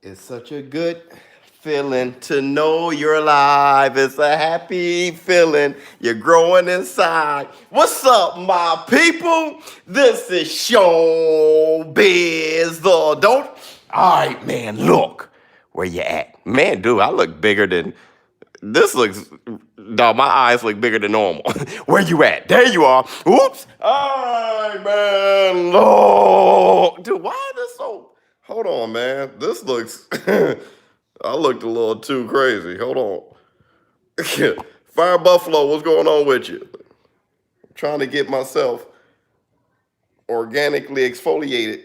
It's such a good feeling to know you're alive. It's a happy feeling. You're growing inside. What's up, my people? This is ShowBizz, the adult. All right, man, look where you at. Man, dude, I look bigger than this looks, dog, my eyes look bigger than normal. Where you at? There you are. Oops. All right, man. Look. Dude, why is this so... Hold on, man. This looks... I looked a little too crazy. Hold on. Fire Buffalo, what's going on with you? I'm trying to get myself organically exfoliated.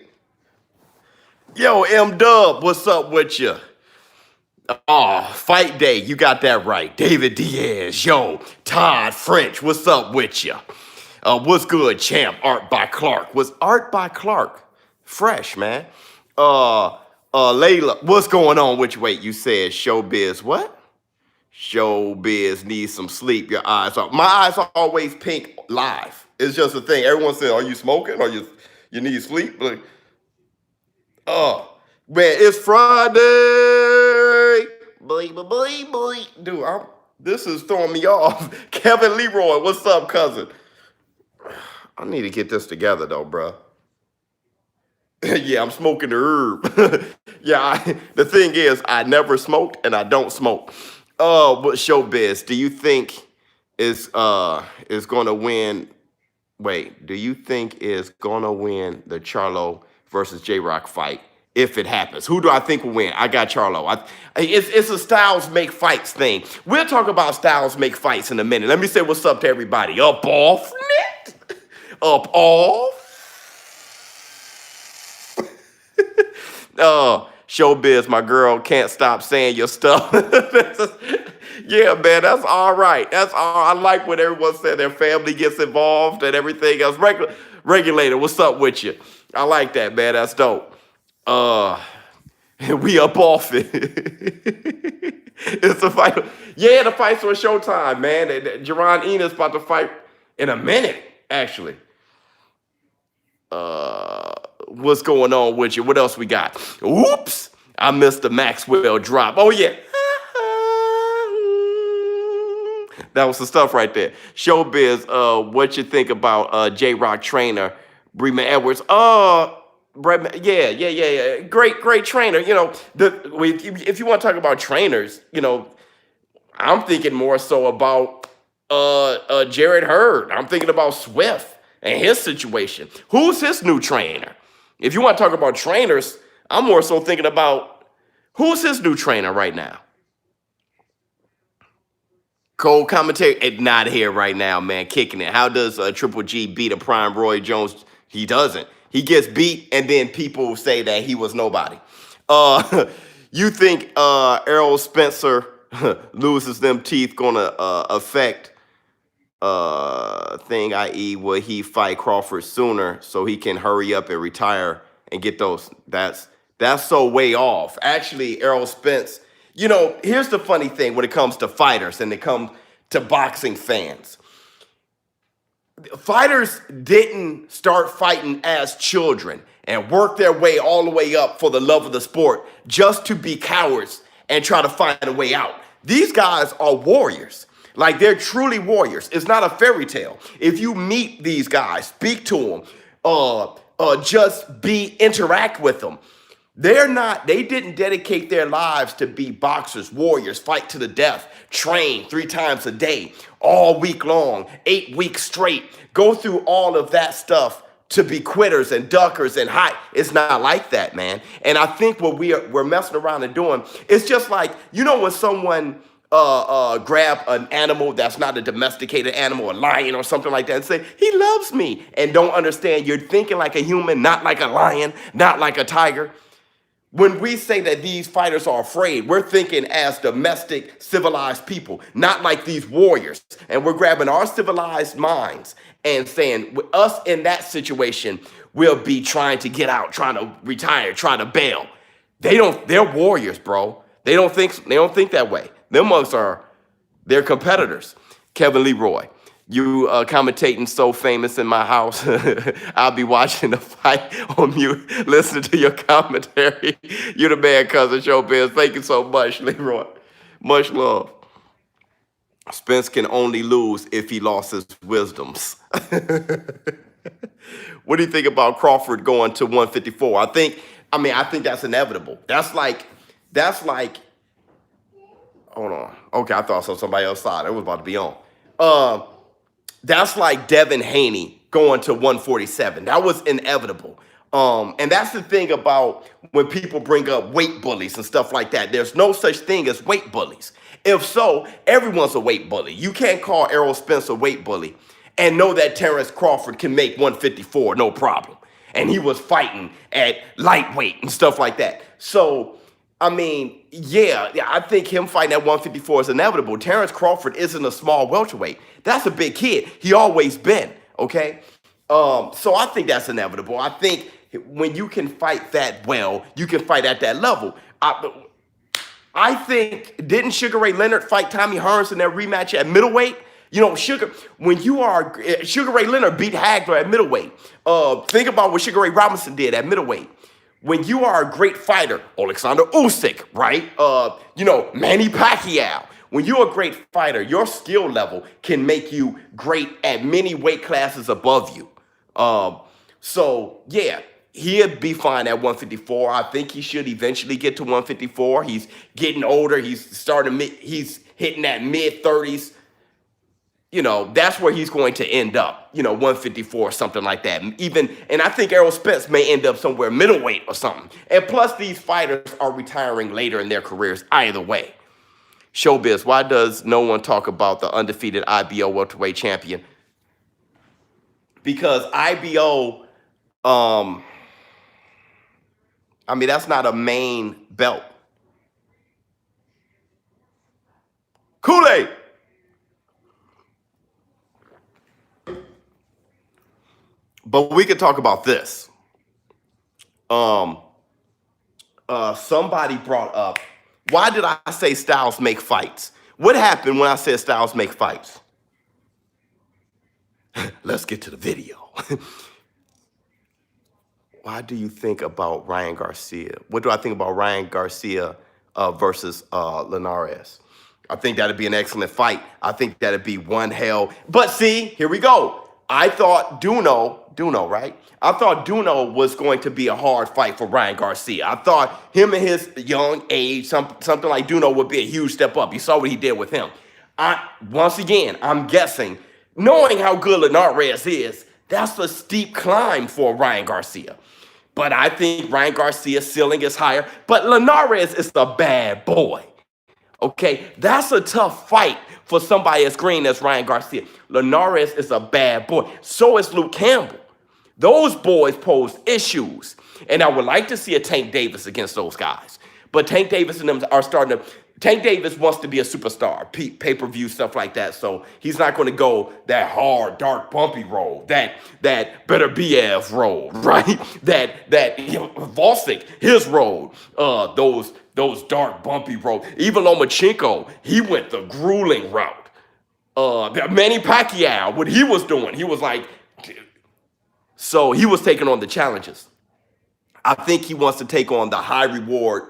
Yo, M-Dub, what's up with you? Oh, fight day. You got that right. David Diaz. Yo, Todd French. What's up with you? What's good, champ? Art by Clark. Was Art by Clark fresh, man? Layla. What's going on with you? Wait, you said ShowBizz what? ShowBizz needs some sleep. Your eyes are... My eyes are always pink live. It's just a thing. Everyone said, are you smoking? Or you need sleep? Like, oh, man, it's Friday. Boy. Dude, this is throwing me off. Kevin Leroy, what's up, cousin? I need to get this together, though, bro. Yeah, I'm smoking the herb. Yeah, the thing is, I never smoked and I don't smoke. But ShowBizz, do you think is going to win? Wait, do you think is going to win the Charlo versus J-Rock fight? If it happens, who do I think will win? I got Charlo. It's a styles make fights thing. We'll talk about styles make fights in a minute. Let me say what's up to everybody. Up off net. Up off. ShowBizz, my girl, can't stop saying your stuff. Yeah, man, that's all right. That's all. I like when everyone said their family gets involved and everything else. Regulator, what's up with you? I like that, man. That's dope. We up off it. It's a fight. Yeah, the fight's on Showtime, man. Jerron Enos about to fight in a minute, actually. What's going on with you? What else we got? Oops, I missed the Maxwell drop. Oh, yeah. That was the stuff right there. ShowBizz, what you think about J-Rock trainer, Breman Edwards? Yeah. Great trainer. You know, if you want to talk about trainers, you know, I'm thinking more so about Jared Hurd. I'm thinking about Swift and his situation. Who's his new trainer? If you want to talk about trainers, I'm more so thinking about who's his new trainer right now. Cole commentary, not here right now, man, kicking it. How does Triple G beat a prime Roy Jones? He doesn't. He gets beat, and then people say that he was nobody. You think Errol Spencer loses them teeth gonna affect thing, i.e., will he fight Crawford sooner so he can hurry up and retire and get those? That's so way off. Actually, Errol Spence, you know, here's the funny thing when it comes to fighters and it comes to boxing fans. Fighters didn't start fighting as children and work their way all the way up for the love of the sport just to be cowards and try to find a way out. These guys are warriors. Like, they're truly warriors. It's not a fairy tale. If you meet these guys, speak to them, interact with them. They didn't dedicate their lives to be boxers, warriors, fight to the death, train 3 times a day, all week long, 8 weeks straight, go through all of that stuff to be quitters and duckers and hide. It's not like that, man. And I think what we're messing around and doing, it's just like, you know, when someone grab an animal that's not a domesticated animal, a lion or something like that, and say, he loves me, and don't understand you're thinking like a human, not like a lion, not like a tiger. When we say that these fighters are afraid, we're thinking as domestic, civilized people, not like these warriors. And we're grabbing our civilized minds and saying, with us in that situation, we'll be trying to get out, trying to retire, trying to bail. They're warriors, bro. They don't think that way. Them mugs they're competitors. Kevin Leroy. You commentating so famous in my house. I'll be watching the fight on mute, listening to your commentary. You're the man, cousin ShowBizz. Thank you so much, Leroy. Much love. Spence can only lose if he lost his wisdoms. What do you think about Crawford going to 154? I think that's inevitable. That's like, hold on. Okay, I thought I saw somebody else's side. It was about to be on. That's like Devin Haney going to 147. That was inevitable. And that's the thing about when people bring up weight bullies and stuff like that. There's no such thing as weight bullies. If so, everyone's a weight bully. You can't call Errol Spence a weight bully and know that Terrence Crawford can make 154, no problem. And he was fighting at lightweight and stuff like that. So, I mean, yeah, I think him fighting at 154 is inevitable. Terrence Crawford isn't a small welterweight. That's a big kid. He always been, okay? So I think that's inevitable. I think when you can fight that well, you can fight at that level. I think, didn't Sugar Ray Leonard fight Tommy Hearns in that rematch at middleweight? You know, Sugar Ray Leonard beat Hagler at middleweight. Think about what Sugar Ray Robinson did at middleweight. When you are a great fighter, Alexander Usyk, right? Manny Pacquiao. When you're a great fighter, your skill level can make you great at many weight classes above you. So, yeah, he'd be fine at 154. I think he should eventually get to 154. He's getting older. He's hitting that mid-30s. You know, that's where he's going to end up, 154 or something like that. And I think Errol Spence may end up somewhere middleweight or something. And plus, these fighters are retiring later in their careers either way. ShowBizz, why does no one talk about the undefeated IBO welterweight champion? Because IBO, that's not a main belt. Kool-Aid. But we could talk about this. Somebody brought up, why did I say styles make fights? What happened when I said styles make fights? Let's get to the video. Why do you think about Ryan Garcia? What do I think about Ryan Garcia versus Linares? I think that'd be an excellent fight. I think that'd be one hell. But see, here we go. I thought Duno, right? I thought Duno was going to be a hard fight for Ryan Garcia. I thought him at his young age, something like Duno would be a huge step up. You saw what he did with him. Once again, I'm guessing, knowing how good Linares is, that's a steep climb for Ryan Garcia. But I think Ryan Garcia's ceiling is higher. But Linares is a bad boy. Okay, that's a tough fight for somebody as green as Ryan Garcia. Linares is a bad boy. So is Luke Campbell. Those boys pose issues. And I would like to see a Tank Davis against those guys. But Tank Davis and them are starting to... Tank Davis wants to be a superstar, pay-per-view, stuff like that. So he's not going to go that hard, dark, bumpy road, that Better BF road, right? That Volsic, his road, those dark, bumpy roads. Even Lomachenko, he went the grueling route. Manny Pacquiao, what he was doing, he was like... So he was taking on the challenges. I think he wants to take on the high reward,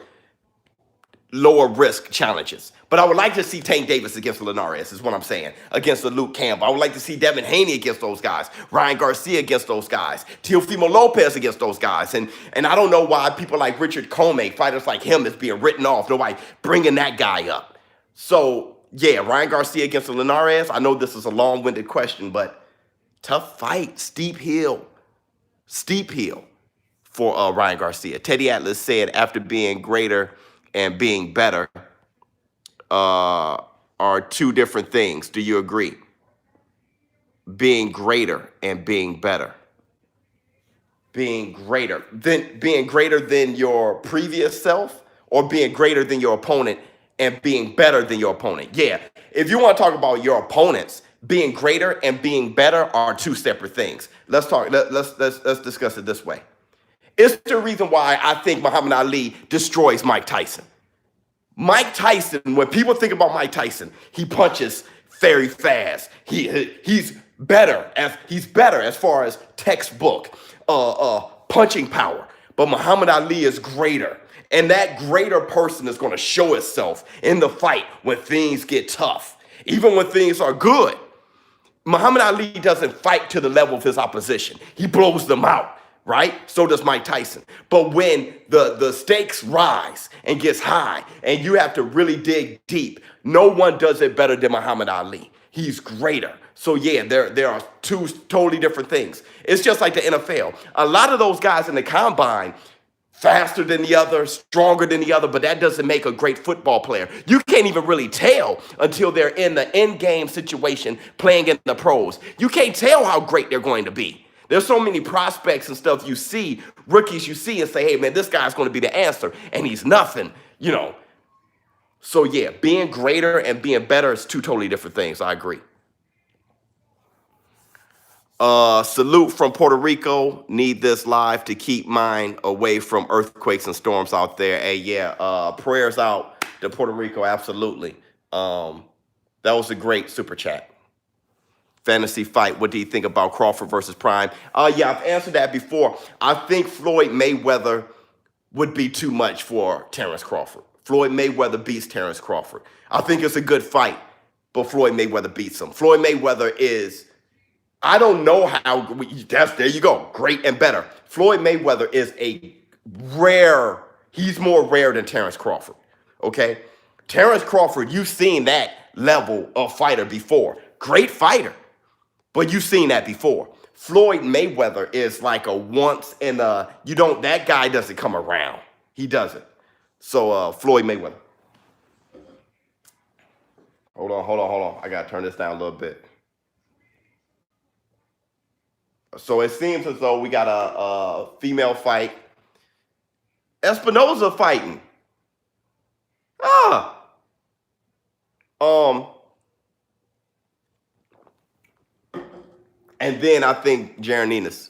lower risk challenges. But I would like to see Tank Davis against Linares, is what I'm saying, against the Luke Campbell. I would like to see Devin Haney against those guys, Ryan Garcia against those guys, Teofimo Lopez against those guys. And I don't know why people like Richard Comey, fighters like him, is being written off. Nobody bringing that guy up. So, yeah, Ryan Garcia against Linares. I know this is a long-winded question, but tough fight, steep hill for Ryan Garcia. Teddy Atlas said after being greater and being better are two different things. Do you agree? Being greater and being better. Being greater than your previous self, or being greater than your opponent and being better than your opponent. Yeah, if you want to talk about your opponents, being greater and being better are two separate things. Let's discuss it this way. It's the reason why I think Muhammad Ali destroys Mike Tyson. Mike Tyson, when people think about Mike Tyson, he punches very fast. He's better as far as textbook punching power. But Muhammad Ali is greater. And that greater person is going to show itself in the fight when things get tough. Even when things are good. Muhammad Ali doesn't fight to the level of his opposition. He blows them out, right? So does Mike Tyson. But when the stakes rise and gets high and you have to really dig deep, no one does it better than Muhammad Ali. He's greater. So yeah, there are two totally different things. It's just like the NFL. A lot of those guys in the combine, faster than the other, stronger than the other, but that doesn't make a great football player. You can't even really tell until they're in the end-game situation playing in the pros. You can't tell how great they're going to be. There's so many prospects and stuff you see, rookies you see and say, hey, man, this guy's going to be the answer, and he's nothing, you know. So, yeah, being greater and being better is two totally different things. I agree. Salute from Puerto Rico. Need this live to keep mine away from earthquakes and storms out there. Hey, yeah, prayers out to Puerto Rico. Absolutely. That was a great super chat. Fantasy fight. What do you think about Crawford versus Prime? Yeah, I've answered that before. I think Floyd Mayweather would be too much for Terrence Crawford. Floyd Mayweather beats Terrence Crawford. I think it's a good fight, but Floyd Mayweather beats him. Floyd Mayweather is, I don't know how, there you go, great and better. Floyd Mayweather is he's more rare than Terrence Crawford, okay? Terrence Crawford, you've seen that level of fighter before. Great fighter, but you've seen that before. Floyd Mayweather is like a once in a, that guy doesn't come around. He doesn't. So, Floyd Mayweather. Hold on. I got to turn this down a little bit. So it seems as though we got a female fight. Espinoza fighting. And then I think Jaron Enos,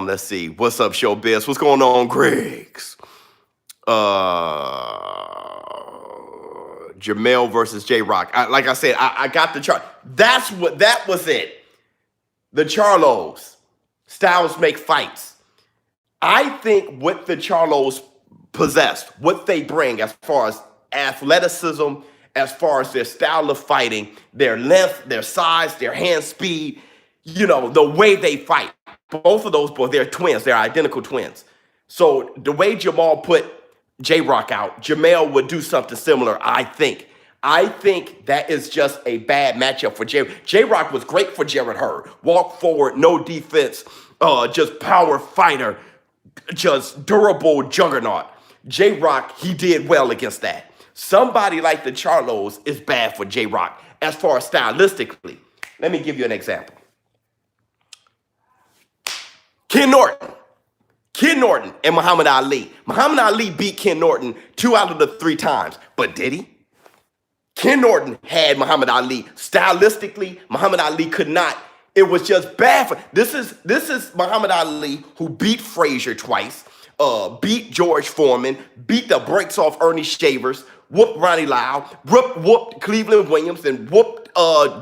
let's see. What's up, ShowBizz? What's going on, Griggs? Jamel versus J-Rock. Like I said, I got the chart. That was it. The Charlos. Styles make fights. I think what the Charlos possess, what they bring as far as athleticism, as far as their style of fighting, their length, their size, their hand speed, the way they fight. Both of those boys, they're twins. They're identical twins. So the way Jamal put J-Rock out, Jamel would do something similar, I think. I think that is just a bad matchup for J-Rock was great for Jarrett Hurd. Walk forward, no defense, just power fighter, just durable juggernaut. J-Rock, he did well against that. Somebody like the Charlos is bad for J-Rock as far as stylistically. Let me give you an example. Ken Norton and Muhammad Ali. Muhammad Ali beat Ken Norton 2 out of the 3 times, but did he? Ken Norton had Muhammad Ali. Stylistically, Muhammad Ali could not. It was just bad for. This is Muhammad Ali who beat Frazier twice, beat George Foreman, beat the brakes off Ernie Shavers, whooped Ronnie Lau, whooped Cleveland Williams, and whooped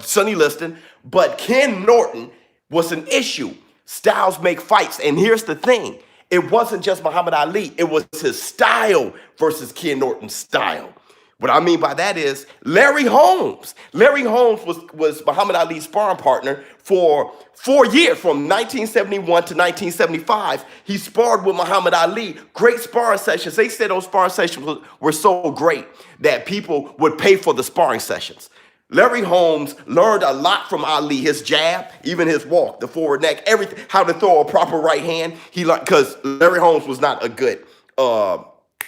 Sonny Liston. But Ken Norton was an issue. Styles make fights, and here's the thing. It wasn't just Muhammad Ali. It was his style versus Ken Norton's style. What I mean by that is Larry Holmes. Larry Holmes was Muhammad Ali's sparring partner for 4 years, from 1971 to 1975. He sparred with Muhammad Ali. Great sparring sessions. They said those sparring sessions were so great that people would pay for the sparring sessions. Larry Holmes learned a lot from Ali, his jab, even his walk, the forward neck, everything, how to throw a proper right hand. He learned, because Larry Holmes was not a good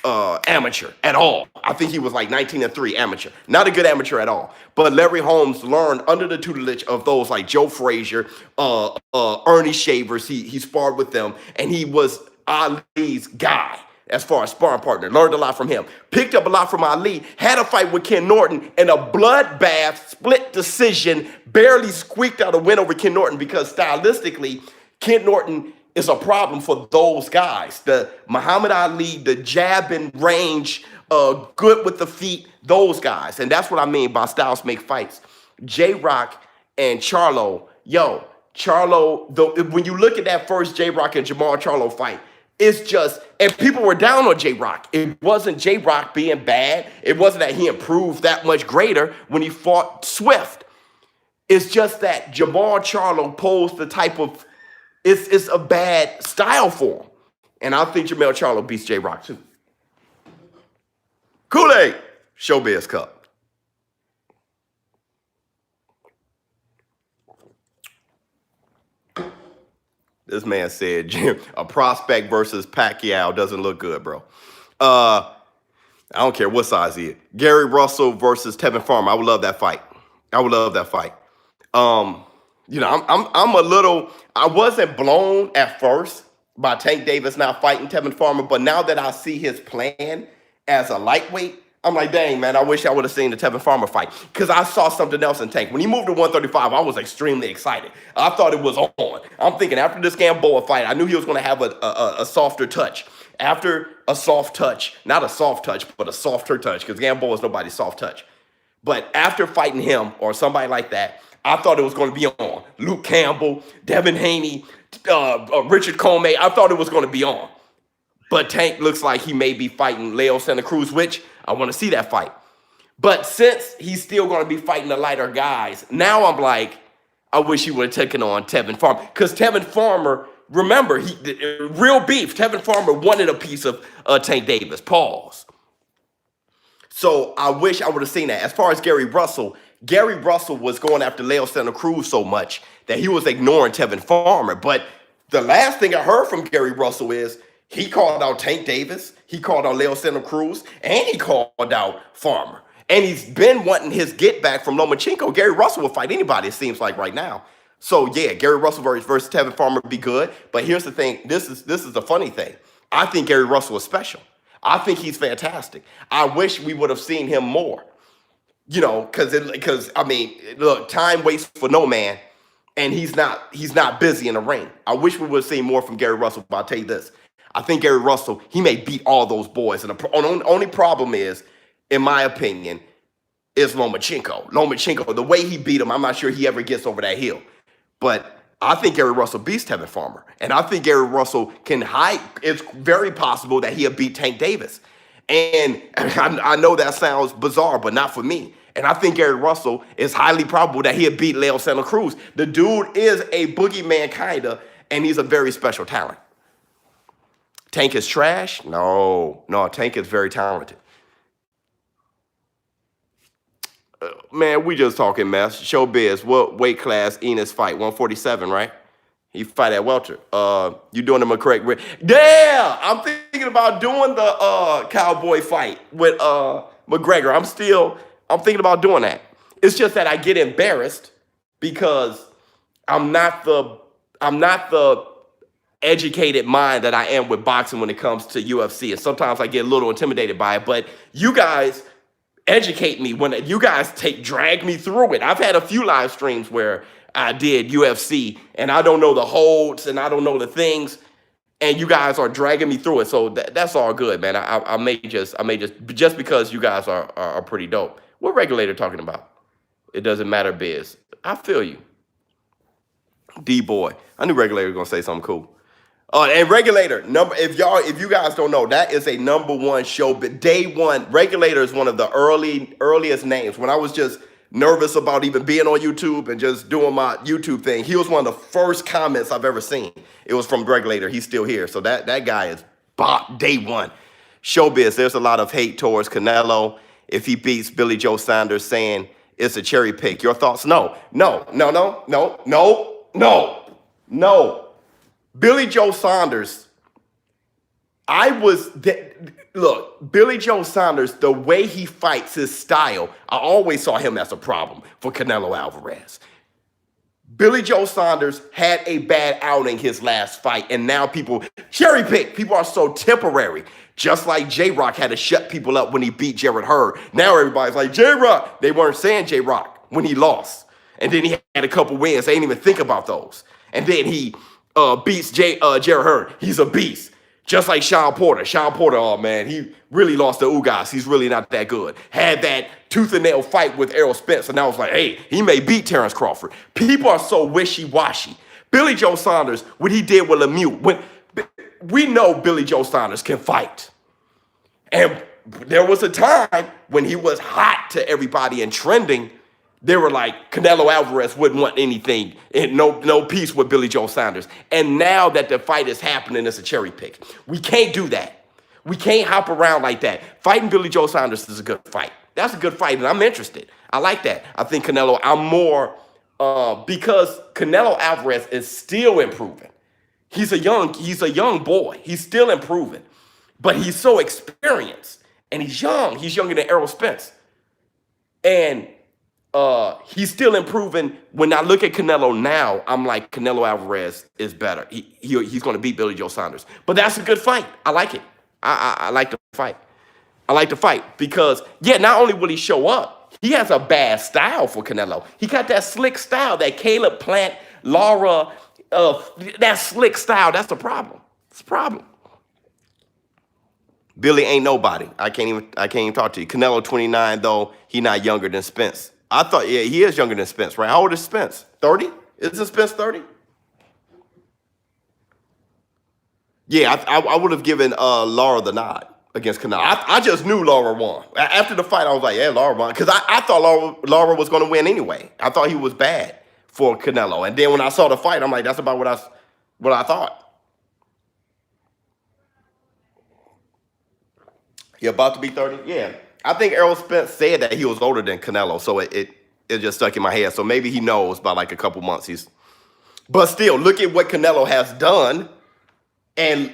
amateur at all. I think he was like 19-3 amateur. Not a good amateur at all. But Larry Holmes learned under the tutelage of those like Joe Frazier, Ernie Shavers. He sparred with them, and he was Ali's guy as far as sparring partner. Learned a lot from him. Picked up a lot from Ali. Had a fight with Ken Norton in a bloodbath, split decision, barely squeaked out a win over Ken Norton because stylistically, Ken Norton is a problem for those guys. The Muhammad Ali, the jab and range good with the feet, those guys. And that's what I mean by styles make fights. J-Rock and Charlo, yo, Charlo, when you look at that first J-Rock and Jamal Charlo fight, it's just, and people were down on J-Rock. It wasn't J-Rock being bad. It wasn't that he improved that much greater when he fought Swift. It's just that Jamal Charlo posed the type of, it's a bad style for him. And I think Jamal Charlo beats J-Rock too. Kool-Aid, ShowBizz Cup. This man said a prospect versus Pacquiao doesn't look good, bro. I don't care what size he is. Gary Russell versus Tevin Farmer. I would love that fight. I would love that fight. You know, I'm a little. I wasn't blown at first by Tank Davis not fighting Tevin Farmer, but now that I see his plan as a lightweight, I'm like, dang, man, I wish I would have seen the Tevin Farmer fight because I saw something else in Tank. When he moved to 135, I was extremely excited. I thought it was on. I'm thinking after this Gamboa fight, I knew he was going to have a softer touch. After a soft touch, not a soft touch, but a softer touch because Gamboa is nobody's soft touch. But after fighting him or somebody like that, I thought it was going to be on. Luke Campbell, Devin Haney, Richard Comey, I thought it was going to be on. But Tank looks like he may be fighting Leo Santa Cruz, which I want to see that fight. But since he's still going to be fighting the lighter guys, now I'm like, I wish he would have taken on Tevin Farmer. Because Tevin Farmer, remember, real beef, Tevin Farmer wanted a piece of Tank Davis. Pause. So I wish I would have seen that. As far as Gary Russell was going after Leo Santa Cruz so much that he was ignoring Tevin Farmer. But the last thing I heard from Gary Russell is he called out Tank Davis, he called out Leo Santa Cruz, and he called out Farmer. And he's been wanting his get back from Lomachenko. Gary Russell will fight anybody, it seems like right now. So yeah, Gary Russell versus Tevin Farmer would be good. But here's the thing, this is the funny thing. I think Gary Russell is special. I think he's fantastic. I wish we would have seen him more. You know, because I mean, look, time waits for no man, and he's not busy in the ring. I wish we would have seen more from Gary Russell, but I'll tell you this. I think Gary Russell, he may beat all those boys. And the only problem is, in my opinion, is Lomachenko. Lomachenko, the way he beat him, I'm not sure he ever gets over that hill. But I think Gary Russell beats Tevin Farmer. And I think Gary Russell can hide. It's very possible that he'll beat Tank Davis. And I know that sounds bizarre, but not for me. And I think Gary Russell is highly probable that he'll beat Leo Santa Cruz. The dude is a boogeyman kinda, and he's a very special talent. Tank is trash? No, Tank is very talented. Man, we just talking mess. ShowBizz, what weight class Enos fight? 147, right? He fight at welter. You doing the correct way? Yeah, I'm thinking about doing the cowboy fight with McGregor. I'm thinking about doing that. It's just that I get embarrassed because I'm not the educated mind that I am with boxing when it comes to UFC. And sometimes I get a little intimidated by it, but you guys educate me when you guys drag me through it. I've had a few live streams where I did UFC and I don't know the holds and I don't know the things and you guys are dragging me through it. So that's all good, man. I may just because you guys are pretty dope. What regulator talking about? It doesn't matter, Biz. I feel you. D-boy. I knew regulator was gonna say something cool. And regulator, if you guys don't know, that is a #1 show. But day one, regulator is one of the earliest names. When I was just nervous about even being on YouTube and just doing my YouTube thing, he was one of the first comments I've ever seen. It was from regulator. He's still here. So that guy is day one. ShowBizz, there's a lot of hate towards Canelo if he beats Billy Joe Saunders, saying it's a cherry pick. Your thoughts? No. Billy Joe Saunders, look, Billy Joe Saunders, the way he fights, his style, I always saw him as a problem for Canelo Alvarez. Billy Joe Saunders had a bad outing his last fight, and now people cherry pick. People are so temporary. Just like J-Rock had to shut people up when he beat Jarrett Hurd. Now everybody's like, J-Rock. They weren't saying J-Rock when he lost. And then he had a couple wins. They didn't even think about those. And then he beats Jarrett Hurd. He's a beast. Just like Sean Porter. Sean Porter, oh man, he really lost to Ugas. He's really not that good. Had that tooth and nail fight with Errol Spence, and I was like, hey, he may beat Terrence Crawford. People are so wishy-washy. Billy Joe Saunders, what he did with Lemieux, we know Billy Joe Saunders can fight. And there was a time when he was hot to everybody and trending. They were like, Canelo Alvarez wouldn't want anything, and no peace with Billy Joe Saunders. And now that the fight is happening, it's a cherry pick. We can't do that. We can't hop around like that. Fighting Billy Joe Saunders is a good fight. That's a good fight, and I'm interested. I like that. I think Canelo, I'm more, because Canelo Alvarez is still improving. He's a young boy. He's still improving. But he's so experienced, and he's young. He's younger than Errol Spence. And he's still improving. When I look at Canelo now, I'm like, Canelo Alvarez is better. He's going to beat Billy Joe Saunders. But that's a good fight. I like it. I like the fight. I like the fight because, yeah, not only will he show up, he has a bad style for Canelo. He got that slick style, that Caleb Plant, Lara, that slick style. That's the problem. It's a problem. Billy ain't nobody. I can't even talk to you. Canelo 29, though, he not younger than Spence. I thought, yeah, he is younger than Spence, right? How old is Spence? 30? Isn't Spence 30? Yeah, I would have given Lara the nod against Canelo. I just knew Lara won. After the fight, I was like, yeah, Lara won. Because I thought Lara was going to win anyway. I thought he was bad for Canelo. And then when I saw the fight, I'm like, that's about what I thought. You're about to be 30? Yeah. I think Errol Spence said that he was older than Canelo, so it just stuck in my head. So maybe he knows by like a couple months. But still, look at what Canelo has done and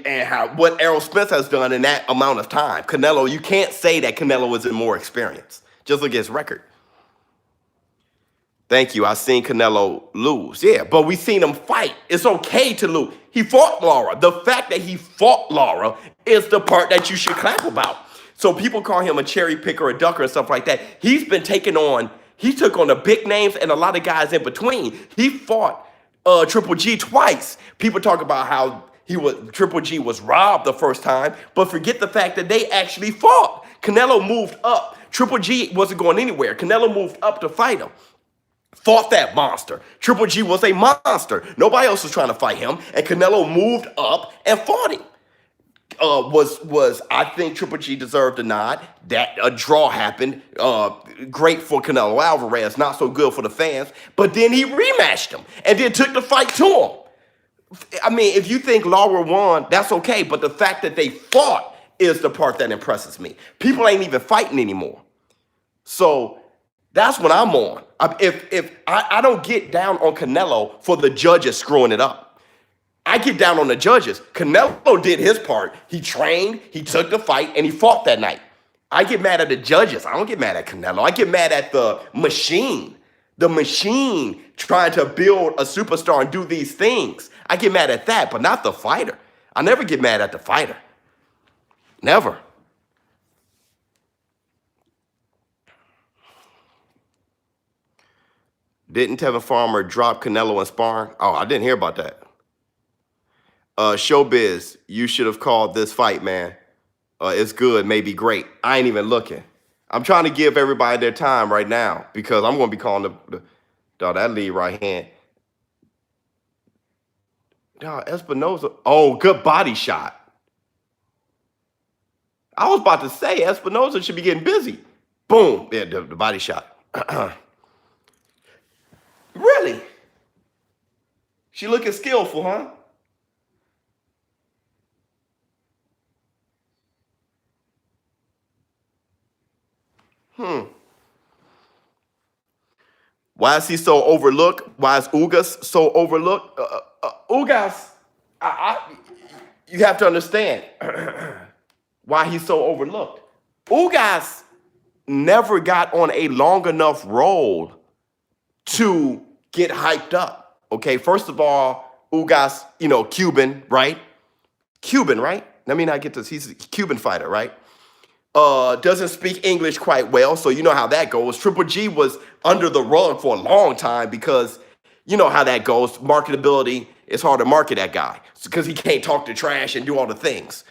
what Errol Spence has done in that amount of time. Canelo, you can't say that Canelo isn't more experienced. Just look at his record. Thank you. I've seen Canelo lose. Yeah, but we've seen him fight. It's okay to lose. He fought Lara. The fact that he fought Lara is the part that you should clap about. So people call him a cherry picker, a ducker, and stuff like that. He took on the big names and a lot of guys in between. He fought Triple G twice. People talk about how Triple G was robbed the first time, but forget the fact that they actually fought. Canelo moved up. Triple G wasn't going anywhere. Canelo moved up to fight him. Fought that monster. Triple G was a monster. Nobody else was trying to fight him, and Canelo moved up and fought him. I think Triple G deserved a nod. That a draw happened. Great for Canelo Alvarez, not so good for the fans. But then he rematched him and then took the fight to him. I mean, if you think Lara won, that's okay. But the fact that they fought is the part that impresses me. People ain't even fighting anymore. So that's what I'm on. If I don't get down on Canelo for the judges screwing it up. I get down on the judges. Canelo did his part. He trained, he took the fight, and he fought that night. I get mad at the judges. I don't get mad at Canelo. I get mad at the machine. The machine trying to build a superstar and do these things. I get mad at that, but not the fighter. I never get mad at the fighter. Never. Didn't Tevin Farmer drop Canelo in sparring? Oh, I didn't hear about that. ShowBizz, you should have called this fight, man. It's good, maybe great. I ain't even looking. I'm trying to give everybody their time right now because I'm going to be calling that lead right hand. Espinoza. Oh, good body shot. I was about to say Espinoza should be getting busy. Boom. Yeah, the body shot. Really? She looking skillful, huh? Why is he so overlooked? Why is Ugas so overlooked? Ugas, you have to understand why he's so overlooked. Ugas never got on a long enough roll to get hyped up. Okay, first of all, Ugas, Cuban, right? Cuban, right? Let me not get this. He's a Cuban fighter, right? Doesn't speak English quite well, so you know how that goes. Triple G was under the rug for a long time because you know how that goes. Marketability, it's hard to market that guy because he can't talk to trash and do all the things.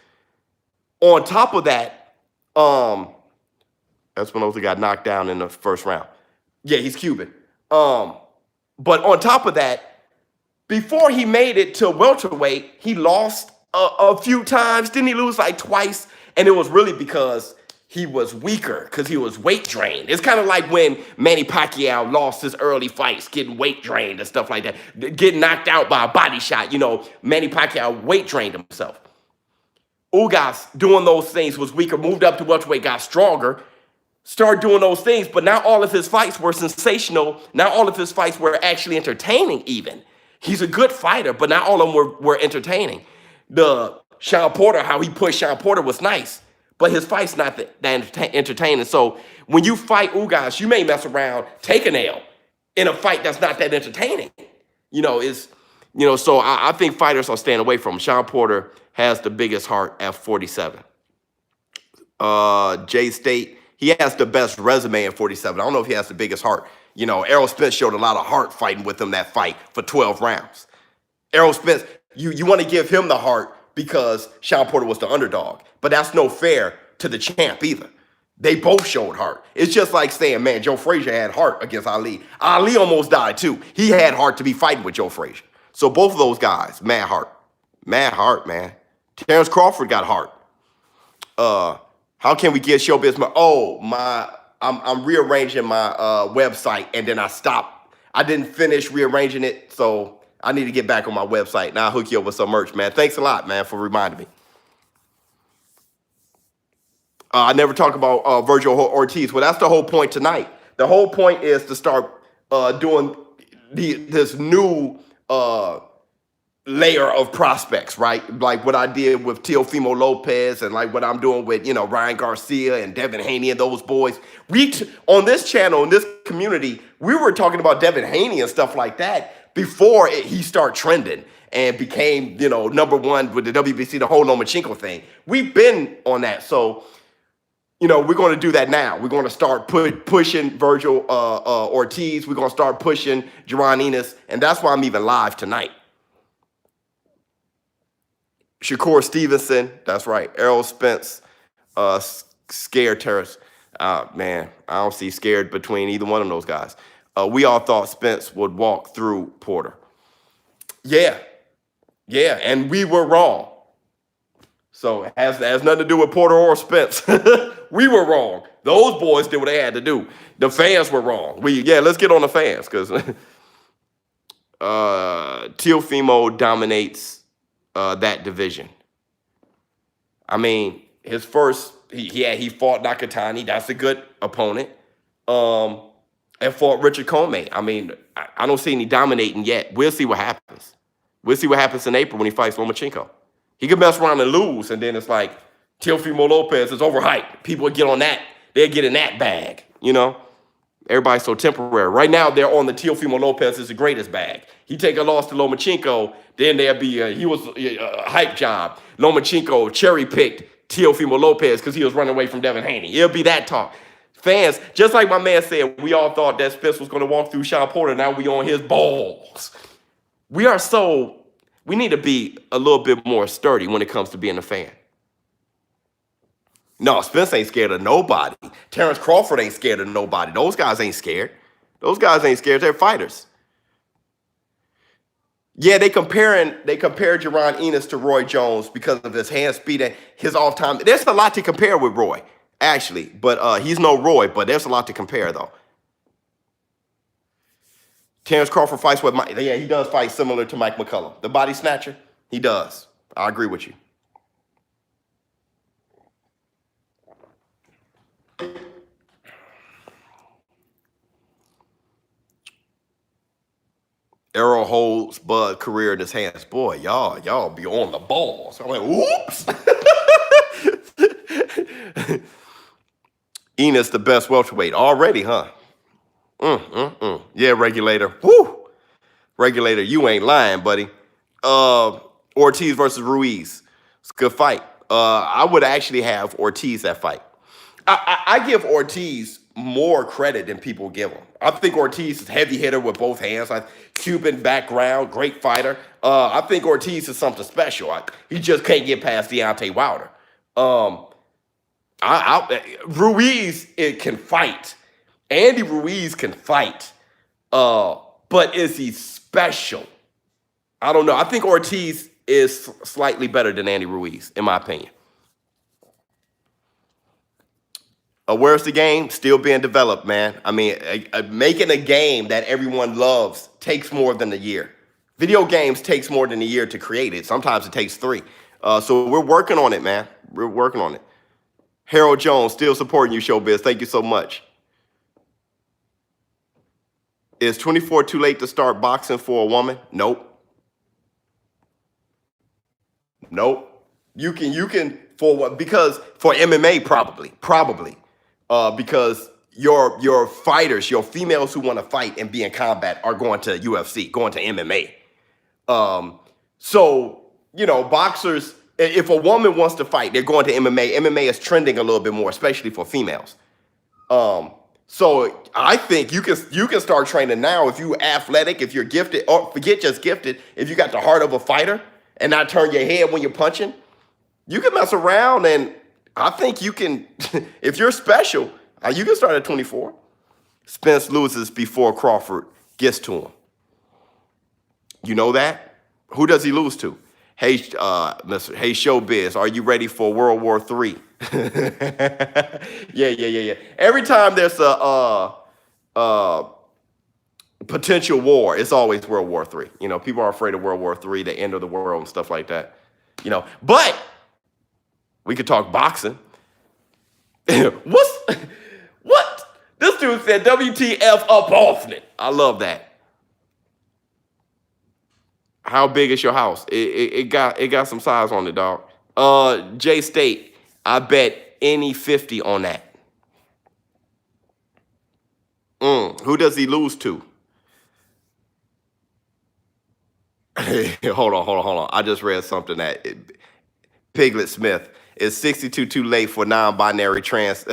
On top of that, Espinosa got knocked down in the first round. Yeah, he's Cuban. But on top of that, before he made it to welterweight, he lost a few times. Didn't he lose like twice? And it was really because he was weaker, because he was weight drained. It's kind of like when Manny Pacquiao lost his early fights, getting weight drained and stuff like that, getting knocked out by a body shot. You know, Manny Pacquiao weight drained himself. Ugas doing those things, was weaker, moved up to welterweight, got stronger, started doing those things, but now all of his fights were sensational. Now all of his fights were actually entertaining even. He's a good fighter, but not all of them were entertaining. The Sean Porter, how he pushed Sean Porter was nice, but his fight's not that entertaining. So when you fight Ugas, you may mess around, take an L in a fight that's not that entertaining. So I think fighters are staying away from him. Sean Porter has the biggest heart at 47. Jay State, he has the best resume at 47. I don't know if he has the biggest heart. Errol Spence showed a lot of heart fighting with him that fight for 12 rounds. Errol Spence, you want to give him the heart because Sean Porter was the underdog. But that's no fair to the champ either. They both showed heart. It's just like saying, man, Joe Frazier had heart against Ali. Ali almost died too. He had heart to be fighting with Joe Frazier. So both of those guys, mad heart. Mad heart, man. Terrence Crawford got heart. How can we get ShowBizz? I'm rearranging my website, and then I stopped. I didn't finish rearranging it, so I need to get back on my website. Now I'll hook you up with some merch, man. Thanks a lot, man, for reminding me. I never talk about Virgil Ortiz. Well, that's the whole point tonight. The whole point is to start doing this new layer of prospects, right? Like what I did with Teofimo Lopez, and like what I'm doing with, Ryan Garcia and Devin Haney and those boys. On this channel, in this community, we were talking about Devin Haney and stuff like that before he started trending and became, number one with the WBC, the whole Lomachenko thing. We've been on that. So, we're going to do that now. We're going to start pushing Virgil Ortiz. We're going to start pushing Jaron Ennis. And that's why I'm even live tonight. Shakur Stevenson, that's right. Errol Spence, scared terrorists. Man, I don't see scared between either one of those guys. We all thought Spence would walk through Porter. Yeah, and we were wrong. So it has nothing to do with Porter or Spence. We were wrong. Those boys did what they had to do. The fans were wrong. Let's get on the fans, because Teofimo dominates that division. I mean, his first, he fought Nakatani. That's a good opponent. And fought Richard Comey. I mean, I don't see any dominating yet. We'll see what happens. We'll see what happens in April when he fights Lomachenko. He could mess around and lose, and then it's like Teofimo Lopez is overhyped. People would get on that. They'll get in that bag, Everybody's so temporary. Right now, they're on the Teofimo Lopez is the greatest bag. He take a loss to Lomachenko, then there'll be he was a hype job. Lomachenko cherry-picked Teofimo Lopez because he was running away from Devin Haney. It'll be that talk. Fans, just like my man said, we all thought that Spence was going to walk through Sean Porter. Now we on his balls. We need to be a little bit more sturdy when it comes to being a fan. No, Spence ain't scared of nobody. Terrence Crawford ain't scared of nobody. Those guys ain't scared. They're fighters. Yeah, they compare Jaron Ennis to Roy Jones because of his hand speed and his off-time. There's a lot to compare with Roy, actually. But he's no Roy, but there's a lot to compare, though. Terrence Crawford fights with Mike. Yeah, he does fight similar to Mike McCullum. The body snatcher, he does. I agree with you. Errol holds Bud career in his hands. Boy, y'all be on the balls. I'm like, whoops. Enos the best welterweight already, huh? Yeah, regulator. Woo! Regulator, you ain't lying, buddy. Ortiz versus Ruiz. It's a good fight. I would actually have Ortiz that fight. I give Ortiz more credit than people give him. I think Ortiz is heavy hitter with both hands. Cuban background, great fighter. I think Ortiz is something special. He just can't get past Deontay Wilder. Ruiz it can fight. Andy Ruiz can fight. But is he special? I don't know. I think Ortiz is slightly better than Andy Ruiz, in my opinion. Where's the game? Still being developed, man. I mean, making a game that everyone loves takes more than a year. Video games takes more than a year to create it. Sometimes it takes 3. So we're working on it, man. We're working on it. Harold Jones, still supporting you, ShowBizz. Thank you so much. Is 24 too late to start boxing for a woman? Nope. Nope. You can for what? Because for MMA probably. Because your fighters, your females who want to fight and be in combat are going to UFC, going to MMA. So, boxers, if a woman wants to fight, they're going to MMA. MMA is trending a little bit more, especially for females. So I think you can start training now if you're athletic, if you're gifted, or forget just gifted, if you got the heart of a fighter and not turn your head when you're punching, you can mess around, and I think you can, if you're special, you can start at 24. Spence loses before Crawford gets to him. You know that? Who does he lose to? Hey, ShowBizz, are you ready for World War III? Yeah. Every time there's a potential war, it's always World War III. People are afraid of World War III, the end of the world and stuff like that. But we could talk boxing. What? This dude said WTF up off it. I love that. How big is your house? It got some size on it, dog. J State, I bet any 50 on that. Who does he lose to? Hold on. I just read something that Piglet Smith is 62 too late for non-binary trans.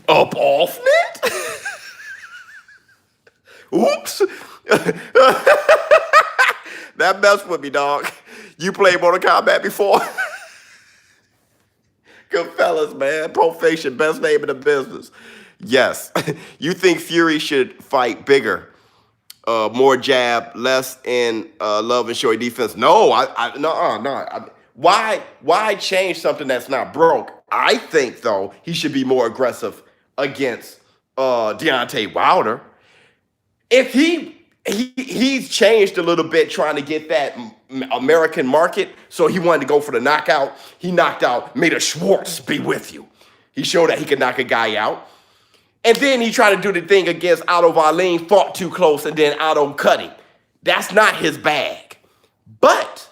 Up off it? Oops. That messed with me, dog. You played Mortal Kombat before? Good fellas, man. Profation, best name in the business. Yes. You think Fury should fight bigger? More jab, less in love and short defense? No, no. Why change something that's not broke? I think, though, he should be more aggressive against Deontay Wilder. If he's changed a little bit trying to get that American market, so he wanted to go for the knockout. He knocked out Mater Schwartz be with you. He showed that he could knock a guy out. And then he tried to do the thing against Otto Wallin, fought too close, and then Otto cut him. That's not his bag. But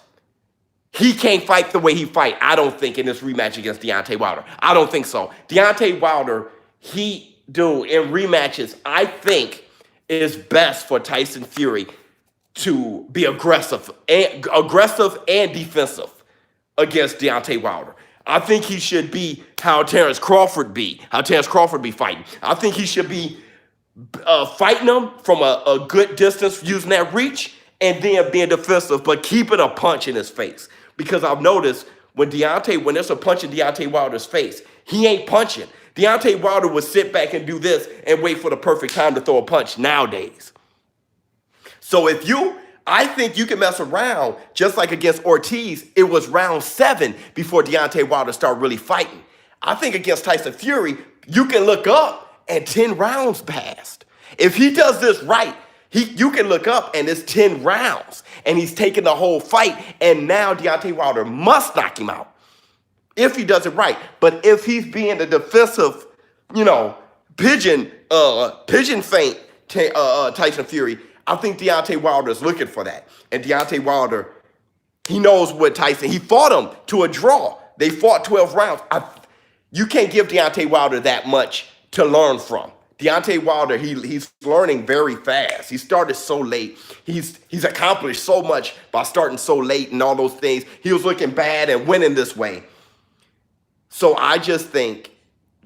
he can't fight the way he fight, I don't think, in this rematch against Deontay Wilder. I don't think so. Deontay Wilder, in rematches, I think is best for Tyson Fury to be aggressive and defensive against Deontay Wilder. I think he should be how Terrence Crawford be fighting. I think he should be fighting him from a good distance, using that reach, and then being defensive, but keeping a punch in his face. Because I've noticed when there's a punch in Deontay Wilder's face, he ain't punching. Deontay Wilder would sit back and do this and wait for the perfect time to throw a punch nowadays. So I think you can mess around, just like against Ortiz, it was round 7 before Deontay Wilder started really fighting. I think against Tyson Fury, you can look up and 10 rounds passed. If he does this right, you can look up and it's 10 rounds and he's taking the whole fight, and now Deontay Wilder must knock him out if he does it right. But if he's being the defensive, pigeon feint Tyson Fury, I think Deontay Wilder is looking for that. And Deontay Wilder, he knows what Tyson, he fought him to a draw. They fought 12 rounds. You can't give Deontay Wilder that much to learn from. Deontay Wilder, he's learning very fast. He started so late. He's accomplished so much by starting so late and all those things. He was looking bad and winning this way. So I just think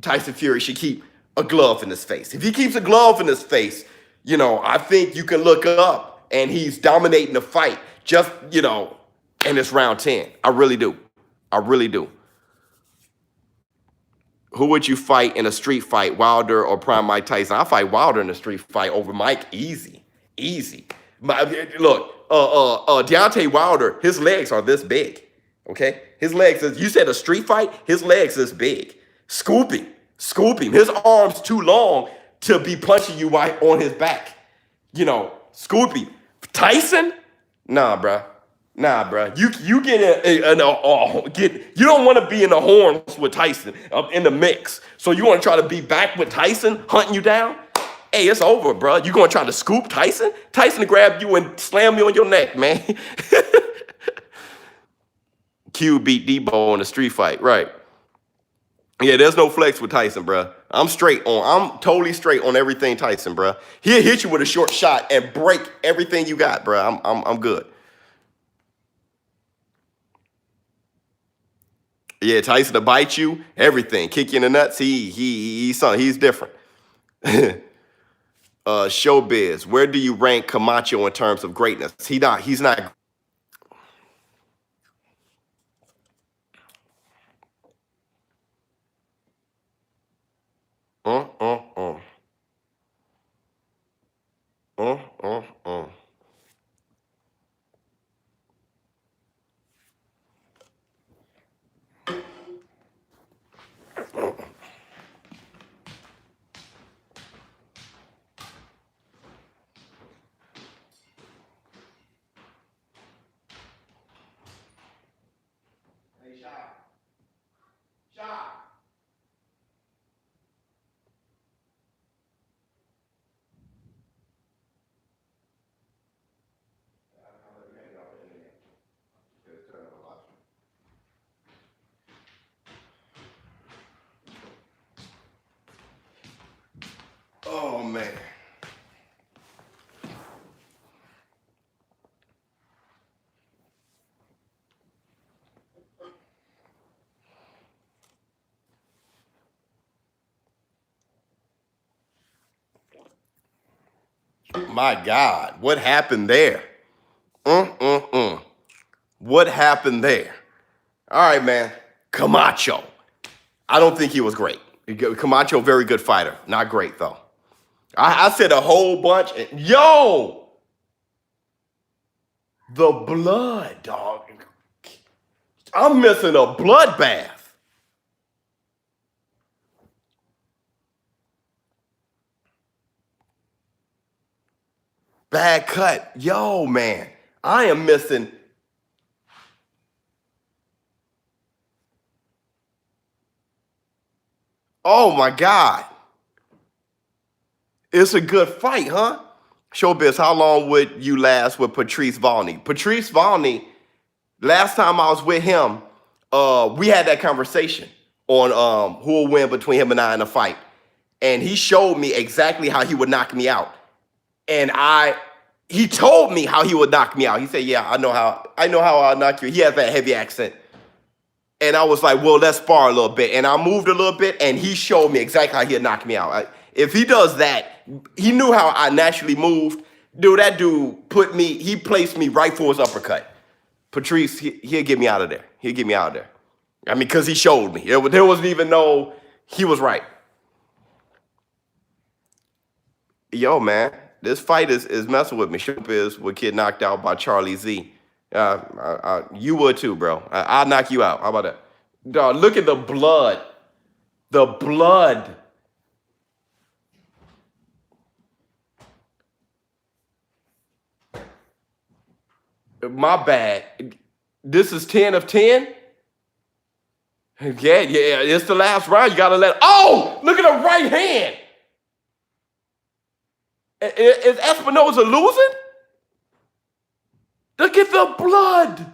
Tyson Fury should keep a glove in his face. If he keeps a glove in his face, I think you can look up and he's dominating the fight just, and it's round 10. I really do. I really do. Who would you fight in a street fight, Wilder or Prime Mike Tyson? I fight Wilder in a street fight over Mike, easy. Look, Deontay Wilder, his legs are this big, okay? His legs, you said a street fight, his legs is big. Scoop him. His arms too long to be punching you right on his back. Scoop him. Tyson? Nah, bruh. You get you don't want to be in the horns with Tyson in the mix. So you want to try to be back with Tyson hunting you down? Hey, it's over, bro. You gonna try to scoop Tyson? Tyson to grab you and slam you on your neck, man. Q beat Debo in a street fight, right? Yeah, there's no flex with Tyson, bro. I'm totally straight on everything Tyson, bro. He'll hit you with a short shot and break everything you got, bro. I'm good. Yeah, Tyson to bite you, everything, kick you in the nuts. He's different. ShowBizz, where do you rank Camacho in terms of greatness? He's not. Uh, uh, uh. Uh, uh, uh. Hey, Shot. Oh, man. My God, what happened there? What happened there? All right, man. Camacho. I don't think he was great. Camacho, very good fighter. Not great, though. I said a whole bunch. Yo! The blood, dog. I'm missing a bloodbath. Bad cut. Yo, man. I am missing. Oh, my God. It's a good fight, huh? ShowBizz, how long would you last with Patrice Volney? Patrice Volney, last time I was with him, we had that conversation on who will win between him and I in a fight. And he showed me exactly how he would knock me out. And he told me how he would knock me out. He said, yeah, I know how I'll knock you. He has that heavy accent. And I was like, well, let's spar a little bit. And I moved a little bit, and he showed me exactly how he'd knock me out. If he does that, he knew how I naturally moved. Dude, that dude he placed me right for his uppercut. Patrice, he'll get me out of there. I mean, because he showed me. There wasn't even he was right. Yo, man, this fight is messing with me. ShowBizz would get knocked out by Charlie Z. You would too, bro. I'll knock you out. How about that? Dog, look at the blood. The blood. My bad. This is 10 of 10? Yeah, it's the last round. You got to oh, look at the right hand. Is Espinoza losing? Look at the blood.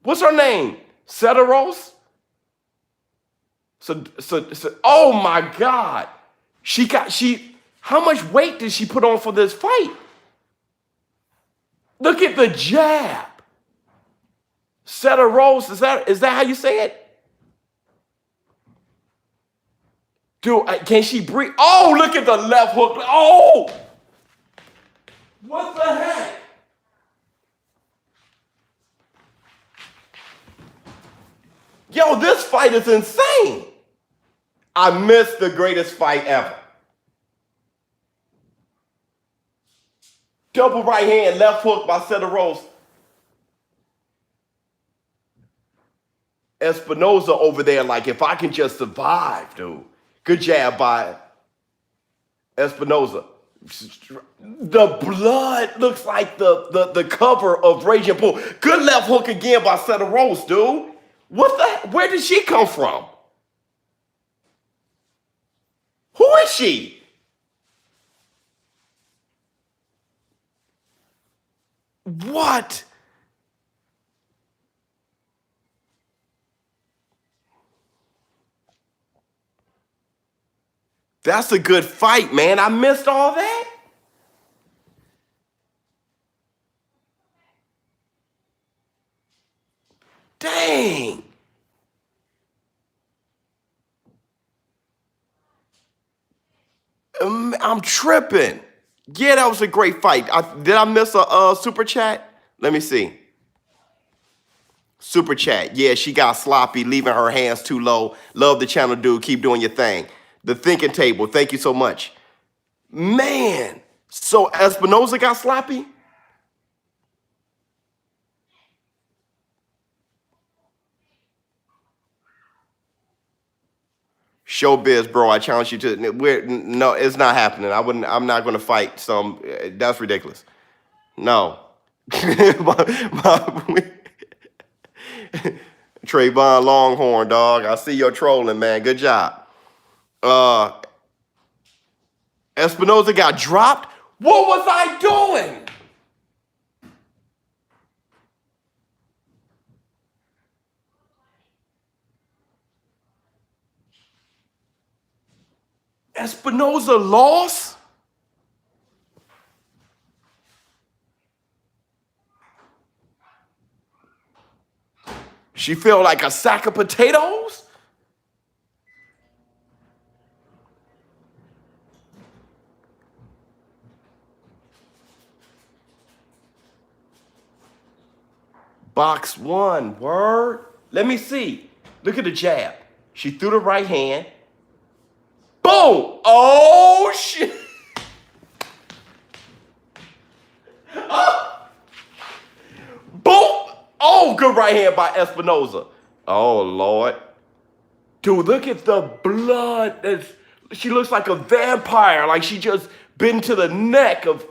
What's her name? Cederos? Oh my God. How much weight did she put on for this fight? Look at the jab. Set a rolls. Is that how you say it? Dude, can she breathe? Oh, look at the left hook. Oh! What the heck? Yo, this fight is insane. I missed the greatest fight ever. Double right hand, left hook by Cedar Rose. Espinoza over there, like, if I can just survive, dude. Good jab by Espinoza. The blood looks like the cover of Raging Bull. Good left hook again by Cedar Rose, dude. Where did she come from? Who is she? What? That's a good fight, man. I missed all that. Dang. I'm tripping. Yeah, that was a great fight. Did I miss a super chat? Let me see. Super chat. Yeah, she got sloppy, leaving her hands too low. Love the channel, dude. Keep doing your thing. The thinking table. Thank you so much. Man. So Espinoza got sloppy? ShowBizz, bro. I challenge you to. No, it's not happening. I'm not going to fight some. That's ridiculous. No. Trayvon Longhorn, dog. I see your trolling, man. Good job. Espinoza got dropped. What was I doing? Espinoza lost? She felt like a sack of potatoes? Box one, word. Let me see. Look at the jab. She threw the right hand. Boom! Oh, shit. Oh. Boom! Oh, good right hand by Espinoza. Oh, Lord. Dude, look at the blood. She looks like a vampire. Like she just been to the neck of...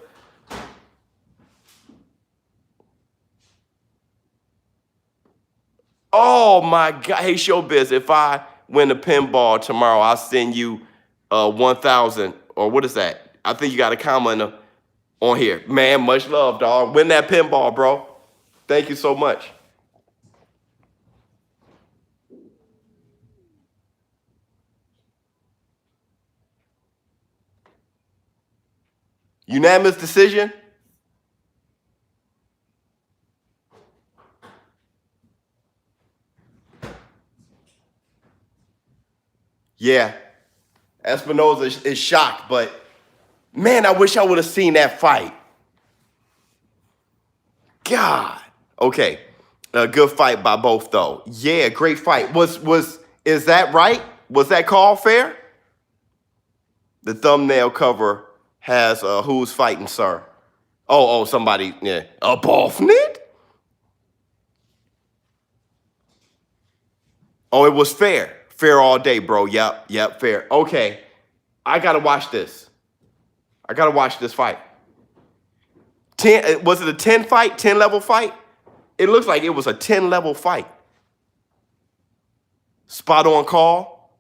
Oh, my God. Hey, ShowBizz, if I win the pinball tomorrow, I'll send you 1,000, or what is that? I think you got a comment on here. Man, much love, dog. Win that pinball, bro. Thank you so much. Unanimous decision? Yeah. Espinoza is shocked, but man, I wish I would have seen that fight. God. Okay. A good fight by both, though. Yeah, great fight. Is that right? Was that call fair? The thumbnail cover has who's fighting, sir? Oh, somebody, yeah. A Bofnit? Oh, it was fair. Fair all day, bro. Yep, fair. Okay. I gotta watch this. I gotta watch this fight. 10, was it a 10 fight, 10 level fight? It looks like it was a 10 level fight. Spot on call.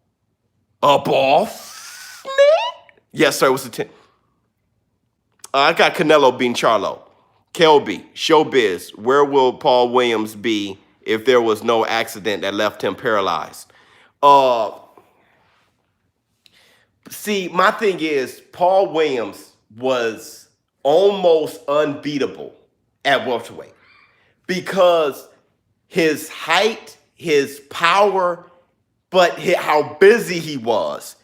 A Bofnit? Yes, sir, it was a 10. I got Canelo beating Charlo. Kelby, ShowBizz, where will Paul Williams be if there was no accident that left him paralyzed? See, my thing is Paul Williams was almost unbeatable at welterweight because his height, his power, but how busy he was,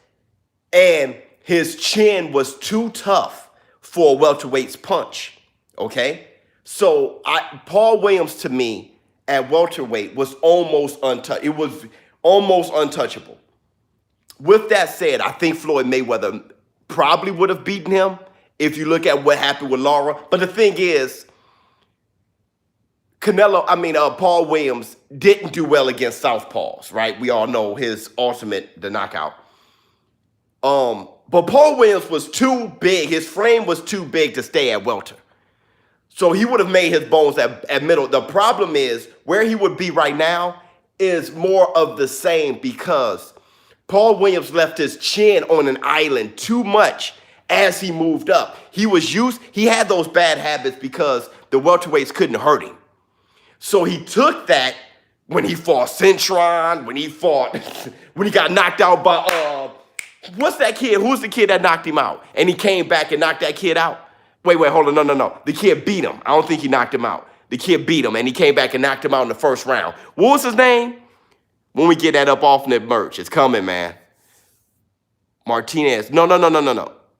and his chin was too tough for a welterweight's punch. Okay, so Paul Williams to me at welterweight was almost untouchable. It was almost untouchable. With that said, I think Floyd Mayweather probably would have beaten him if you look at what happened with Lara. But the thing is, Paul Williams didn't do well against southpaws, right? We all know his the knockout. But Paul Williams was too big. His frame was too big to stay at welter. So he would have made his bones at middle. The problem is where he would be right now is more of the same because Paul Williams left his chin on an island too much as he moved up. He had those bad habits because the welterweights couldn't hurt him. So he took that when he fought Centron, when he got knocked out by, what's that kid? Who's the kid that knocked him out? And he came back and knocked that kid out. Wait, hold on, no. The kid beat him. I don't think he knocked him out. The kid beat him and he came back and knocked him out in the first round. What was his name? When we get that up off the merch, it's coming, man. Martinez. No.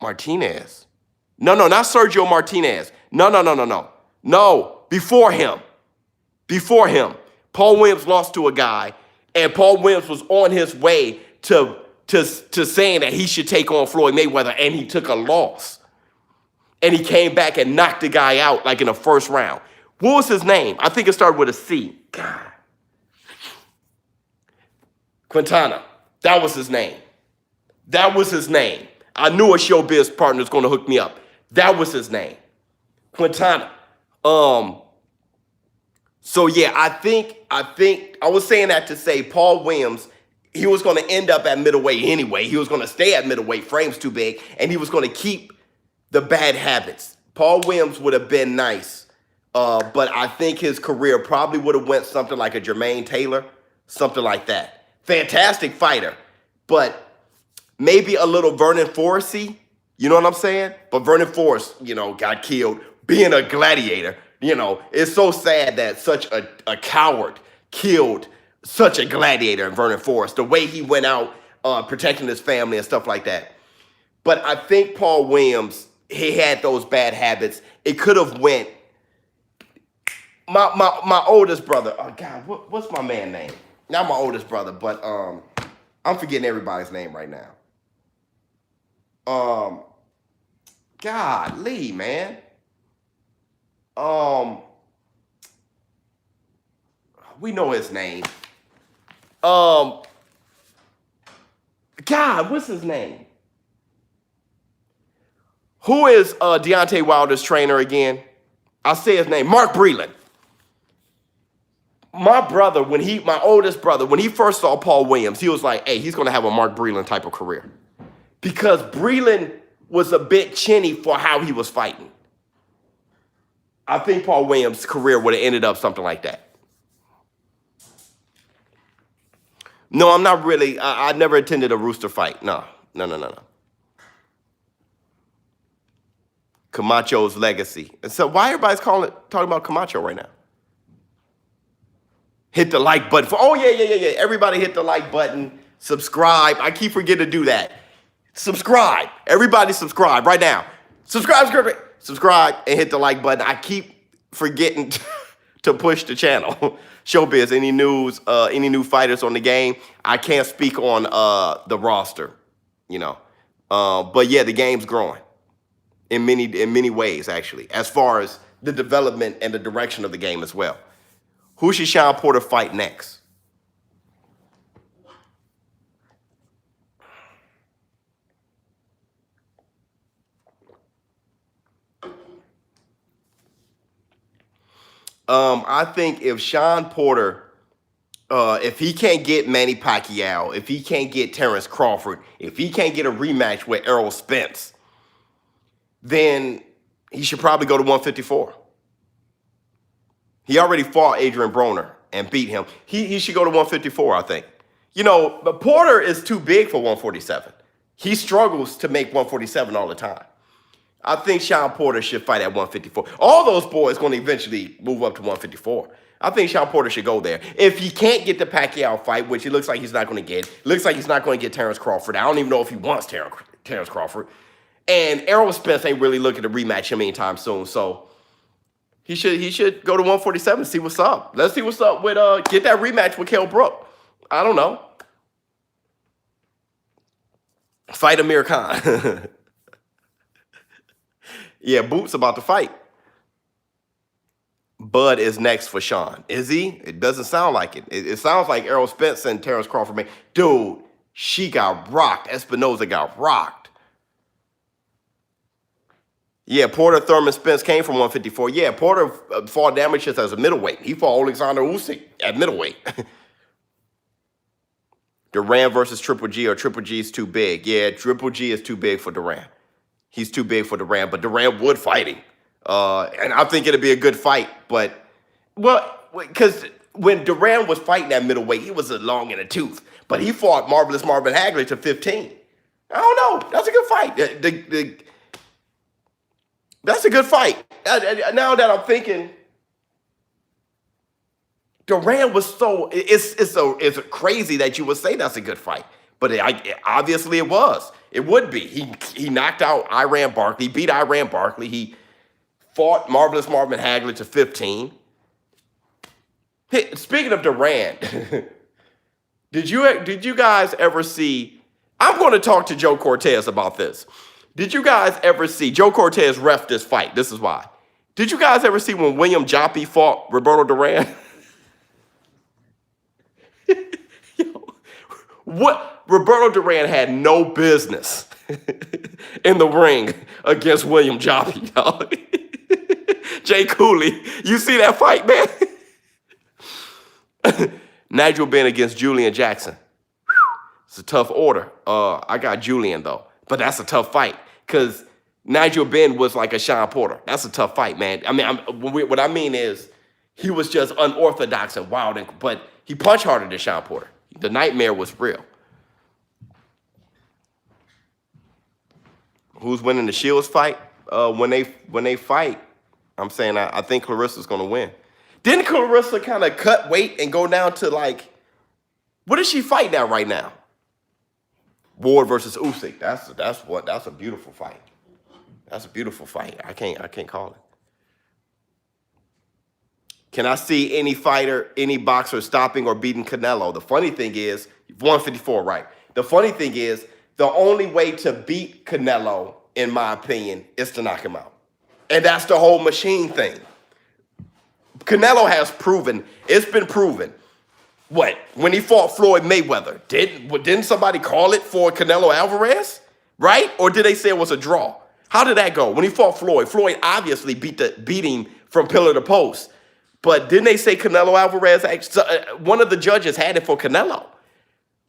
Martinez. No, not Sergio Martinez. No. No, before him. Paul Williams lost to a guy, and Paul Williams was on his way to saying that he should take on Floyd Mayweather, and he took a loss. And he came back and knocked the guy out like in the first round. What was his name? I think it started with a C. God. Quintana. That was his name. I knew a ShowBizz partner was going to hook me up. That was his name. Quintana. So yeah, I think I was saying that to say Paul Williams, he was going to end up at middleweight anyway. He was going to stay at middleweight, frame's too big, and he was going to keep the bad habits. Paul Williams would have been nice, but I think his career probably would have went something like a Jermaine Taylor, something like that. Fantastic fighter, but maybe a little Vernon Forrest-y, you know what I'm saying? But Vernon Forrest, got killed being a gladiator. It's so sad that such a coward killed such a gladiator in Vernon Forrest, the way he went out protecting his family and stuff like that. But I think Paul Williams, he had those bad habits. It could have went. My oldest brother, oh God, what's my man name? Not my oldest brother, but I'm forgetting everybody's name right now. Golly, man. We know his name. God, what's his name? Who is Deontay Wilder's trainer again? I'll say his name, Mark Breland. My oldest brother, when he first saw Paul Williams, he was like, hey, he's going to have a Mark Breland type of career. Because Breland was a bit chinny for how he was fighting. I think Paul Williams' career would have ended up something like that. No, I'm not really. I never attended a Rooster fight. No. Camacho's legacy. And so why everybody's talking about Camacho right now? Hit the like button. Yeah. Everybody hit the like button. Subscribe. I keep forgetting to do that. Subscribe. Everybody subscribe right now. Subscribe and hit the like button. I keep forgetting to push the channel. ShowBizz, any news, any new fighters on the game? I can't speak on the roster, but yeah, the game's growing in many ways, actually, as far as the development and the direction of the game as well. Who should Shawn Porter fight next? I think if Shawn Porter, if he can't get Manny Pacquiao, if he can't get Terrence Crawford, if he can't get a rematch with Errol Spence, then he should probably go to 154. He already fought Adrian Broner and beat him. He should go to 154, I think. But Porter is too big for 147. He struggles to make 147 all the time. I think Sean Porter should fight at 154. All those boys going to eventually move up to 154. I think Sean Porter should go there. If he can't get the Pacquiao fight, which it looks like he's not going to get, looks like he's not going to get Terrence Crawford. I don't even know if he wants Terrence Crawford. And Errol Spence ain't really looking to rematch him anytime soon. So he should go to 147 and see what's up. Let's see what's up with get that rematch with Kell Brook. I don't know. Fight Amir Khan. Yeah, Boot's about to fight. Bud is next for Sean. Is he? It doesn't sound like it. It sounds like Errol Spence and Terrence Crawford. Dude, she got rocked. Espinoza got rocked. Yeah, Porter, Thurman, Spence came from 154. Yeah, Porter fought damages as a middleweight. He fought Alexander Usyk at middleweight. Duran versus Triple G, or Triple G is too big. Yeah, Triple G is too big for Duran. He's too big for Duran, but Duran would fight him. And I think it'd be a good fight. But, well, because when Duran was fighting that middleweight, he was long in the tooth. But he fought Marvelous Marvin Hagler to 15. I don't know. That's a good fight. That's a good fight. Now that I'm thinking, Duran was so, it's crazy that you would say that's a good fight. But obviously it was. It would be. He knocked out Iran Barkley, beat Iran Barkley. He fought Marvelous Marvin Hagler to 15. Hey, speaking of Duran, did you guys ever see, I'm going to talk to Joe Cortez about this. Did you guys ever see, Joe Cortez ref this fight? This is why. Did you guys ever see when William Joppy fought Roberto Duran? What? Roberto Duran had no business in the ring against William Joppy, dog. Jay Cooley, you see that fight, man? Nigel Benn against Julian Jackson. It's a tough order. I got Julian, though. But that's a tough fight because Nigel Benn was like a Sean Porter. That's a tough fight, man. I mean, what I mean is he was just unorthodox and wild, but he punched harder than Sean Porter. The nightmare was real. Who's winning the Shields fight? When they fight, I'm saying I think Claressa's going to win. Didn't Claressa kind of cut weight and go down to like, what is she fighting at right now? Ward versus Usyk. That's a beautiful fight. That's a beautiful fight. I can't call it. Can I see any fighter, any boxer stopping or beating Canelo? The funny thing is, 154, right? The funny thing is, the only way to beat Canelo, in my opinion, is to knock him out. And that's the whole machine thing. Canelo has proven, it's been proven. What? When he fought Floyd Mayweather, didn't somebody call it for Canelo Alvarez? Right? Or did they say it was a draw? How did that go? When he fought Floyd obviously beat him from pillar to post. But didn't they say Canelo Alvarez? One of the judges had it for Canelo.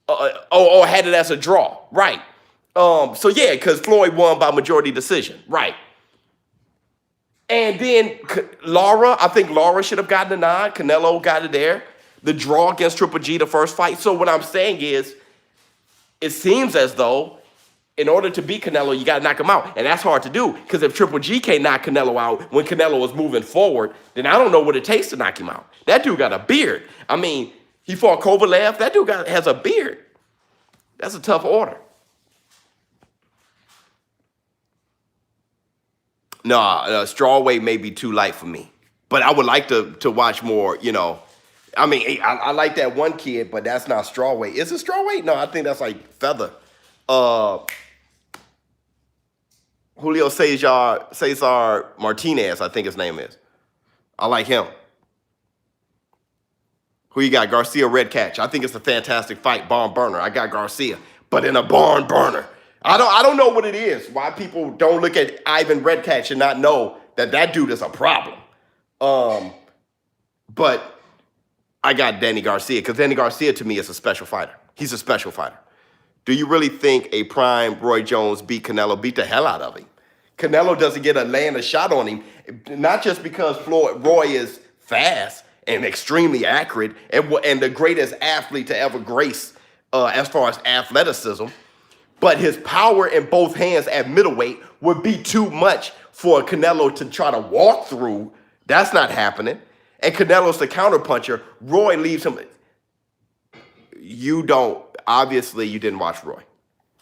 Or had it as a draw. Right. So yeah, because Floyd won by majority decision. Right. And then I think Laura should have gotten the nod. Canelo got it there. The draw against Triple G, the first fight. So what I'm saying is, it seems as though in order to beat Canelo, you got to knock him out. And that's hard to do, because if Triple G can't knock Canelo out when Canelo was moving forward, then I don't know what it takes to knock him out. That dude got a beard. I mean, he fought Kovalev. That dude has a beard. That's a tough order. No, strawweight may be too light for me. But I would like to watch more, you know. I mean, I like that one kid, but that's not strawweight. Is it strawweight? No, I think that's like feather. Julio Cesar Martinez, I think his name is. I like him. Who you got? Garcia Red Catch. I think it's a fantastic fight. Barn burner. I got Garcia, but in a barn burner. I don't know what it is. Why people don't look at Ivan Red Catch and not know that dude is a problem. But I got Danny Garcia, because Danny Garcia to me is a special fighter. He's a special fighter. Do you really think a prime Roy Jones beat Canelo? Beat the hell out of him. Canelo doesn't get a shot on him, not just because Roy is fast and extremely accurate and the greatest athlete to ever grace as far as athleticism, But his power in both hands at middleweight would be too much for Canelo to try to walk through. That's not happening. And Canelo's the counterpuncher. Roy leaves him. Obviously you didn't watch Roy.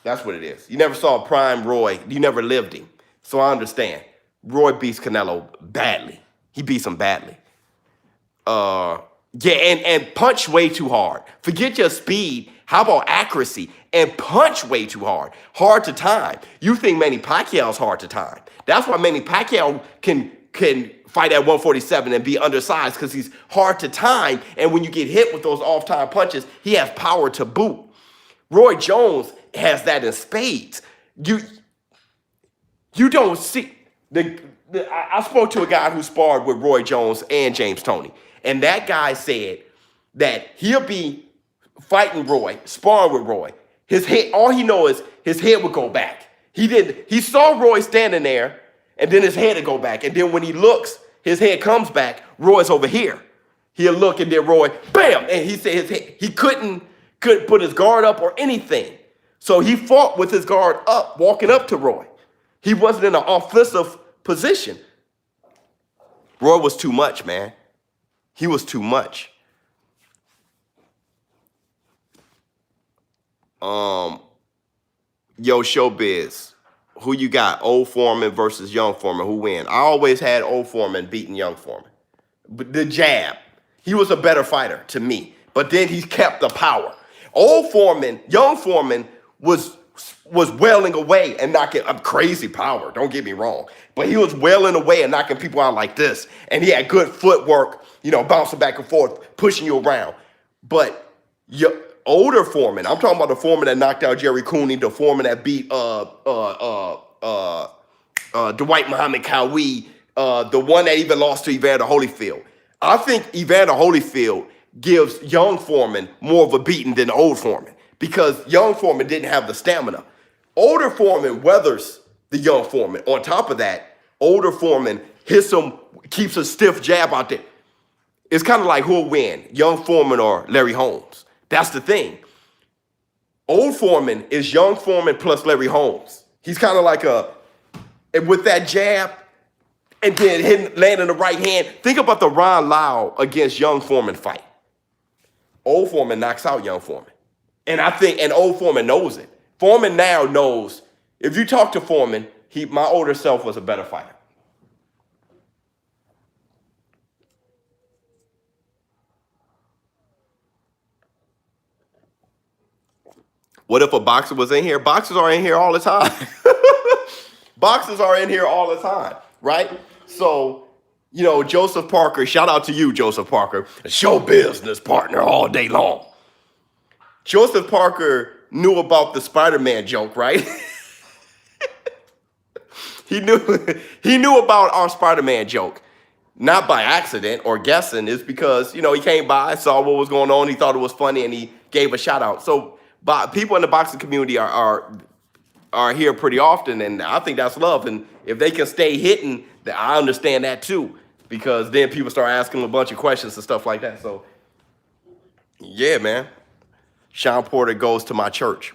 That's what it is. You never saw prime Roy. You never lived him. So I understand. Roy beats Canelo badly. He beats him badly. And punch way too hard. Forget your speed. How about accuracy? And punch way too hard. Hard to time. You think Manny Pacquiao's hard to time. That's why Manny Pacquiao can fight at 147 and be undersized, because he's hard to time. And when you get hit with those off-time punches, he has power to boot. Roy Jones has that in spades. You don't see I spoke to a guy who sparred with Roy Jones and James Toney, and that guy said that he'll be fighting Roy, sparring with Roy. His head, all he knows is his head would go back. He saw Roy standing there, and then his head would go back. And then when he looks, his head comes back, Roy's over here. He'll look, and then Roy, bam! And he said his head, he couldn't put his guard up or anything. So he fought with his guard up, walking up to Roy. He wasn't in an offensive position. Roy was too much, man. He was too much. Yo, ShowBizz, who you got? Old Foreman versus Young Foreman. Who win? I always had Old Foreman beating Young Foreman. But the jab, he was a better fighter to me. But then he kept the power. Young Foreman was wailing away and knocking up crazy power. Don't get me wrong. But he was wailing away and knocking people out like this. And he had good footwork, bouncing back and forth, pushing you around. But your older Foreman, I'm talking about the Foreman that knocked out Jerry Cooney, the Foreman that beat Dwight Muhammad Cowie, the one that even lost to Evander Holyfield. I think Evander Holyfield gives Young Foreman more of a beating than old Foreman, because Young Foreman didn't have the stamina. Older Foreman weathers the Young Foreman. On top of that, older Foreman hits him, keeps a stiff jab out there. It's kind of like who'll win, Young Foreman or Larry Holmes. That's the thing. Old Foreman is Young Foreman plus Larry Holmes. He's kind of like with that jab and then landing the right hand. Think about the Ron Lau against Young Foreman fight. Old Foreman knocks out Young Foreman. And Old Foreman knows it. Foreman now knows, if you talk to Foreman, my older self was a better fighter. What if a boxer was in here? Boxers are in here all the time. Boxers are in here all the time, right? So, Joseph Parker, shout out to you, Joseph Parker, a show business partner all day long. Joseph Parker knew about the Spider-Man joke, right? He knew about our Spider-Man joke. Not by accident or guessing. It's because, he came by, saw what was going on, he thought it was funny, and he gave a shout out. So people in the boxing community are here pretty often, and I think that's love. And if they can stay hitting, I understand that too, because then people start asking them a bunch of questions and stuff like that. So, yeah, man. Sean Porter goes to my church.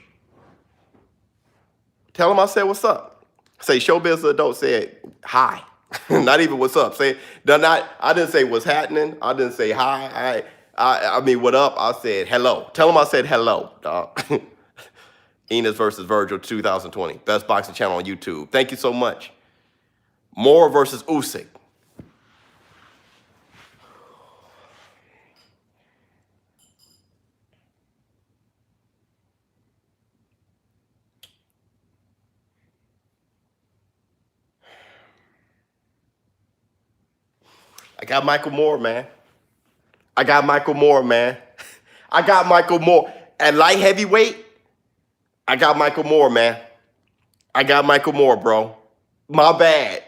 Tell him I said what's up. Say ShowBizz adult said hi. Not even what's up. I didn't say what's happening. I didn't say hi. I mean, what up? I said hello. Tell him I said hello, dog. Enos versus Virgil 2020. Best boxing channel on YouTube. Thank you so much. Moore versus Usyk. I got Michael Moore, man. I got Michael Moore. At light heavyweight, I got Michael Moore, man. I got Michael Moore, bro. My bad.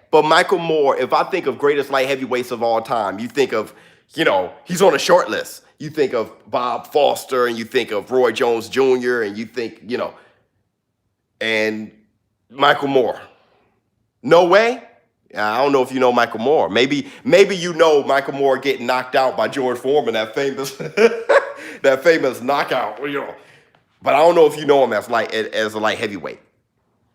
But Michael Moore, if I think of greatest light heavyweights of all time, you think of, he's on a short list. You think of Bob Foster, and you think of Roy Jones Jr., and you think, and Michael Moore. No way. I don't know if you know Michael Moore. Maybe you know Michael Moore getting knocked out by George Foreman, that famous that famous knockout. But I don't know if you know him as a light heavyweight.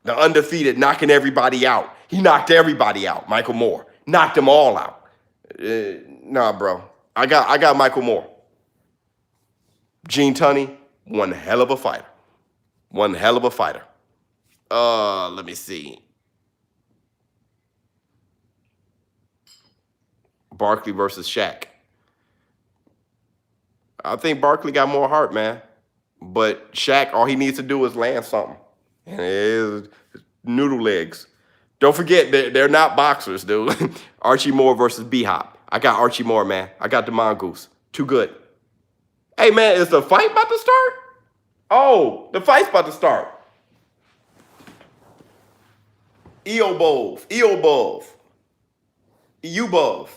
The undefeated, knocking everybody out. He knocked everybody out. Michael Moore knocked them all out. Nah, bro. I got Michael Moore. Gene Tunney, one hell of a fighter. One hell of a fighter. Let me see. Barkley versus Shaq. I think Barkley got more heart, man. But Shaq, all he needs to do is land something. And it is noodle legs. Don't forget, they're not boxers, dude. Archie Moore versus B-Hop. I got Archie Moore, man. I got the Mongoose. Too good. Hey, man, is the fight about to start? Oh, the fight's about to start. Eobov. Eubov.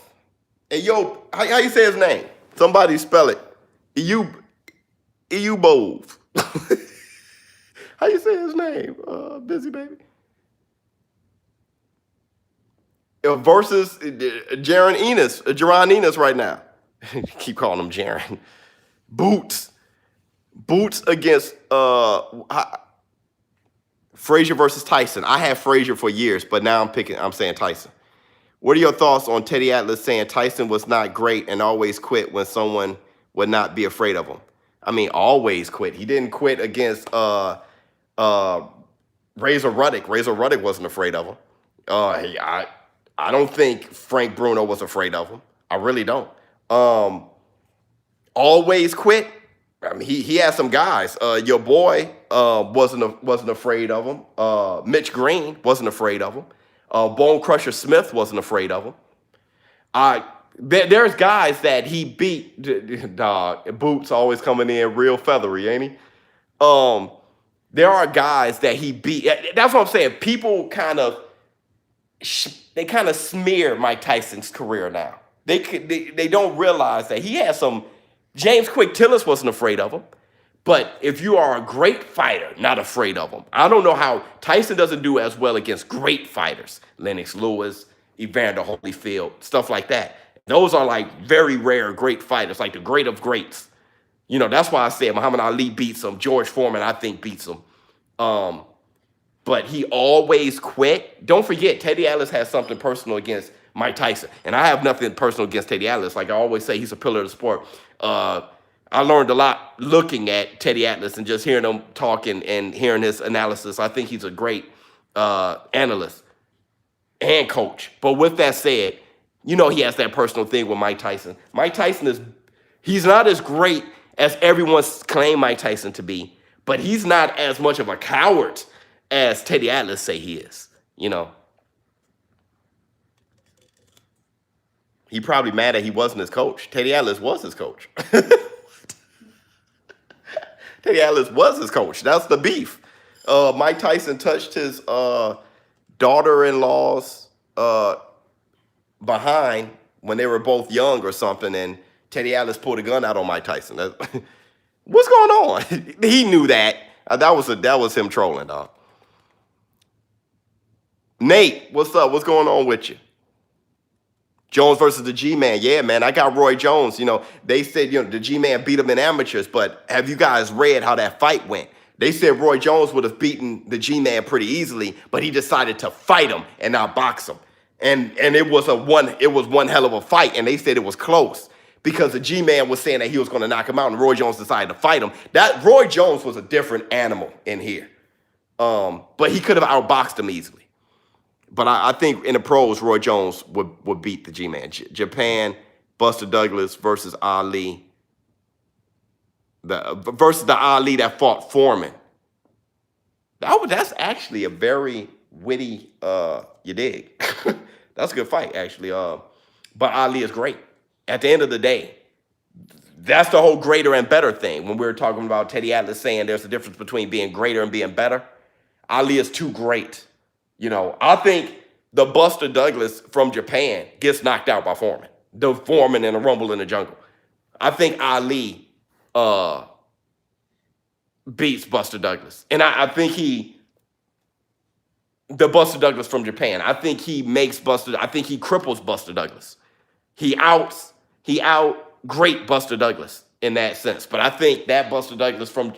Hey, yo, how you say his name? Somebody spell it. Eubov. How you say his name? Busy baby. Versus Jaron Enos right now. Keep calling him Jaron. Boots against Frazier versus Tyson. I had Frazier for years, but now I'm saying Tyson. What are your thoughts on Teddy Atlas saying Tyson was not great and always quit when someone would not be afraid of him? I mean, always quit. He didn't quit against Razor Ruddock. Razor Ruddock wasn't afraid of him. I don't think Frank Bruno was afraid of him. I really don't. Always quit. I mean, he had some guys. Your boy wasn't afraid of him. Mitch Green wasn't afraid of him. Bone Crusher Smith wasn't afraid of him. There's guys that he beat. Dog, Boots always coming in real feathery, ain't he? There are guys that he beat. That's what I'm saying. People kind of smear Mike Tyson's career now. They don't realize that he had some. James Quick Tillis wasn't afraid of him. But if you are a great fighter, not afraid of him. I don't know how Tyson doesn't do as well against great fighters. Lennox Lewis, Evander Holyfield, stuff like that. Those are like very rare great fighters, like the great of greats. You know, that's why I said Muhammad Ali beats him. George Foreman, I think, beats him. But he always quit. Don't forget, Teddy Atlas has something personal against Mike Tyson. And I have nothing personal against Teddy Atlas. Like I always say, he's a pillar of the sport. I learned a lot looking at Teddy Atlas and just hearing him talk and hearing his analysis. I think he's a great analyst and coach. But with that said, you know he has that personal thing with Mike Tyson. Mike Tyson he's not as great as everyone's claimed Mike Tyson to be, but he's not as much of a coward as Teddy Atlas say he is, you know. He probably mad that he wasn't his coach. Teddy Atlas was his coach. Teddy Atlas was his coach. That's the beef. Mike Tyson touched his daughter-in-law's behind when they were both young or something, and Teddy Atlas pulled a gun out on Mike Tyson. What's going on? He knew that. That was him trolling, dog. Nate, what's up? What's going on with you? Jones versus the G-Man. Yeah, man, I got Roy Jones. You know, they said, you know, the G-Man beat him in amateurs, but have you guys read how that fight went? They said Roy Jones would have beaten the G-Man pretty easily, but he decided to fight him and not box him. And it was one hell of a fight, and they said it was close because the G-Man was saying that he was going to knock him out, and Roy Jones decided to fight him. That Roy Jones was a different animal in here. But he could have outboxed him easily. But I think in the pros, Roy Jones would beat the G-Man. Japan, Buster Douglas versus Ali. Versus the Ali that fought Foreman. That's actually a very witty, you dig? That's a good fight, actually. But Ali is great. At the end of the day, that's the whole greater and better thing. When we were talking about Teddy Atlas saying there's a difference between being greater and being better, Ali is too great. You know, I think the Buster Douglas from Japan gets knocked out by Foreman. The Foreman in a Rumble in the Jungle. I think Ali beats Buster Douglas. And I think the Buster Douglas from Japan, I think he cripples Buster Douglas. He out great Buster Douglas in that sense. But I think that Buster Douglas from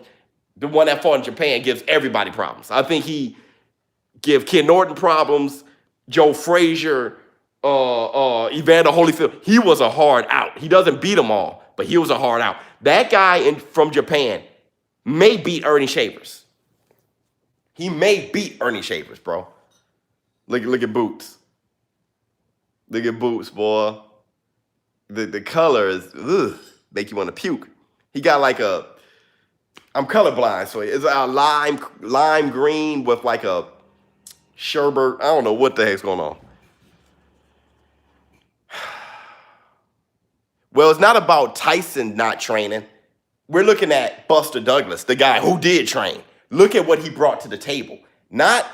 The one that fought in Japan gives everybody problems. I think he give Ken Norton problems, Joe Frazier, Evander Holyfield. He was a hard out. He doesn't beat them all, but he was a hard out. That guy from Japan may beat Ernie Shavers. He may beat Ernie Shavers, bro. Look at Boots. Look at Boots, boy. The color is make you want to puke. He got like I'm colorblind, so it's a lime green with like a sherbet. I don't know what the heck's going on. Well, it's not about Tyson not training. We're looking at Buster Douglas, the guy who did train. Look at what he brought to the table. Not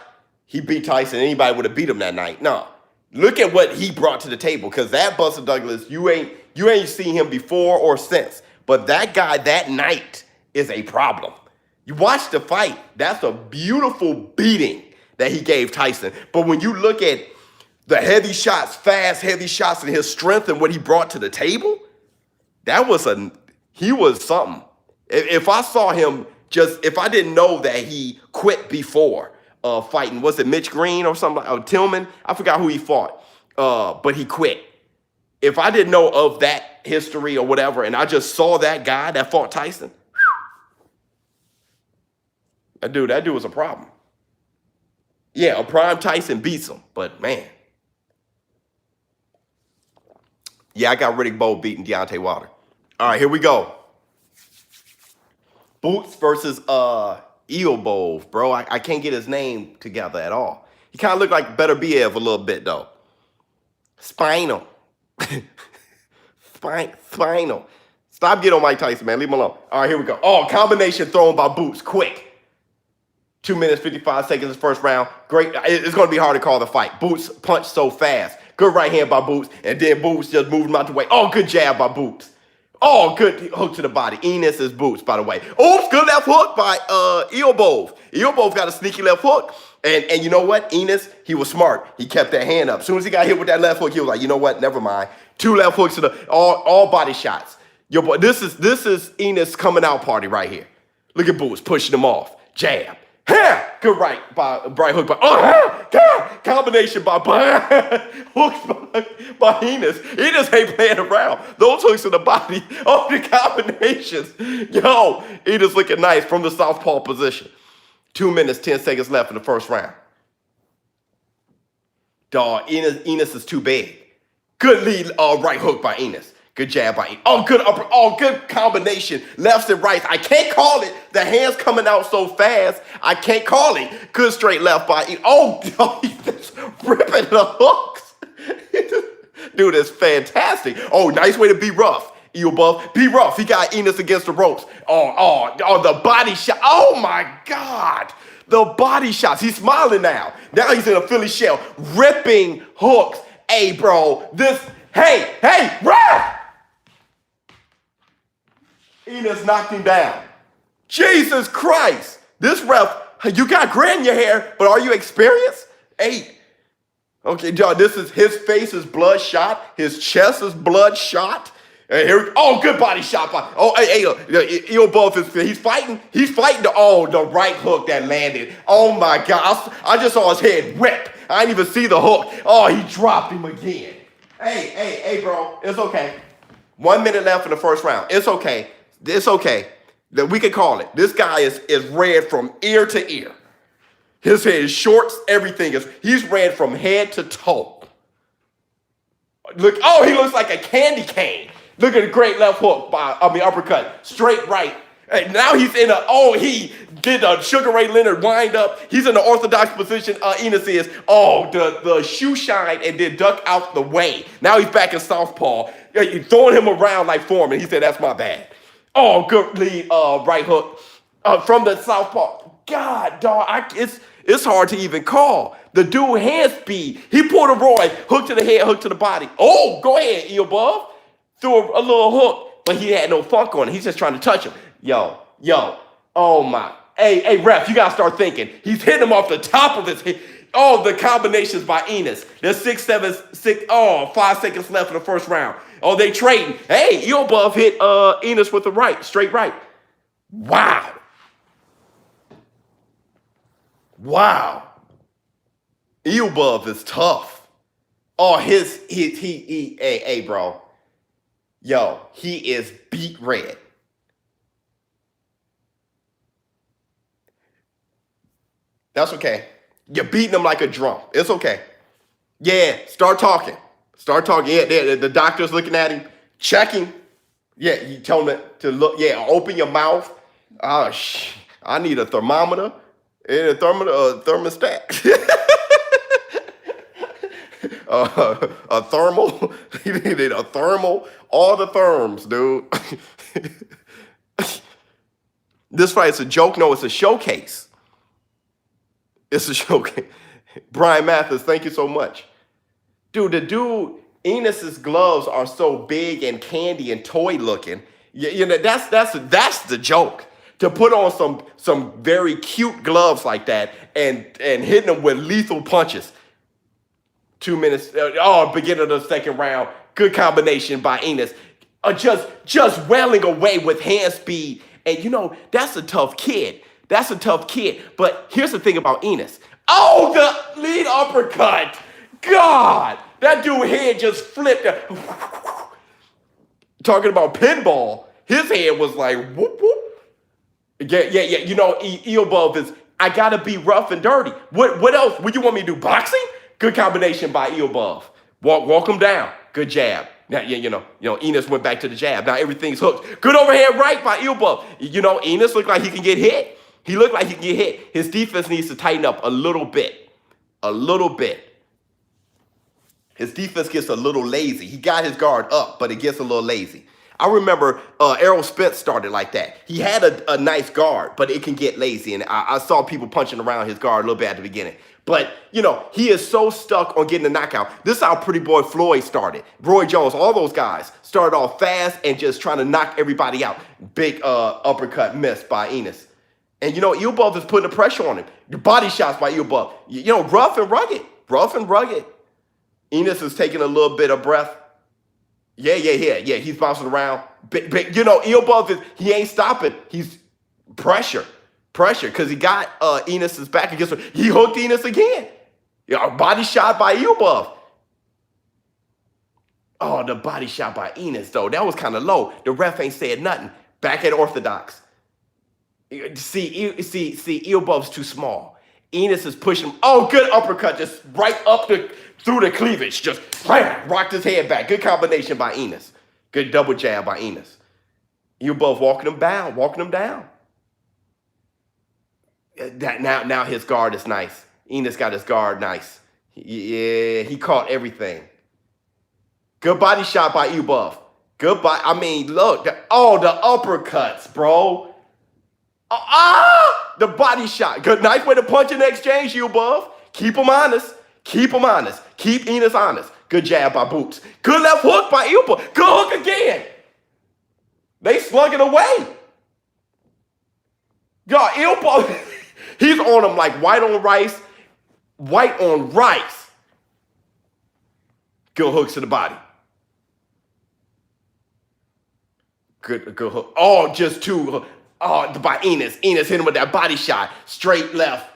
he beat Tyson, anybody would have beat him that night. No. Look at what he brought to the table, because that Buster Douglas, you ain't seen him before or since. But that guy that night is a problem. You watch the fight, that's a beautiful beating that he gave Tyson. But when you look at the heavy shots, fast heavy shots, and his strength and what he brought to the table, he was something. If I saw him if I didn't know that he quit before fighting, was it Mitch Green or something, or Tillman? I forgot who he fought, but he quit. If I didn't know of that history or whatever, and I just saw that guy that fought Tyson, that dude was a problem. Yeah, a prime Tyson beats him, but man. Yeah, I got Riddick Bowe beating Deontay Wilder. All right, here we go. Boots versus Eobov, bro. I can't get his name together at all. He kind of looked like Better Biev a little bit, though. Spinal. Spinal. Stop getting on Mike Tyson, man. Leave him alone. All right, here we go. Oh, combination thrown by Boots. Quick. 2 minutes, 55 seconds, first round. Great. It's going to be hard to call the fight. Boots punched so fast. Good right hand by Boots, and then Boots just moved him out the way. Oh, good jab by Boots. Oh, good hook to the body. Enos is Boots, by the way. Oops, good left hook by Eobov. Eobov got a sneaky left hook. And you know what? Enos, he was smart. He kept that hand up. As soon as he got hit with that left hook, he was like, you know what? Never mind. 2 left hooks to the all body shots. Yo, boy, this is Enos coming out party right here. Look at Boots pushing him off. Jab. Good right hook by combination by hooks by Enos. Enos ain't playing around. Those hooks in the body, the combinations. Yo, Enos looking nice from the southpaw position. 2 minutes, 10 seconds left in the first round. Dog, Enos is too big. Good lead right hook by Enos. Good jab by Enos. Oh, good upper. Oh, good combination. Lefts and rights. I can't call it. The hands coming out so fast. I can't call it. Good straight left by Enos. Oh, he's ripping the hooks. Dude, it's fantastic. Oh, nice way to be rough. Eobov, be rough. He got Enos against the ropes. Oh, the body shot. Oh, my God. The body shots. He's smiling now. Now he's in a Philly shell. Ripping hooks. Hey, bro, hey, ref! Enos knocked him down. Jesus Christ. This ref, you got gray in your hair, but are you experienced? 8. Okay, John, his face is bloodshot. His chest is bloodshot. And here, good body shot by. Eobov he's fighting the right hook that landed. Oh my God, I just saw his head rip. I didn't even see the hook. Oh, he dropped him again. Hey, bro, it's okay. 1 minute left in the first round. It's okay. That we can call it. This guy is red from ear to ear. His head is shorts, everything he's red from head to toe. Look, he looks like a candy cane. Look at the great left hook uppercut. Straight right. And now he's he did a Sugar Ray Leonard wind up. He's in the orthodox position. Enos is. The shoe shine and then duck out the way. Now he's back in southpaw. You're throwing him around like Foreman. He said, that's my bad. Oh, good lead right hook from the southpaw. God, dog, it's hard to even call. The dude hand speed. He pulled a Roy, hook to the head, hook to the body. Oh, go ahead, Eobov. Threw a little hook, but he had no funk on it. He's just trying to touch him. Yo. Oh, my. Hey, ref, you got to start thinking. He's hitting him off the top of his head. Oh, the combinations by Enos. There's 5 seconds left in the first round. Oh, they trading. Hey, Eobov hit Enos with the right, straight right. Wow. Wow. Elbov is tough. Oh, hey, bro. Yo, he is beat red. That's okay. You're beating him like a drum. It's okay. Yeah, start talking. Start talking. Yeah, the doctor's looking at him, checking. Yeah, you tell him to look. Yeah, open your mouth. Oh, I need a thermometer and a thermostat. A thermal. You needed a thermal. All the therms, dude. This fight's a joke. No, it's a showcase. It's a showcase. Brian Mathis, thank you so much. Dude, Enos's gloves are so big and candy and toy looking. You know, that's the joke. To put on some very cute gloves like that and hitting them with lethal punches. 2 minutes. Beginning of the second round. Good combination by Enos. Just wailing away with hand speed. And you know, that's a tough kid. That's a tough kid. But here's the thing about Enos. Oh, the lead uppercut. God, that dude head just flipped. Talking about pinball, his head was like whoop whoop. Yeah. You know, Elbov is. I gotta be rough and dirty. What else? Would you want me to do? Boxing? Good combination by Elbov. Walk him down. Good jab. Now, you know, Enos went back to the jab. Now everything's hooked. Good overhead right by Elbov. You know, Enos looked like he can get hit. He looked like he can get hit. His defense needs to tighten up a little bit. A little bit. His defense gets a little lazy. He got his guard up, but it gets a little lazy. I remember Errol Spence started like that. He had a nice guard, but it can get lazy. And I saw people punching around his guard a little bit at the beginning. But, you know, he is so stuck on getting the knockout. This is how Pretty Boy Floyd started. Roy Jones, all those guys started off fast and just trying to knock everybody out. Big uppercut miss by Enos. And, you know, Elbov is putting the pressure on him. The body shots by Elbov. You know, rough and rugged. Rough and rugged. Enos is taking a little bit of breath. Yeah. He's bouncing around. You know, Elbov he ain't stopping. He's pressure, because he got Enos's back against him. He hooked Enos again. Yeah, body shot by Elbov. Oh, the body shot by Enos, though. That was kind of low. The ref ain't said nothing. Back at orthodox. See, Elbov's too small. Enos is pushing him. Oh, good uppercut, just right up through the cleavage. Just rocked his head back. Good combination by Enos. Good double jab by Enos. Elbov walking him down. Now his guard is nice. Enos got his guard nice. Yeah, he caught everything. Good body shot by Elbov. Good body. I mean, look. The uppercuts, bro. The body shot. Good, nice way to punch in the exchange, Elbov. Keep him honest. Keep Enos honest. Good jab by Boots. Good left hook by Elbov. Good hook again. They slug it away. God, Elbov, he's on him like white on rice. White on rice. Good hooks to the body. Good hook. Oh, just two. Oh, by Enos. Enos hit him with that body shot. Straight left.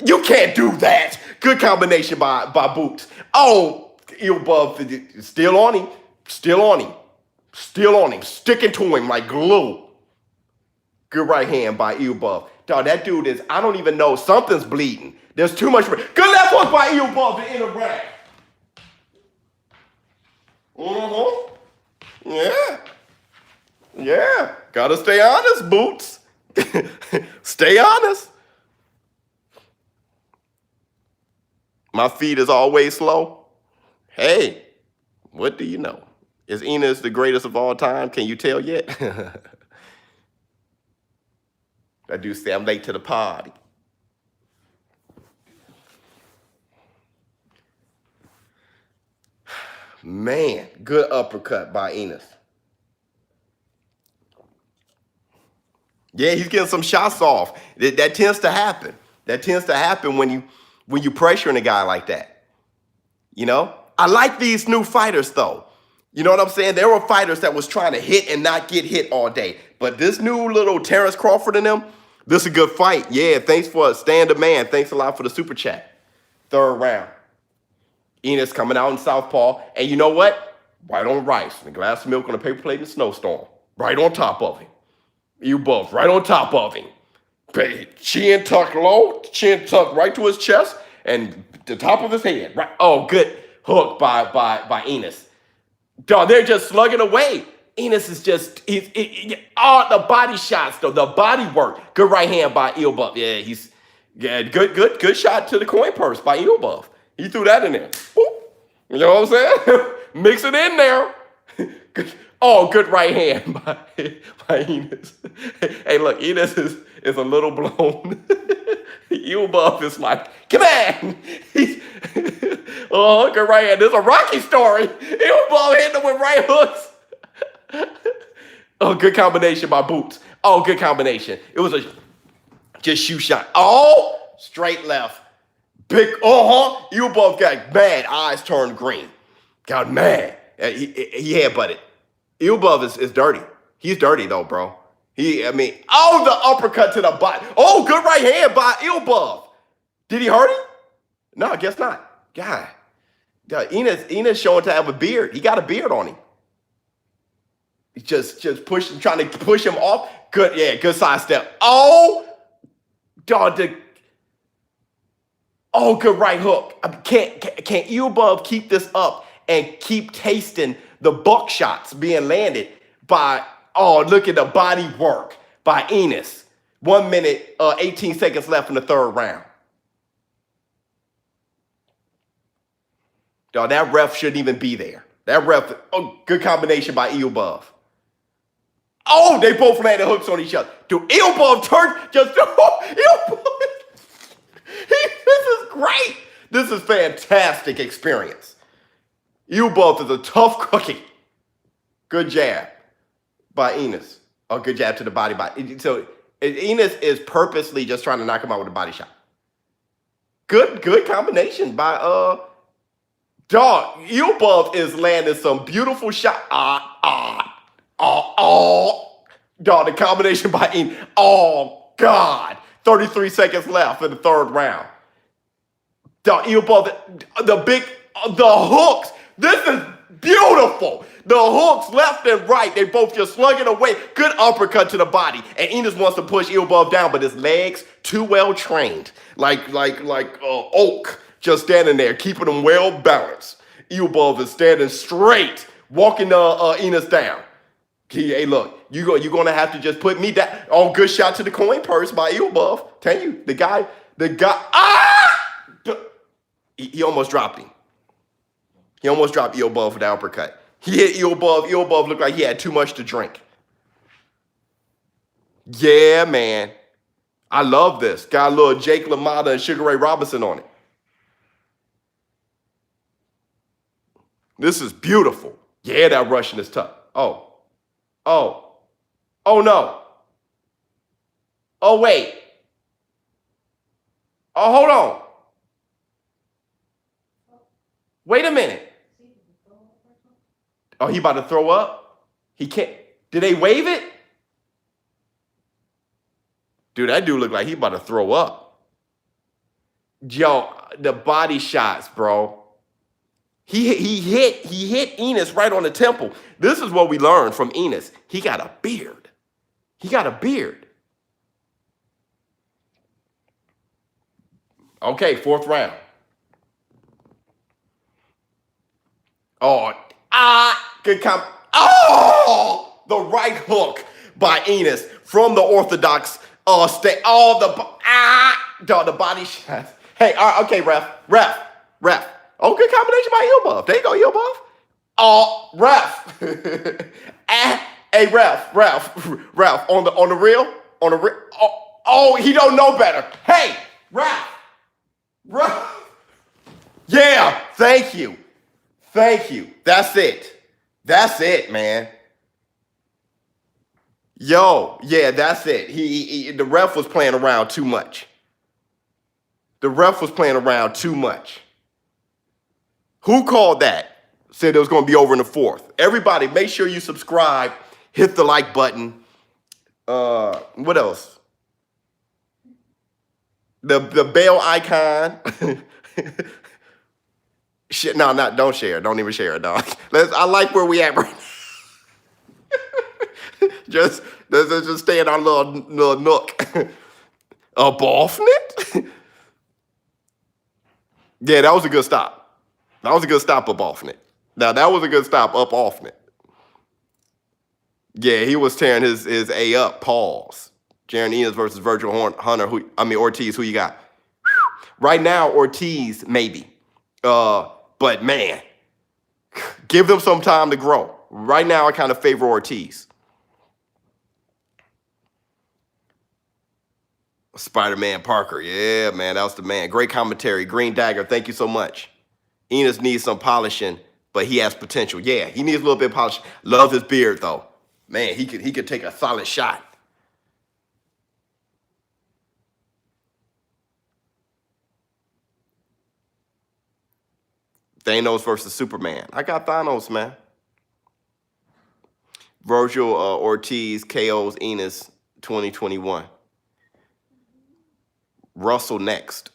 You can't do that. Good combination by Boots. Oh, Elbov still on him. Sticking to him like glue. Good right hand by Elbov. Dog, that dude is, I don't even know. Something's bleeding. There's too much. Good left hook by Elbov to interact. Yeah. Gotta stay honest, Boots. Stay honest. My feet is always slow. Hey, what do you know? Is Enos the greatest of all time? Can you tell yet? I do say I'm late to the party. Man, good uppercut by Enos. Yeah, he's getting some shots off. That tends to happen. That tends to happen when you pressuring a guy like that. You know? I like these new fighters, though. You know what I'm saying? There were fighters that was trying to hit and not get hit all day. But this new little Terrence Crawford and them, This is a good fight. Yeah, thanks for staying the man. Thanks a lot for the super chat. Third round. Enos coming out in southpaw. And you know what? Right on rice. And a glass of milk on a paper plate in a snowstorm. Right on top of him. You both right on top of him. Chin tucked low, chin tucked right to his chest, and the top of his head. Right. Oh, good hook by Enos. Dog, they're just slugging away. Enos is just the body shots though, the body work. Good right hand by Eelbuff. Yeah, good shot to the coin purse by Eelbuff. He threw that in there. Boop. You know what I'm saying? Mix it in there. Good right hand by Enos. Hey, look, Enos is a little blown. Eelbuff is like, come on. Good right hand. This is a Rocky story. Eelbuff hitting him with right hooks. Oh, good combination by Boots. Oh, good combination. It was a just shoe shot. Oh, straight left. Big, Eelbuff got mad. Eyes turned green. Got mad. He headbutted. Eelbuff is dirty. He's dirty though, bro. The uppercut to the body. Oh, good right hand by Eelbuff. Did he hurt him? No, I guess not. God. Enos showing to have a beard. He got a beard on him. He's just trying to push him off. Good side step. Oh, dog. Good right hook. Can't Eelbuff keep this up and keep tasting the buckshots being landed by, look at the body work by Enos. 1 minute, 18 seconds left in the third round. Dog, that ref shouldn't even be there. That ref, good combination by Eelbuff. Oh, they both landed hooks on each other. Dude, Eelbuff turned, Eelbuff. This is great. This is fantastic experience. Eelbuff is a tough cookie. Good jab by Enos. Good jab to the body. So Enos is purposely just trying to knock him out with a body shot. Good combination by dog. Eelbuff is landing some beautiful shot. Dog, the combination by Enos. Oh God. 33 seconds left in the third round. Dog, Eelbuff, the hooks. This is beautiful. The hooks left and right, they both just slugging away. Good uppercut to the body. And Enos wants to push Eelbuff down, but his legs too well trained. Like oak, just standing there, keeping him well balanced. Eelbuff is standing straight, walking Enos down. Hey, look, you're going to have to just put me down. Oh, good shot to the coin purse by Eelbuff. Tell you, the guy, he almost dropped him. He almost dropped Eelbuff with the uppercut. He hit Eelbuff. Eelbuff looked like he had too much to drink. Yeah, man. I love this. Got a little Jake LaMotta and Sugar Ray Robinson on it. This is beautiful. Yeah, that Russian is tough. Oh no. Oh, wait. Oh, hold on. Wait a minute. Oh, he about to throw up? He can't. Did they wave it? Dude, that dude looked like he about to throw up. Yo, the body shots, bro. He hit Enos right on the temple. This is what we learned from Enos. He got a beard. Okay, fourth round. Good the right hook by Enos from the orthodox state. The body shots. Hey, okay, ref. Oh, good combination by Eelbuff. There you go, Eelbuff. Oh, ref. Hey, ref. On the real. Oh, he don't know better. Hey, ref. Yeah, thank you. That's it, man. Yo, yeah, that's it. The ref was playing around too much. Who called that? Said it was going to be over in the fourth. Everybody, make sure you subscribe. Hit the like button. What else? The bell icon. Shit, no, not don't share. Don't even share it, dog. I like where we at right now. Let's just stay in our little nook. A Ballfnet? Yeah, that was a good stop. That was a good stop up off it. Now that was a good stop up off it. Yeah, he was tearing his A up. Pause. Jaron Enos versus Virgil Hunter. Ortiz. Who you got? Right now, Ortiz maybe. But man, give them some time to grow. Right now, I kind of favor Ortiz. Spider-Man Parker. Yeah, man, that was the man. Great commentary. Green Dagger. Thank you so much. Enos needs some polishing, but he has potential. Yeah, he needs a little bit of polishing. Love his beard though. Man, he could take a solid shot. Thanos versus Superman. I got Thanos, man. Virgil Ortiz KOs Enos 2021. Russell next.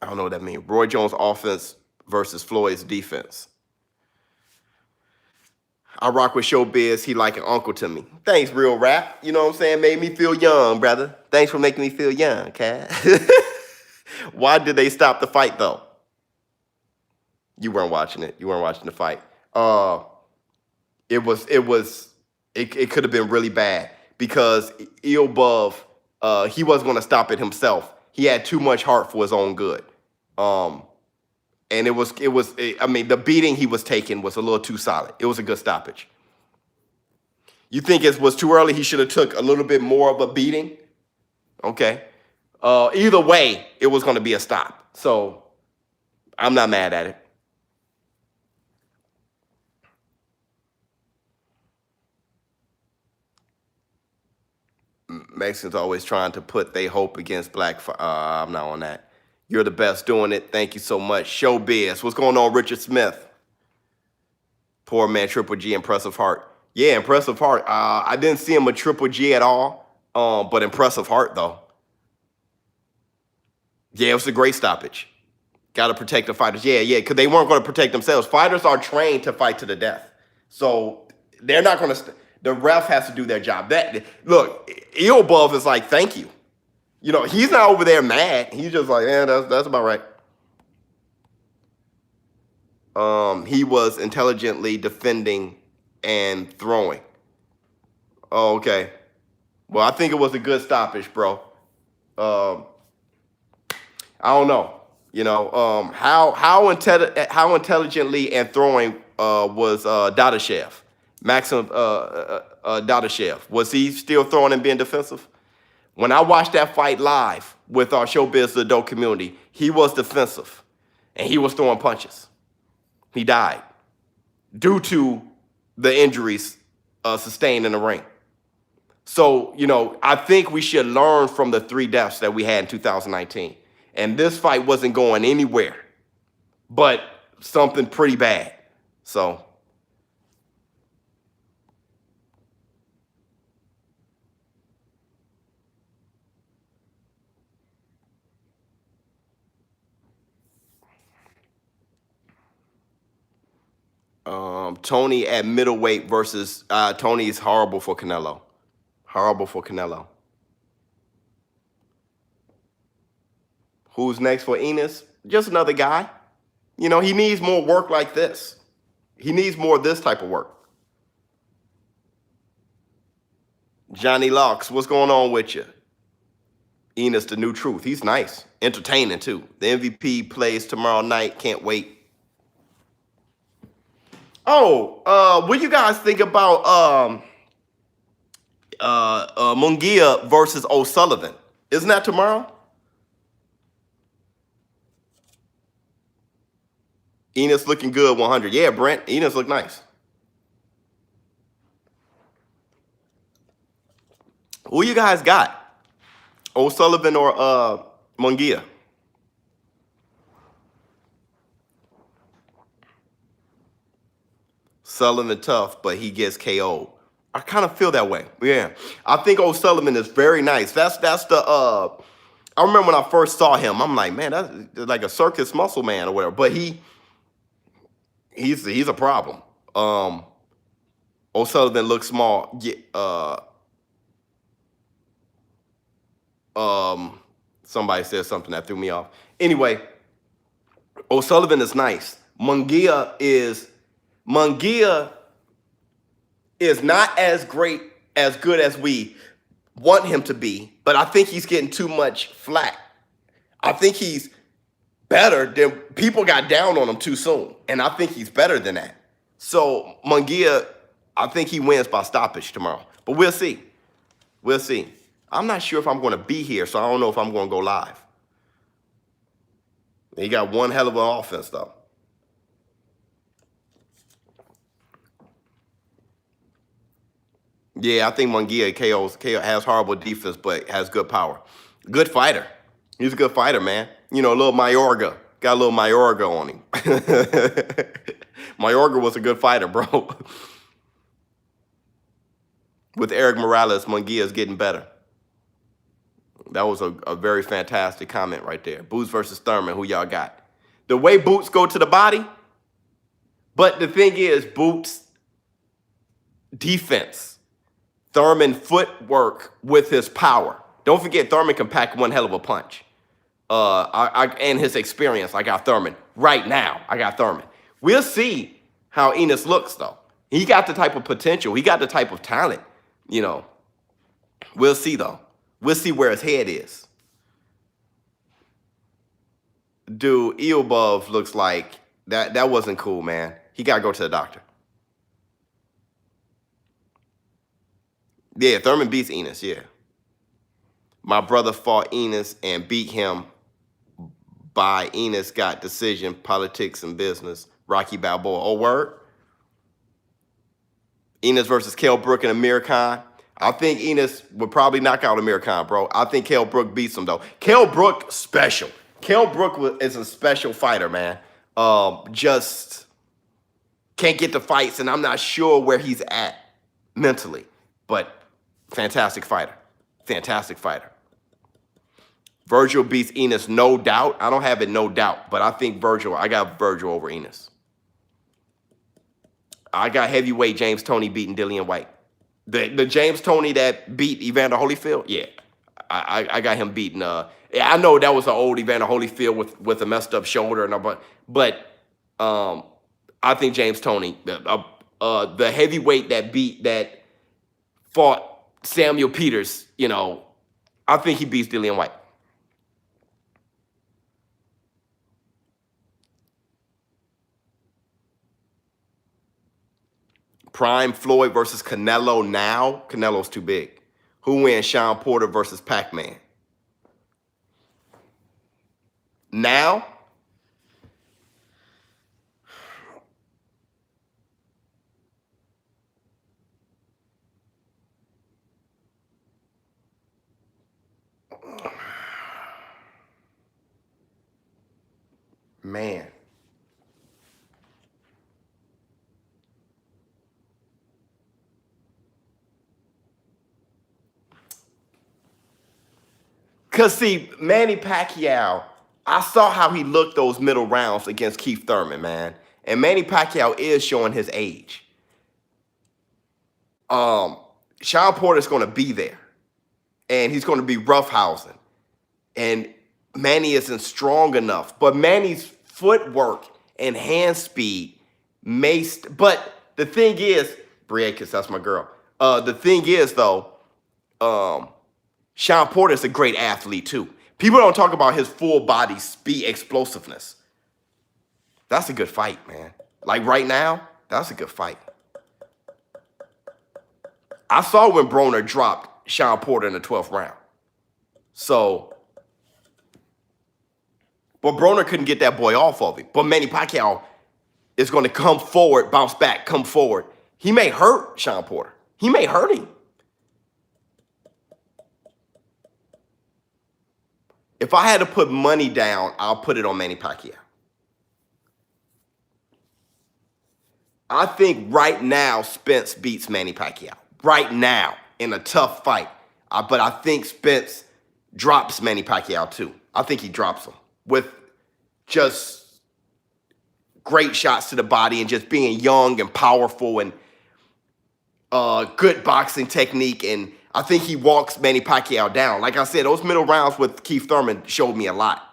I don't know what that means. Roy Jones offense versus Floyd's defense. I rock with ShowBizz. He like an uncle to me. Thanks, Real Rap. You know what I'm saying? Made me feel young, brother. Thanks for making me feel young, cat. Why did they stop the fight, though? You weren't watching it. You weren't watching the fight. It could have been really bad because Ilbov, he wasn't going to stop it himself. He had too much heart for his own good. And the beating he was taking was a little too solid. It was a good stoppage. You think it was too early? He should have took a little bit more of a beating? Okay. Either way, it was going to be a stop. So I'm not mad at it. Mexicans always trying to put their hope against black. I'm not on that. You're the best doing it. Thank you so much. ShowBizz. What's going on, Richard Smith? Poor man, Triple G, impressive heart. Yeah, impressive heart. I didn't see him a Triple G at all, but impressive heart, though. Yeah, it was a great stoppage. Got to protect the fighters. Yeah, because they weren't going to protect themselves. Fighters are trained to fight to the death. So they're not going to... The ref has to do their job. Look, Ilbov is like, thank you. You know, he's not over there mad. He's just like, yeah, that's about right. He was intelligently defending and throwing. Oh, okay. Well, I think it was a good stoppage, bro. I don't know. You know, how intelligently and throwing was Dadashev. Maxim Dadashev. Was he still throwing and being defensive? When I watched that fight live with our ShowBizz the adult community, he was defensive and he was throwing punches. He died due to the injuries sustained in the ring. So, you know, I think we should learn from the 3 deaths that we had in 2019. And this fight wasn't going anywhere but something pretty bad. So... Tony at middleweight versus Tony is horrible for Canelo. Horrible for Canelo. Who's next for Enos? Just another guy. You know, he needs more work like this. He needs more of this type of work. Johnny Locks, what's going on with you? Enos, the new truth. He's nice. Entertaining, too. The MVP plays tomorrow night. Can't wait. Oh, what do you guys think about Munguia versus O'Sullivan? Isn't that tomorrow? Enos looking good, 100. Yeah, Brent, Enos look nice. Who you guys got? O'Sullivan or Munguia? Sullivan tough, but he gets KO'd. I kind of feel that way. Yeah. I think O'Sullivan is very nice. That's the I remember when I first saw him, I'm like, man, that's like a circus muscle man or whatever. But he's a problem. O'Sullivan looks small. Yeah, somebody said something that threw me off. Anyway, O'Sullivan is nice. Munguia is not as good as we want him to be, but I think he's getting too much flack. I think he's better than people got down on him too soon, and I think he's better than that. So Munguia, I think he wins by stoppage tomorrow, but we'll see. We'll see. I'm not sure if I'm going to be here, so I don't know if I'm going to go live. He got one hell of an offense, though. Yeah, I think Munguia KO has horrible defense, but has good power. Good fighter. He's a good fighter, man. You know, a little Mayorga. Got a little Mayorga on him. Mayorga was a good fighter, bro. With Eric Morales, Munguia is getting better. That was a very fantastic comment right there. Boots versus Thurman, who y'all got? The way Boots go to the body, but the thing is, Boots defense, Thurman footwork with his power. Don't forget, Thurman can pack one hell of a punch. And his experience, I got Thurman. Right now, I got Thurman. We'll see how Enos looks, though. He got the type of potential. He got the type of talent, you know. We'll see, though. We'll see where his head is. Dude, Eobov looks like that wasn't cool, man. He got to go to the doctor. Yeah, Thurman beats Enos, yeah. My brother fought Enos and beat him by Enos got decision, politics and business, Rocky Balboa. Oh, word? Enos versus Kell Brook and Amir Khan. I think Enos would probably knock out Amir Khan, bro. I think Kell Brook beats him, though. Kell Brook, special. Kell Brook is a special fighter, man. Just can't get the fights, and I'm not sure where he's at mentally. But fantastic fighter. Fantastic fighter. Virgil beats Enos, no doubt. I don't have it no doubt, but I think I got Virgil over Enos. I got heavyweight James Toney beating Dillian White. The James Toney that beat Evander Holyfield, yeah. I got him beating. I know that was an old Evander Holyfield with a messed up shoulder, but I think James Toney, the heavyweight that fought Samuel Peters, you know, I think he beats Dillian White. Prime Floyd versus Canelo now. Canelo's too big. Who wins? Sean Porter versus Pac-Man. Now? Man. Because, see, Manny Pacquiao, I saw how he looked those middle rounds against Keith Thurman, man. And Manny Pacquiao is showing his age. Sean Porter's going to be there. And he's going to be roughhousing. And Manny isn't strong enough. But Manny's footwork and hand speed but the thing is, Briakis, that's my girl. The thing is, though, Sean Porter is a great athlete, too. People don't talk about his full body speed explosiveness. That's a good fight, man. Like right now, that's a good fight. I saw when Broner dropped Sean Porter in the 12th round. So, but Broner couldn't get that boy off of him. But Manny Pacquiao is going to come forward, bounce back, come forward. He may hurt Sean Porter. He may hurt him. If I had to put money down, I'll put it on Manny Pacquiao. I think right now Spence beats Manny Pacquiao. right now in a tough fight. But I think Spence drops Manny Pacquiao too. I think he drops him with just great shots to the body and just being young and powerful and good boxing technique. And I think he walks Manny Pacquiao down. Like I said, those middle rounds with Keith Thurman showed me a lot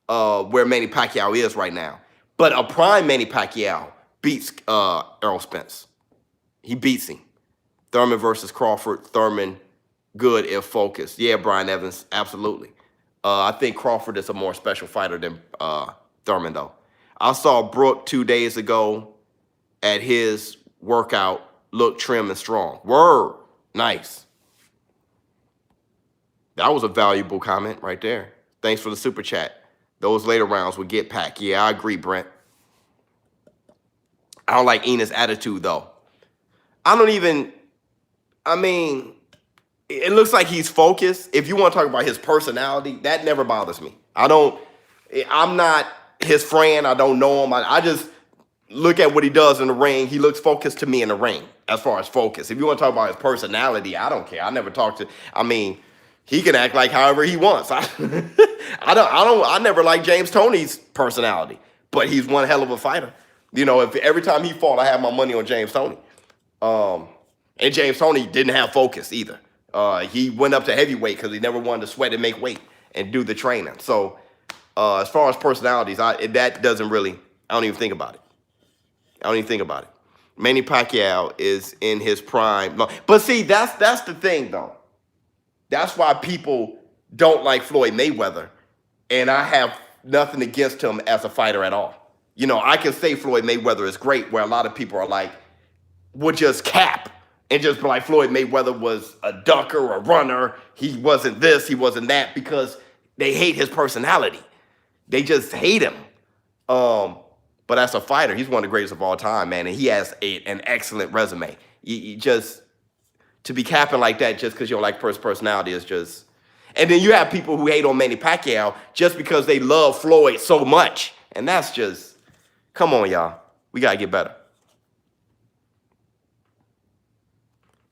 where Manny Pacquiao is right now. But a prime Manny Pacquiao beats Errol Spence. He beats him. Thurman versus Crawford. Thurman, good if focused. Yeah, Brian Evans, absolutely. I think Crawford is a more special fighter than Thurman, though. I saw Brook 2 days ago at his workout, look trim and strong. Word. Nice. That was a valuable comment right there. Thanks for the super chat. Those later rounds would get packed. Yeah, I agree, Brent. I don't like Enos' attitude, though. It looks like he's focused. If you want to talk about his personality, that never bothers me. I'm not his friend. I don't know him. I just look at what he does in the ring. He looks focused to me in the ring as far as focus. If you want to talk about his personality, I don't care. I never talk to, he can act like however he wants. I never liked James Toney's personality, but he's one hell of a fighter. If every time he fought, I had my money on James Toney. And James Toney didn't have focus either. He went up to heavyweight because he never wanted to sweat and make weight and do the training. So as far as personalities, that doesn't really, I don't even think about it. Manny Pacquiao is in his prime. But see, that's the thing, though. That's why people don't like Floyd Mayweather. And I have nothing against him as a fighter at all. I can say Floyd Mayweather is great, where a lot of people are like, would just cap and just be like, Floyd Mayweather was a ducker, a runner. He wasn't this, he wasn't that, because they hate his personality. They just hate him. But as a fighter, he's one of the greatest of all time, man. And he has an excellent resume. You just, to be capping like that just because you don't like personality is just... And then you have people who hate on Manny Pacquiao just because they love Floyd so much. And that's just, come on, y'all. We got to get better.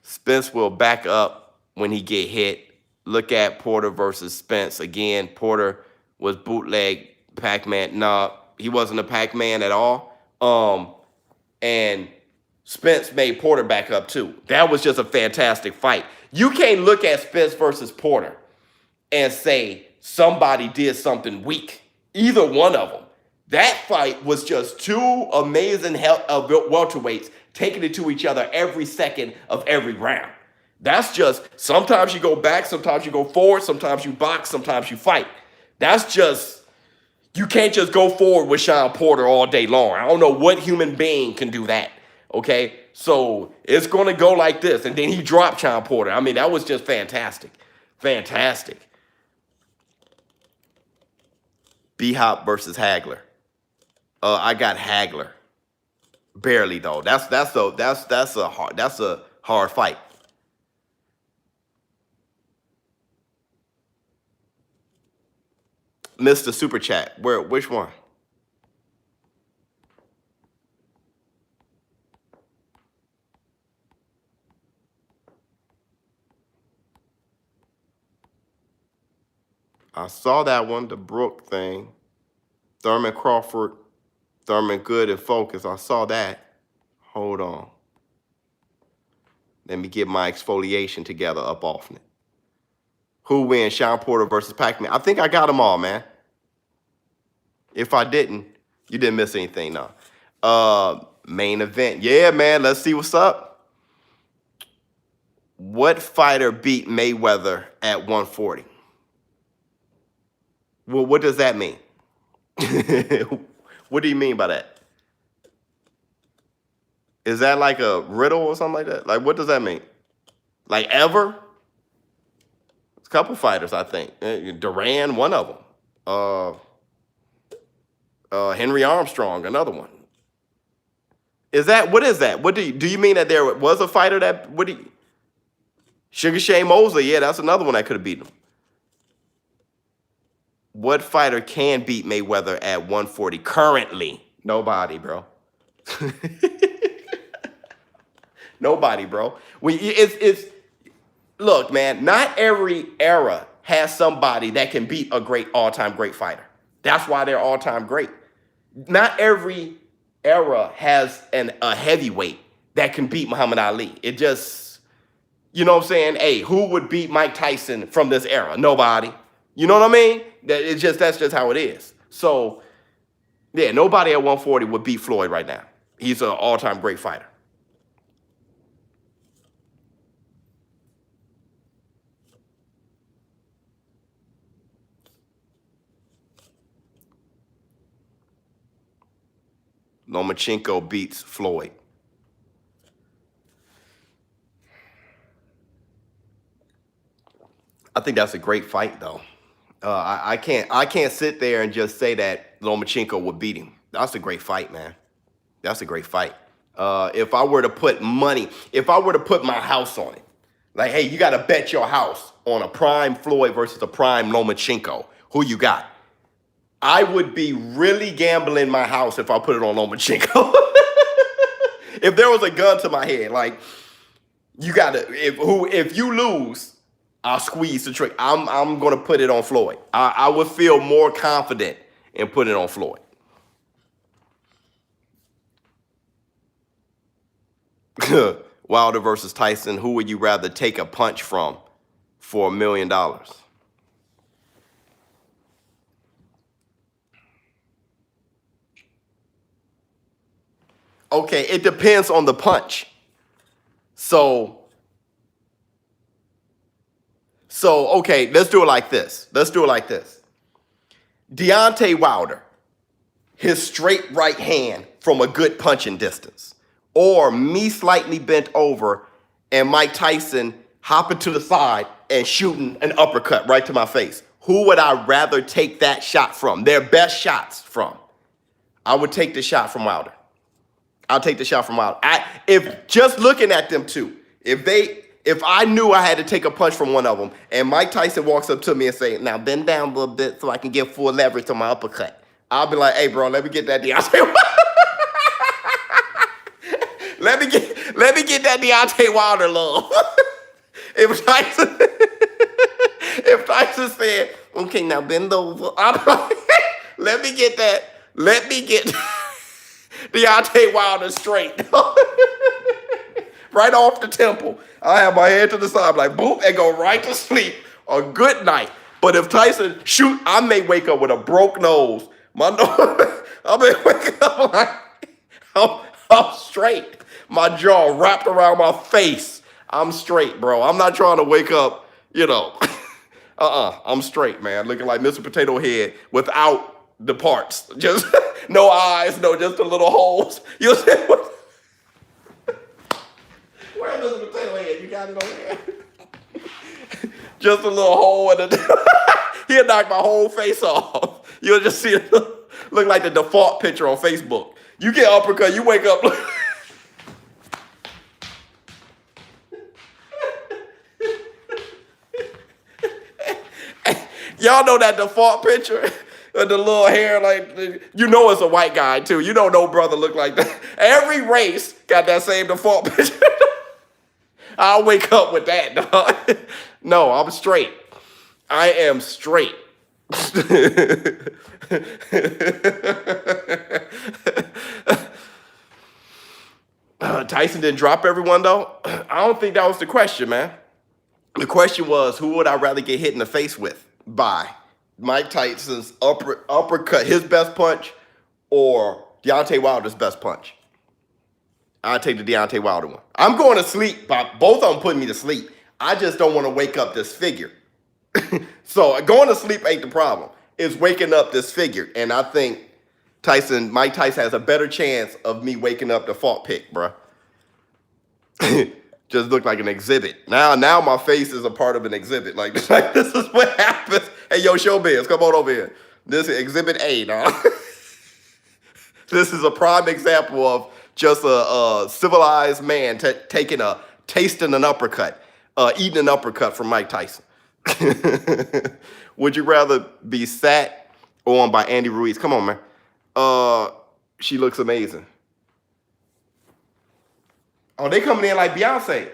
Spence will back up when he get hit. Look at Porter versus Spence. Again, Porter was bootleg Pac-Man. No, he wasn't a Pac-Man at all. And Spence made Porter back up too. That was just a fantastic fight. You can't look at Spence versus Porter and say somebody did something weak. Either one of them. That fight was just two amazing welterweights taking it to each other every second of every round. That's just, sometimes you go back, sometimes you go forward, sometimes you box, sometimes you fight. That's just, you can't just go forward with Sean Porter all day long. I don't know what human being can do that, okay? So it's going to go like this. And then he dropped Sean Porter. That was just fantastic. Fantastic. B-Hop versus Hagler. I got Hagler. Barely though. That's a hard fight. Mr. Super Chat. Which one? I saw that one, the Brook thing. Thurman Crawford. Thurman good and focused. I saw that. Hold on. Let me get my exfoliation together up off it. Who wins? Sean Porter versus Pac-Man. I think I got them all, man. If I didn't, you didn't miss anything, no. Main event. Yeah, man. Let's see what's up. What fighter beat Mayweather at 140? Well, what does that mean? What do you mean by that? Is that like a riddle or something like that? Like, what does that mean? Like ever? It's a couple fighters, I think. Duran, one of them. Henry Armstrong, another one. What is that? What do you mean that there was a fighter that, Sugar Shane Mosley, yeah, that's another one that could have beaten him. What fighter can beat Mayweather at 140 currently? Nobody, bro. Nobody, bro. It's look, man. Not every era has somebody that can beat a great all-time great fighter. That's why they're all-time great. Not every era has a heavyweight that can beat Muhammad Ali. It just, you know what I'm saying? Hey, who would beat Mike Tyson from this era? Nobody. You know what I mean? That's just how it is. So, yeah, nobody at 140 would beat Floyd right now. He's an all-time great fighter. Lomachenko beats Floyd. I think that's a great fight, though. I can't sit there and just say that Lomachenko would beat him. That's a great fight, man. That's a great fight. If I were to put money, if I were to put my house on it, like, hey, you got to bet your house on a prime Floyd versus a prime Lomachenko. Who you got? I would be really gambling my house if I put it on Lomachenko. If there was a gun to my head, like, you gotta, if you lose, I'll squeeze the trick. I'm gonna put it on Floyd. I would feel more confident in putting it on Floyd. Wilder versus Tyson. Who would you rather take a punch from for $1 million? Okay, it depends on the punch. So okay, let's do it like this. Deontay Wilder, his straight right hand from a good punching distance, or me slightly bent over and Mike Tyson hopping to the side and shooting an uppercut right to my face. Who would I rather take that shot from? Their best shots from. I would take the shot from Wilder. I'll take the shot from Wilder. If just looking at them two, if I knew I had to take a punch from one of them, and Mike Tyson walks up to me and say, "Now bend down a little bit so I can get full leverage on my uppercut," I'll be like, "Hey, bro, let me get that Deontay. let me get that Deontay Wilder love." if Tyson said, "Okay, now bend over," I'm like, let me get Deontay Wilder straight. Right off the temple. I have my head to the side, like boop, and go right to sleep. A good night. But if Tyson shoot, I may wake up with a broke nose. My nose, I may wake up like I'm straight. My jaw wrapped around my face. I'm straight, bro. I'm not trying to wake up, I'm straight, man. Looking like Mr. Potato Head without the parts. Just no eyes, just the little holes. You see what? Where's Mr. Potato Head? You got it over there. Just a little hole in the. He'll knock my whole face off. You'll just see it look like the default picture on Facebook. You get uppercut, you wake up. Y'all know that default picture with the little hair, like, it's a white guy too. You don't know brother look like that. Every race got that same default picture. I'll wake up with that, dog. No, I'm straight. I am straight. Tyson didn't drop everyone, though. I don't think that was the question, man. The question was, who would I rather get hit in the face with by? Mike Tyson's uppercut, his best punch, or Deontay Wilder's best punch? I'll take the Deontay Wilder one. I'm going to sleep. Both of them putting me to sleep. I just don't want to wake up this figure. So going to sleep ain't the problem. It's waking up this figure. And I think Mike Tyson has a better chance of me waking up the fault pick, bro. Just look like an exhibit. Now my face is a part of an exhibit. Like this is what happens. Hey, yo, ShowBizz, come on over here. This is exhibit A, dog. This is a prime example of just a civilized man tasting an uppercut, eating an uppercut from Mike Tyson. Would you rather be sat on by Andy Ruiz? Come on, man. She looks amazing. Oh, they coming in like Beyonce.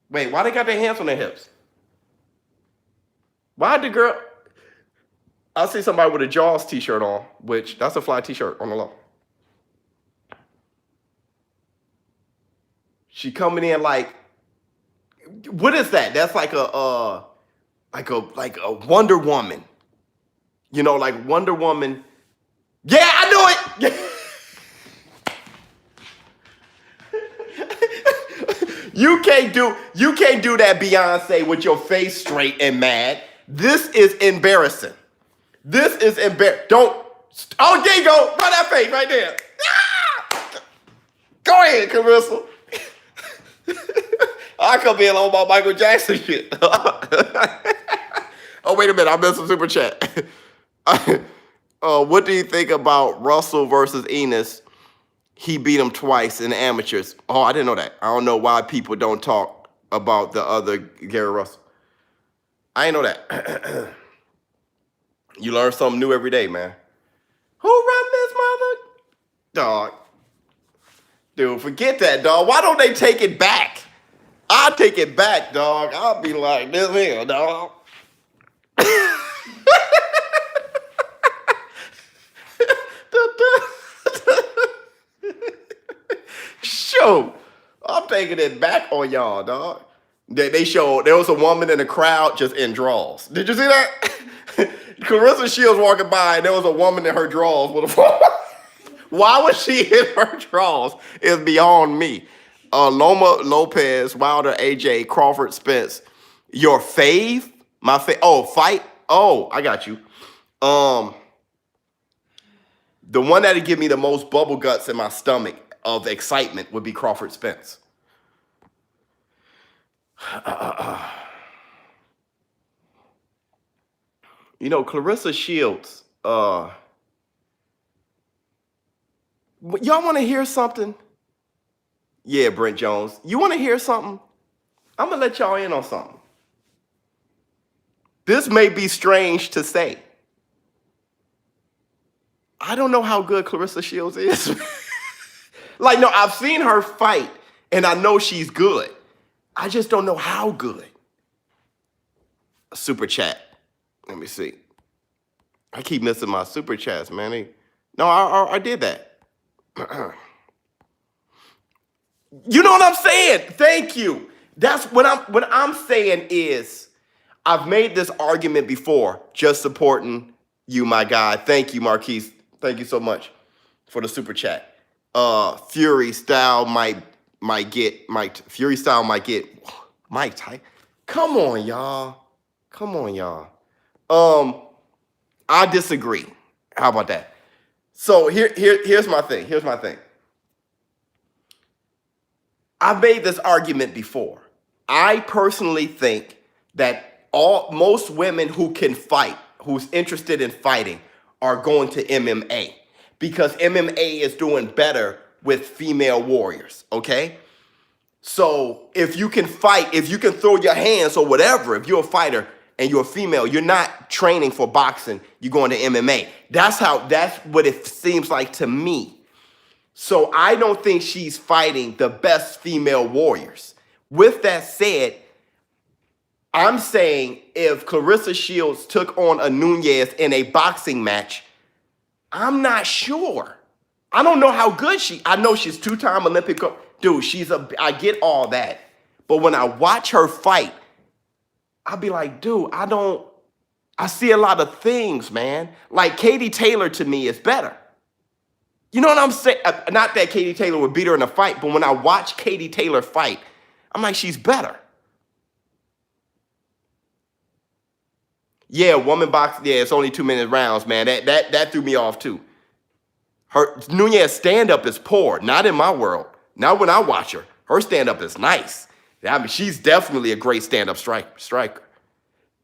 Wait, why they got their hands on their hips? Why the girl? I see somebody with a Jaws t-shirt on, which that's a fly t-shirt on the low. She coming in like, what is that? That's like a Wonder Woman. You know, like Wonder Woman. Yeah, I knew it. You can't do that, Beyonce, with your face straight and mad. This is embarrassing. This is embarrassing. Don't. Oh, there you go. Run that face right there. Ah! Go ahead, Claressa. I could be alone about Michael Jackson shit. Oh, wait a minute. I missed a super chat. What do you think about Russell versus Enos? He beat him twice in the amateurs. Oh, I didn't know that. I don't know why people don't talk about the other Gary Russell. I didn't know that. You learn something new every day, man. Who run this mother? Dog. Dude, forget that, dog. Why don't they take it back? I'll take it back, dog. I'll be like this here, dog. Show. I'm taking it back on y'all, dog. They showed there was a woman in the crowd just in drawers. Did you see that? Claressa Shields walking by and there was a woman in her drawers with a Why was she in her drawers? It's beyond me. Loma Lopez, Wilder, AJ, Crawford, Spence. Your fave? My fave? Oh, fight? Oh, I got you. The one that'd give me the most bubble guts in my stomach of excitement would be Crawford Spence. You know, Claressa Shields, y'all want to hear something? Yeah, Brent Jones. You want to hear something? I'm going to let y'all in on something. This may be strange to say. I don't know how good Claressa Shields is. Like, no, I've seen her fight, and I know she's good. I just don't know how good. A super chat. Let me see. I keep missing my super chats, man. I did that. You know what I'm saying? Thank you. That's what I'm saying is, I've made this argument before, just supporting you, my guy. Thank you, Marquise. Thank you so much for the super chat. Fury style might get Mike Tyson. Come on, y'all. I disagree. How about that? So here's my thing. I've made this argument before. I personally think that most women who can fight, who's interested in fighting, are going to MMA because MMA is doing better with female warriors, okay? So if you can fight, if you can throw your hands or whatever, if you're a fighter and you're a female, you're not training for boxing, you're going to MMA. That's what it seems like to me. So I don't think she's fighting the best female warriors. With that said, I'm saying if Claressa Shields took on a Nunes in a boxing match, I'm not sure. I don't know how good I know she's two-time Olympic. Dude, I get all that. But when I watch her fight, I'll be like, dude, I see a lot of things, man. Like Katie Taylor to me is better. You know what I'm saying? Not that Katie Taylor would beat her in a fight, but when I watch Katie Taylor fight, I'm like, she's better. Yeah, woman box. Yeah, it's only 2-minute rounds, man. That threw me off too. Her Nunes stand-up is poor. Not in my world. Not when I watch her. Her stand-up is nice. I mean, she's definitely a great stand-up striker.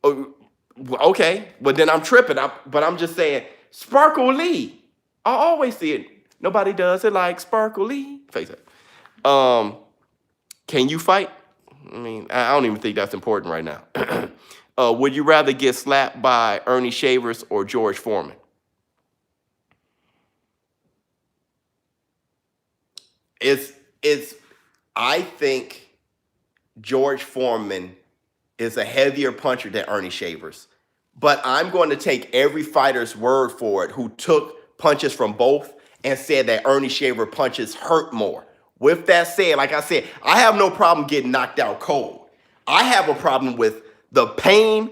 Okay, but then I'm tripping. But I'm just saying, Sparkle Lee. I always see it. Nobody does it like Sparkle Lee. Face it. Can you fight? I mean, I don't even think that's important right now. Would you rather get slapped by Ernie Shavers or George Foreman? I think George Foreman is a heavier puncher than Ernie Shavers. But I'm going to take every fighter's word for it who took punches from both and said that Ernie Shaver punches hurt more. With that said, like I said, I have no problem getting knocked out cold. I have a problem with the pain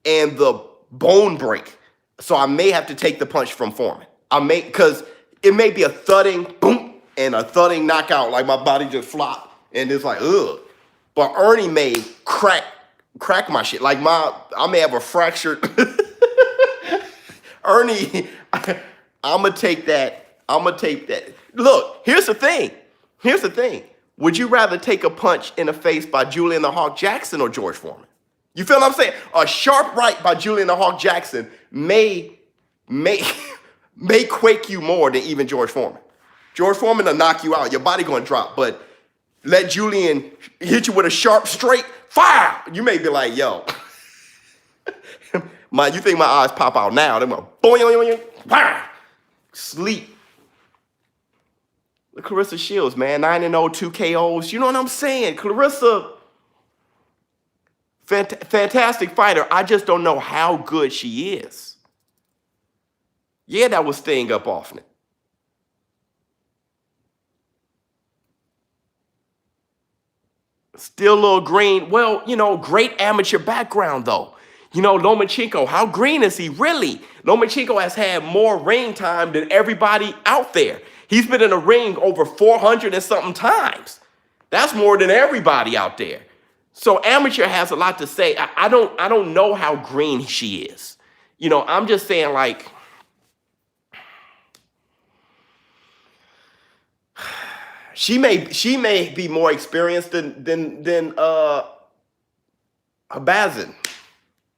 and the bone break. So I may have to take the punch from Foreman. Because it may be a thudding boom and a thudding knockout, like my body just flopped and it's like, ugh. But Ernie may crack my shit. Like I may have a fractured Ernie. I'm gonna take that. Look, here's the thing. Would you rather take a punch in the face by Julian the Hawk Jackson or George Foreman? You feel what I'm saying? A sharp right by Julian the Hawk Jackson may quake you more than even George Foreman. George Foreman will knock you out. Your body gonna drop, but let Julian hit you with a sharp straight fire. You may be like, yo, you think my eyes pop out now? They're going boing, fire, sleep. Look, Claressa Shields, man, 9-0, 2 KOs. You know what I'm saying? Claressa, fantastic fighter. I just don't know how good she is. Yeah, that was staying up often. Still a little green. Well, great amateur background, though. Lomachenko, how green is he really? Lomachenko has had more ring time than everybody out there. He's been in the ring over 400 and something times. That's more than everybody out there. So amateur has a lot to say. I don't know how green she is. I'm just saying, like, she may be more experienced than Habazin.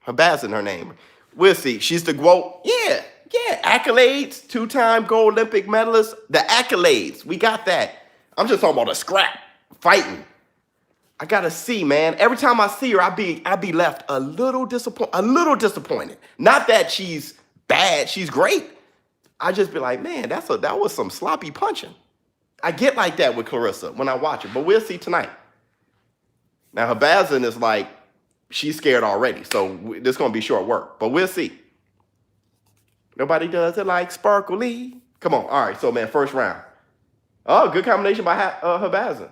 Habazin, her name. We'll see. She's the GWO. Yeah. Accolades, 2-time gold Olympic medalist. The accolades, we got that. I'm just talking about a scrap, fighting. I gotta see, man. Every time I see her, I be left a little disappointed. Not that she's bad, she's great. I just be like, man, that was some sloppy punching. I get like that with Claressa when I watch her, but we'll see tonight. Now, Habazin is like, she's scared already, so this is going to be short work, but we'll see. Nobody does it like Sparkly. Come on. All right, so, man, first round. Oh, good combination by Habazin.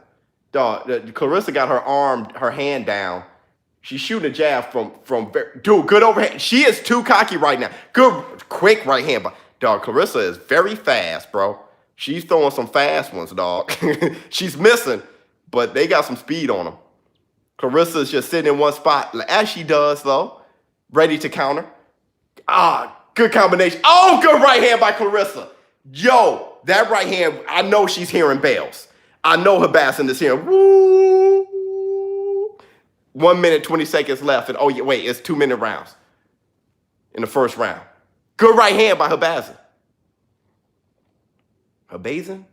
Dog, Claressa got her hand down. She's shooting a jab from dude, good overhand. She is too cocky right now. Good, quick right hand. But, dog, Claressa is very fast, bro. She's throwing some fast ones, dog. She's missing, but they got some speed on them. Claressa's just sitting in one spot, as she does, though, ready to counter. Good combination. Oh, good right hand by Claressa. Yo, that right hand, I know she's hearing bells. I know Habazin is hearing, woo. 1 minute, 20 seconds left, and wait, it's 2-minute rounds in the first round. Good right hand by Habazin. Habazin.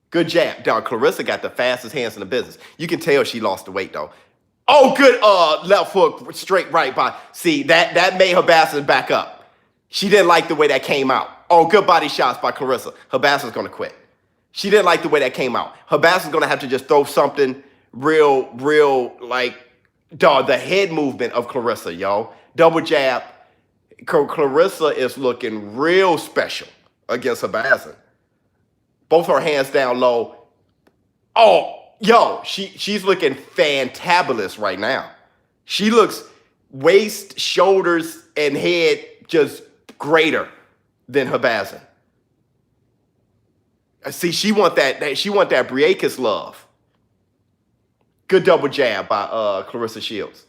Good jab. Dog, Claressa got the fastest hands in the business. You can tell she lost the weight, though. Oh, good left hook, straight right by. See, that made Habazin back up. She didn't like the way that came out. Oh, good body shots by Claressa. Habazin's going to quit. She didn't like the way that came out. Habazin's going to have to just throw something real, like, dog, the head movement of Claressa, yo. Double jab. Claressa is looking real special against Habazin. Both her hands down low. Oh, yo, she's looking fantabulous right now. She looks waist, shoulders, and head just greater than Habazin. See, she want that Briaicus love. Good double jab by Claressa Shields.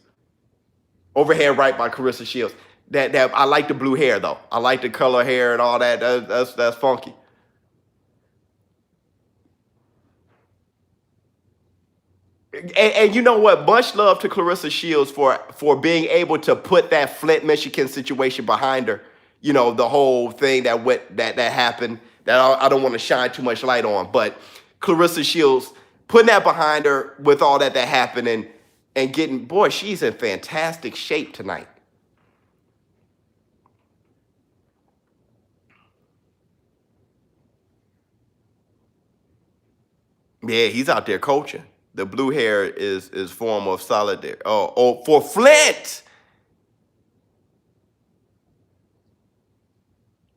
Overhand right by Claressa Shields. That I like the blue hair though. I like the color hair and all that. That's funky. And you know what? Much love to Claressa Shields for being able to put that Flint, Michigan situation behind her. The whole thing that happened that I don't want to shine too much light on. But Claressa Shields putting that behind her with all that happened and getting, boy, she's in fantastic shape tonight. Yeah, he's out there coaching. The blue hair is form of solidarity. Oh, for Flint.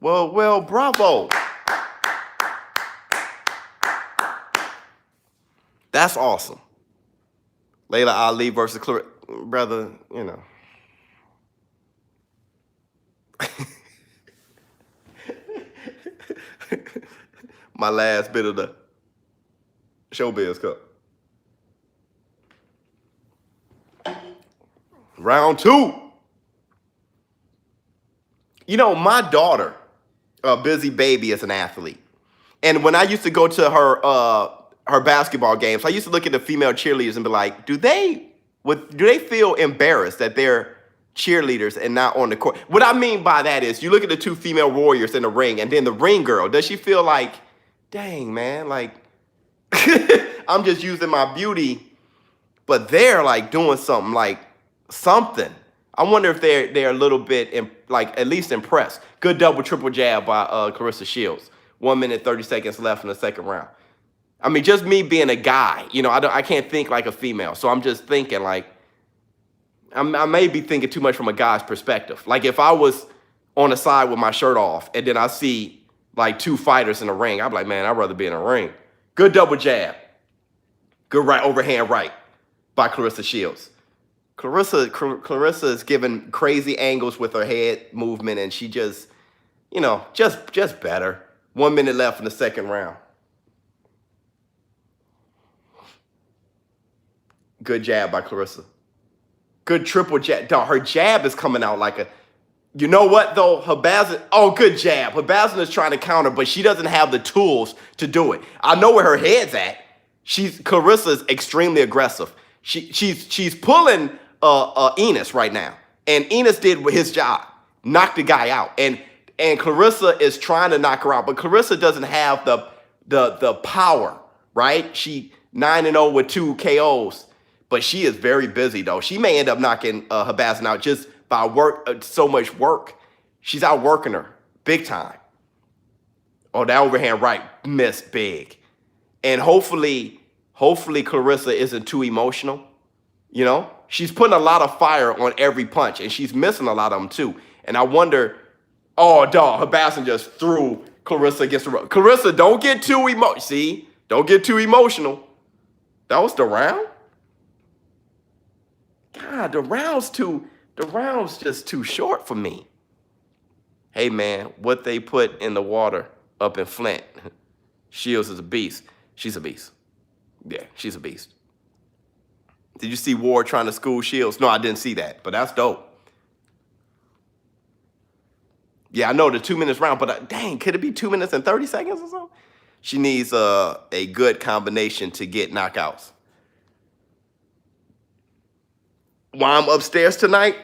Well, bravo. That's awesome. Layla Ali versus Claressa. Brother, you know. My last bit of the ShowBizz Cup. Round 2. You know, my daughter, Busy Baby, is an athlete. And when I used to go to her basketball games, I used to look at the female cheerleaders and be like, do they feel embarrassed that they're cheerleaders and not on the court? What I mean by that is you look at the 2 female warriors in the ring and then the ring girl, does she feel like, dang, man, like, I'm just using my beauty, but they're like doing something like something. I wonder if they're a little bit like at least impressed. Good double triple jab by Claressa Shields. 1 minute 30 seconds left in the second round. I mean, just me being a guy, you know, I can't think like a female. So I'm just thinking like I may be thinking too much from a guy's perspective. Like if I was on the side with my shirt off and then I see like 2 fighters in the ring, I'd be like, man, I'd rather be in a ring. Good double jab. Good right overhand right by Claressa Shields. Claressa is giving crazy angles with her head movement, and she just, you know, just better. 1 minute left in the second round. Good jab by Claressa. Good triple jab. Dog, her jab is coming out like a, you know what though? Habazin, oh, good jab. Habazin is trying to counter, but she doesn't have the tools to do it. I know where her head's at. Claressa is extremely aggressive. She's pulling Enos right now, and Enos did his job, knocked the guy out, and Claressa is trying to knock her out, but Claressa doesn't have the power, right? She 9-0 with 2 KOs, but she is very busy though. She may end up knocking Habazin out just by so much work. She's out working her big time. Oh, that overhand right missed big, and hopefully Claressa isn't too emotional. You know, she's putting a lot of fire on every punch, and she's missing a lot of them too. And I wonder, oh, dog, Habazin just threw Claressa against the rope. Claressa, don't get too emotional. See, don't get too emotional. That was the round. God, the round's just too short for me. Hey man, what they put in the water up in Flint, Shields is a beast. She's a beast. Yeah, she's a beast. Did you see Ward trying to school Shields? No, I didn't see that, but that's dope. Yeah, I know the 2 minutes round, but dang, could it be 2 minutes and 30 seconds or so? She needs a good combination to get knockouts. Why I'm upstairs tonight?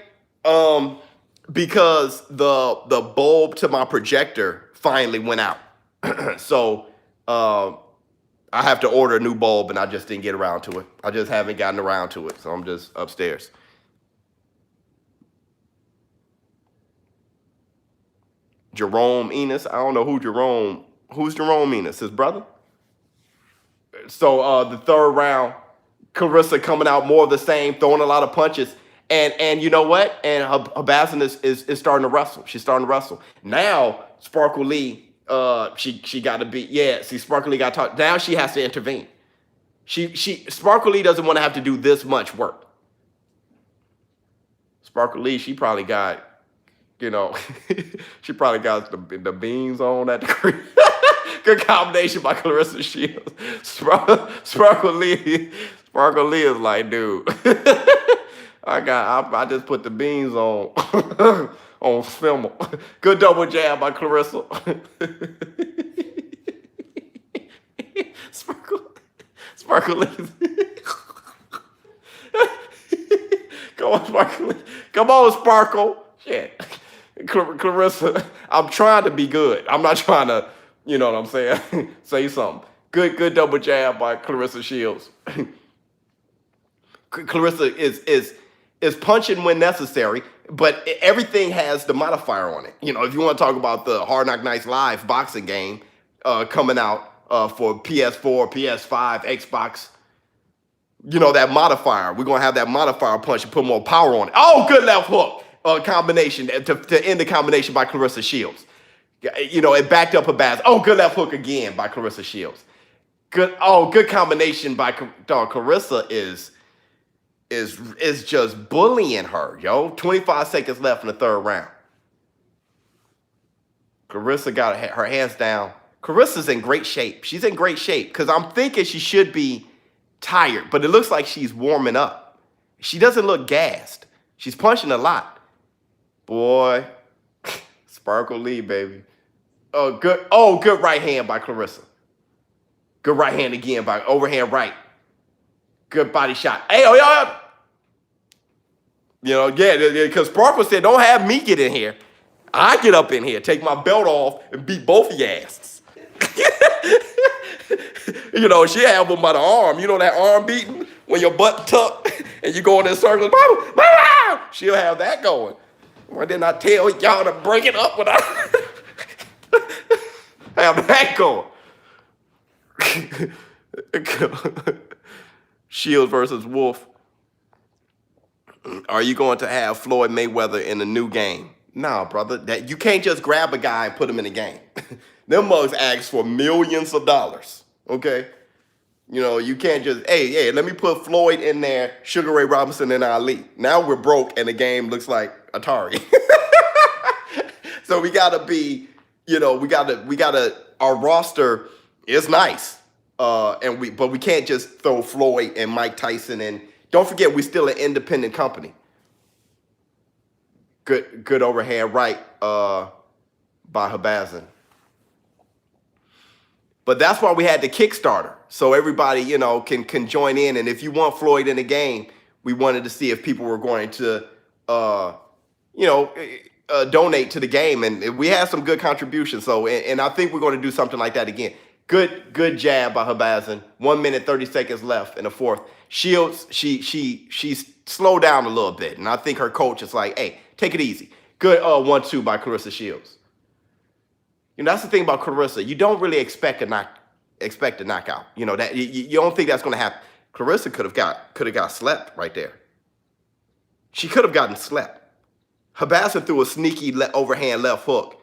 Because the bulb to my projector finally went out. So I have to order a new bulb, and I just didn't get around to it. I just haven't gotten around to it, so I'm just upstairs. Jerome Enos. I don't know who's Jerome Enos? His brother? So the third round, Claressa coming out more of the same, throwing a lot of punches. And you know what? And Habazin is starting to wrestle. She's starting to wrestle. Now, Sparkle Lee, she got to be, yeah, see, Sparkle Lee got taught. Now she has to intervene. Sparkle Lee doesn't want to have to do this much work. Sparkle Lee, she probably got, you know, she probably got the beans on at the crib. Good combination by Claressa Shields. Sparkle Lee is like, dude, I just put the beans on on film. Good double jab by Claressa. Sparkle Lee. Come on, Sparkle. Come on, Sparkle. Shit. Claressa, I'm trying to be good. I'm not trying to, you know what I'm saying, say something. Good double jab by Claressa Shields. Claressa is punching when necessary, but everything has the modifier on it. You know, if you want to talk about the Hard Knock Nights Live boxing game coming out for PS4, PS5, Xbox. You know, that modifier. We're going to have that modifier punch and put more power on it. Oh, good left hook combination to end the combination by Claressa Shields. You know, it backed up Habazin. Oh, good left hook again by Claressa Shields. Good combination by Claressa is just bullying her, yo. 25 seconds left in the third round. Claressa got her hands down. Claressa's in great shape. She's in great shape because I'm thinking she should be tired, but it looks like she's warming up. She doesn't look gassed. She's punching a lot. Boy, Sparkle Lee, baby. Good right hand by Claressa. Good right hand again by overhand right. Good body shot. Hey, yeah. You know, yeah, because Sparkle said, don't have me get in here. I get up in here, take my belt off, and beat both of your asses. You know, she have them by the arm. You know that arm beating? When your butt tucked and you go in circles. She'll have that going. Why didn't I tell y'all to break it up when I have that going? Shields versus Wolf. Are you going to have Floyd Mayweather in a new game? Nah, brother. That you can't just grab a guy and put him in a game. Them mugs ask for millions of dollars. Okay? You know, you can't just, hey, let me put Floyd in there, Sugar Ray Robinson, and Ali. Now we're broke and the game looks like Atari. So we gotta be, you know, we gotta, our roster is nice. But we can't just throw Floyd and Mike Tyson in. Don't forget, we're still an independent company. Good overhand right by Habazin. But that's why we had the Kickstarter. So everybody, you know, can join in. And if you want Floyd in the game, we wanted to see if people were going to, donate to the game. And we had some good contributions. So, and I think we're going to do something like that again. Good jab by Habazin. 1 minute, 30 seconds left in the fourth. Shields, she's slowed down a little bit. And I think her coach is like, hey, take it easy. Good 1-2 by Claressa Shields. You know, that's the thing about Claressa. You don't really expect a knockout. You know, that you don't think that's going to happen. Claressa could have got slept right there. She could have gotten slept. Habazin threw a sneaky overhand left hook.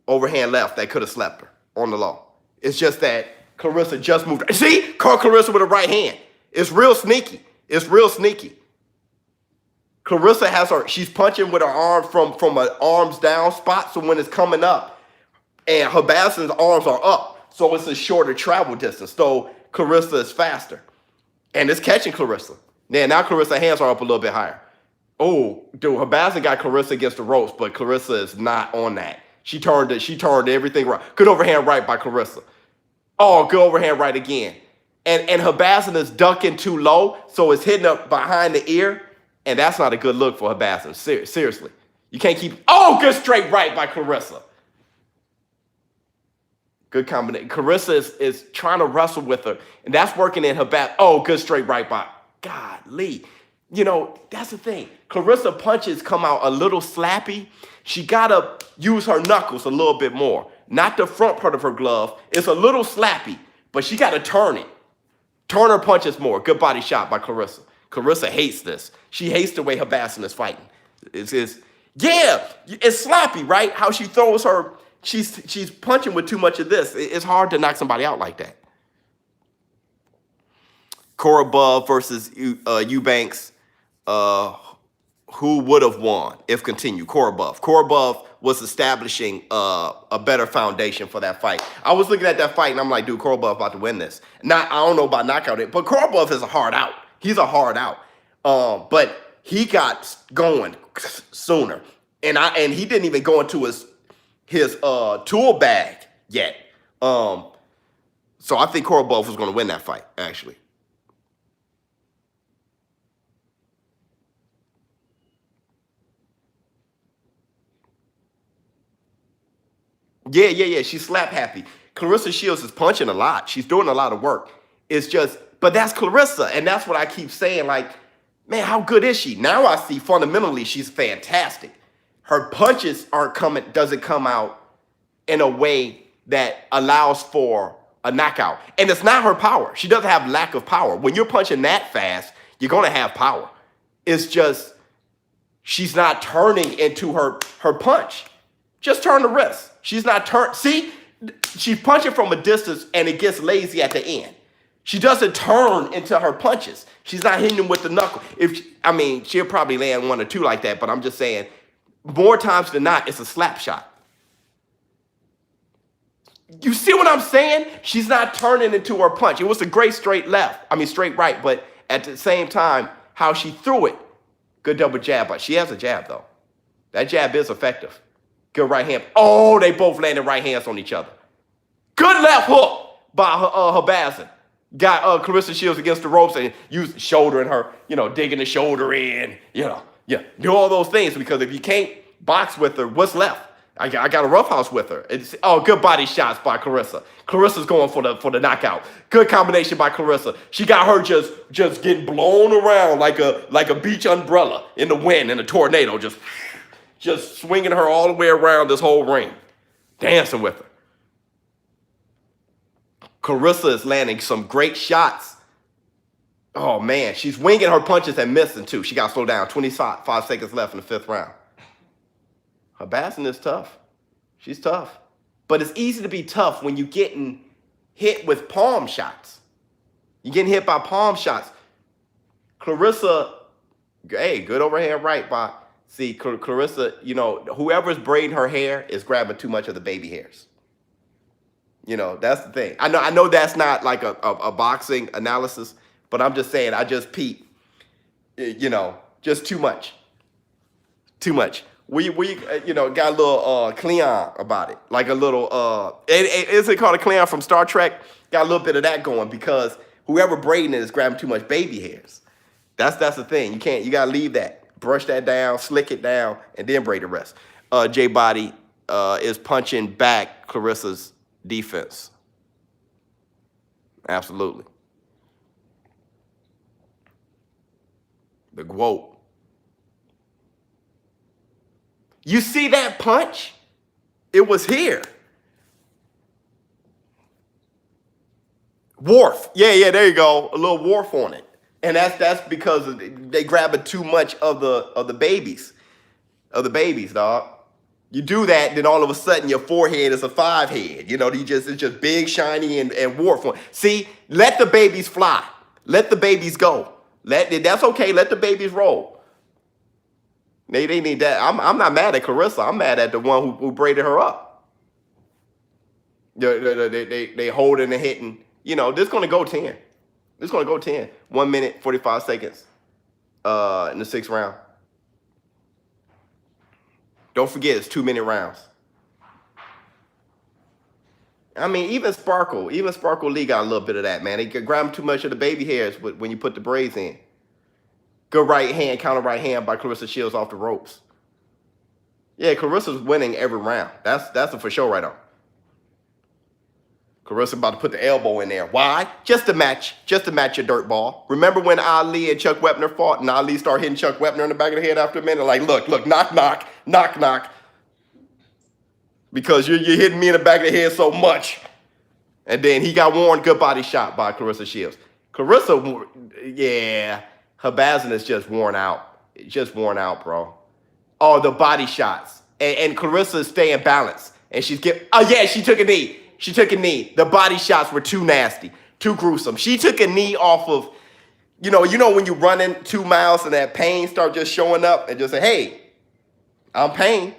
Overhand left that could have slept her on the low. It's just that Claressa just moved. See? Caught Claressa with a right hand. It's real sneaky. Claressa has she's punching with her arm from an arms down spot, so when it's coming up, and Habazin's arms are up, so it's a shorter travel distance. So Claressa is faster. And it's catching Claressa. Now Claressa's hands are up a little bit higher. Oh, dude, Habazin got Claressa against the ropes, but Claressa is not on that. She turned everything right. Good overhand right by Claressa. Oh, good overhand right again. And Habazin is ducking too low, so it's hitting up behind the ear. And that's not a good look for Habazin. Seriously. You can't keep... Oh, good straight right by Claressa. Good combination. Claressa is trying to wrestle with her. And that's working in Habazin. Oh, good straight right by... Golly. You know, that's the thing. Claressa punches come out a little slappy. She got to use her knuckles a little bit more. Not the front part of her glove. It's a little slappy, but she got to turn it. Turn her punches more. Good body shot by Claressa. Claressa hates this. She hates the way Habazin is fighting. It's sloppy, right? How she throws her, she's punching with too much of this. It's hard to knock somebody out like that. Korobov versus Eubanks. Who would have won if continued? Korobov. Korobov was establishing a better foundation for that fight. I was looking at that fight and I'm like, dude, Korobov about to win this. I don't know about knockout, but Korobov is a hard out. He's a hard out. But he got going sooner. And he didn't even go into his tool bag yet. So I think Korobov was going to win that fight, actually. Yeah. She's slap happy. Claressa Shields is punching a lot. She's doing a lot of work. It's just, but that's Claressa. And that's what I keep saying. Like, man, how good is she? Now I see fundamentally she's fantastic. Her punches doesn't come out in a way that allows for a knockout. And it's not her power. She doesn't have lack of power. When you're punching that fast, you're going to have power. It's just she's not turning into her punch. Just turn the wrist. She's not See, she's punching from a distance and it gets lazy at the end. She doesn't turn into her punches. She's not hitting them with the knuckle. She'll probably land one or two like that, but I'm just saying, more times than not, it's a slap shot. You see what I'm saying? She's not turning into her punch. It was a great straight right, but at the same time, how she threw it, good double jab, but she has a jab, though. That jab is effective. Good right hand. Oh, they both landed right hands on each other. Good left hook by Habazin. Got Claressa Shields against the ropes and used shouldering her, digging the shoulder in, do all those things, because if you can't box with her, what's left? I got a roughhouse with her. Good body shots by Claressa. Claressa's going for the knockout. Good combination by Claressa. She got her just getting blown around like a beach umbrella in the wind, in a tornado, just swinging her all the way around this whole ring, dancing with her. Claressa is landing some great shots. Oh, man. She's winging her punches and missing, too. She got slowed down. 25 seconds left in the 5th round. Habazin is tough. She's tough. But it's easy to be tough when you're getting hit with palm shots. You're getting hit by palm shots. Claressa, hey, good overhand right by... See, Claressa, whoever's braiding her hair is grabbing too much of the baby hairs. That's the thing. I know that's not like a boxing analysis, but I'm just saying, I just peeped, just too much. Too much. We got a little Cleon about it. Like a little, is it called a Cleon from Star Trek? Got a little bit of that going, because whoever braiding it is grabbing too much baby hairs. That's the thing. You got to leave that. Brush that down, slick it down, and then braid the rest. J-Body is punching back Claressa's defense. Absolutely. The quote. You see that punch? It was here. Wharf. Yeah, there you go. A little wharf on it. And that's because they grabbing too much of the babies. Of the babies, dog. You do that, then all of a sudden your forehead is a 5 head. It's just big, shiny, and wharf on. See, let the babies fly. Let the babies go. That's okay. Let the babies roll. They need that. I'm not mad at Claressa. I'm mad at the one who braided her up. They holding and hitting. This is going to go 10. This is going to go 10. 1 minute, 45 seconds in the 6th round. Don't forget, it's 2-minute rounds. Even Sparkle Lee got a little bit of that, man. They could grab too much of the baby hairs when you put the braids in. Good right hand, counter right hand by Claressa Shields off the ropes. Yeah, Claressa's winning every round. That's a for sure right on. Claressa about to put the elbow in there. Why? Just to match your dirt ball. Remember when Ali and Chuck Wepner fought, and Ali started hitting Chuck Wepner in the back of the head after a minute? Like, look, knock, knock, knock, knock. Because you're hitting me in the back of the head so much. And then he got warned, good body shot by Claressa Shields. Claressa, yeah, Habazin is just worn out. Just worn out, bro. Oh, the body shots. And Claressa is staying balanced. And she took a knee. She took a knee. The body shots were too nasty, too gruesome. She took a knee off of, when you're running 2 miles and that pain start just showing up and just say, hey, I'm pain.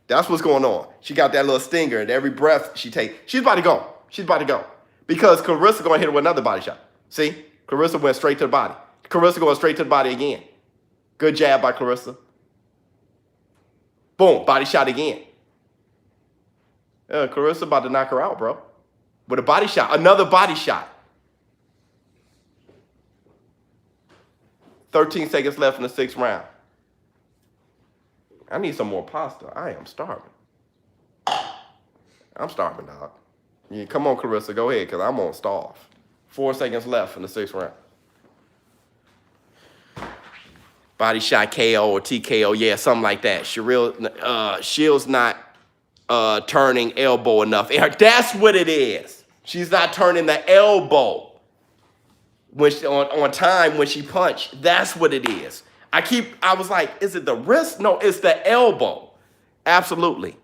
That's what's going on. She got that little stinger, and every breath she takes, she's about to go. She's about to go. Because Claressa going to hit her with another body shot. See? Claressa went straight to the body. Claressa going straight to the body again. Good jab by Claressa. Boom, body shot again. Claressa about to knock her out, bro. With a body shot. Another body shot. 13 seconds left in the 6th round. I need some more pasta. I am starving. I'm starving, dog. Yeah, come on, Claressa. Go ahead, because I'm going to starve. 4 seconds left in the 6th round. Body shot KO or TKO. Yeah, something like that. Shields not turning elbow enough. That's what it is. She's not turning the elbow when on time when she punched. That's what it is. I was like, is it the wrist? No, it's the elbow. Absolutely.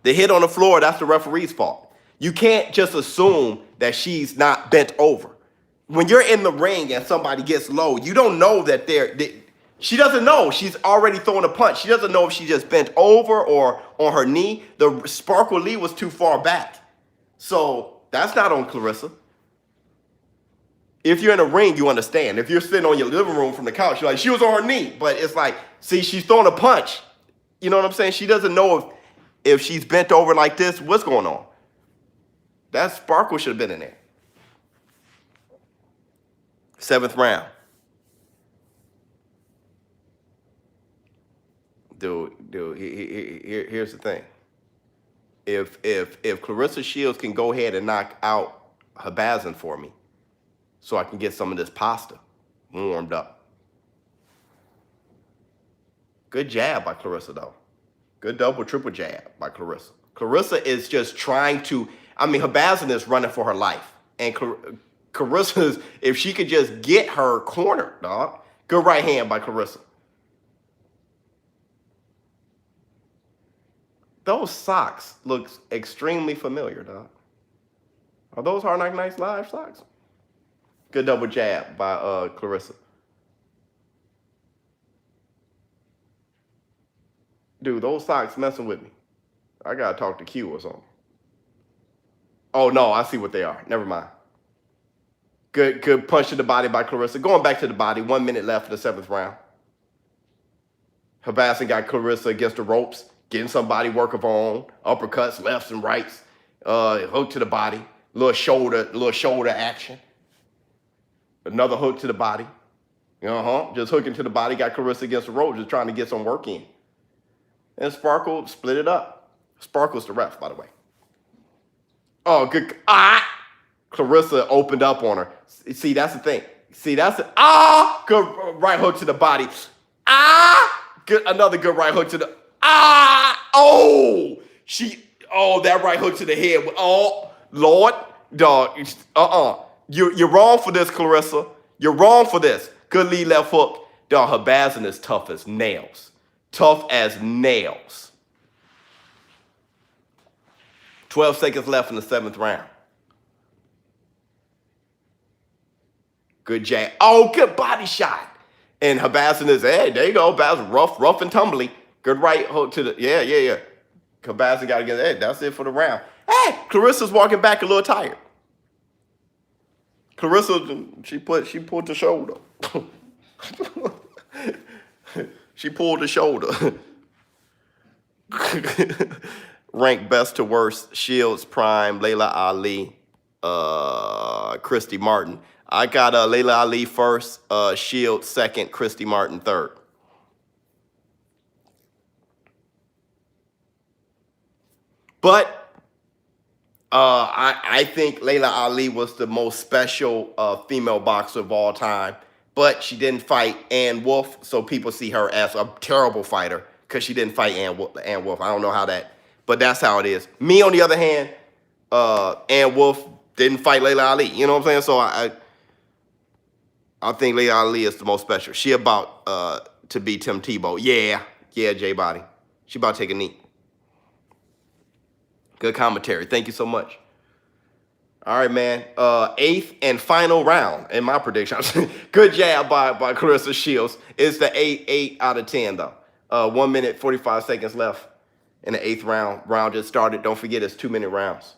The hit on the floor, that's the referee's fault. You can't just assume that she's not bent over. When you're in the ring and somebody gets low, you don't know that she doesn't know. She's already throwing a punch. She doesn't know if she just bent over or on her knee. The Sparkle Lee was too far back. So that's not on Claressa. If you're in a ring, you understand. If you're sitting on your living room from the couch, you're like, she was on her knee. But it's like, see, she's throwing a punch. You know what I'm saying? She doesn't know if she's bent over like this, what's going on? That Sparkle should have been in there. 7th round. Dude, here's the thing. If Claressa Shields can go ahead and knock out Habazin for me, so I can get some of this pasta warmed up. Good jab by Claressa, though. Good double, triple jab by Claressa. Claressa is just trying to, Habazin is running for her life. And Claressa, if she could just get her cornered, dog. Good right hand by Claressa. Those socks look extremely familiar, dog. Are those Hard Knock Nights Live socks? Good double jab by Claressa. Dude, those socks messing with me. I gotta talk to Q or something. Oh no, I see what they are. Never mind. Good punch to the body by Claressa. Going back to the body. 1 minute left in the 7th round. Habazin got Claressa against the ropes, getting some body work of her own. Uppercuts, lefts and rights. Hook to the body. Little shoulder action. Another hook to the body. Just hooking to the body. Got Claressa against the ropes, just trying to get some work in. And Sparkle split it up. Sparkle's the ref, by the way. Oh, good. Claressa opened up on her. See, that's the thing. See, that's it. Good right hook to the body. Good, another good right hook to the. That right hook to the head. Oh, Lord, dog. You're wrong for this, Claressa. You're wrong for this. Good lead left hook. Dog, Habazin is tough as nails. Tough as nails. 12 seconds left in the 7th round. Good jab. Oh, good body shot. And Habazin is, hey, there you go. Habazin, rough and tumbly. Good right hook to the, yeah. Habazin got to get, hey, that's it for the round. Hey, Claressa's walking back a little tired. Claressa, she pulled the shoulder. She pulled the shoulder. Ranked best to worst, Shields, Prime, Layla Ali, Christy Martin. I got Layla Ali first, Shields second, Christy Martin third. But I think Layla Ali was the most special female boxer of all time. But she didn't fight Ann Wolf, so people see her as a terrible fighter because she didn't fight Ann Wolf. I don't know how that, but that's how it is. Me, on the other hand, Ann Wolf didn't fight Layla Ali. You know what I'm saying? So I think Layla Ali is the most special. She about to be Tim Tebow. Yeah, J-Body. She about to take a knee. Good commentary. Thank you so much. All right, man. 8th and final round in my prediction. Good jab by Claressa Shields. It's the 8 out of 10, though. 1 minute, 45 seconds left in the 8th round. Round just started. Don't forget, it's 2-minute rounds.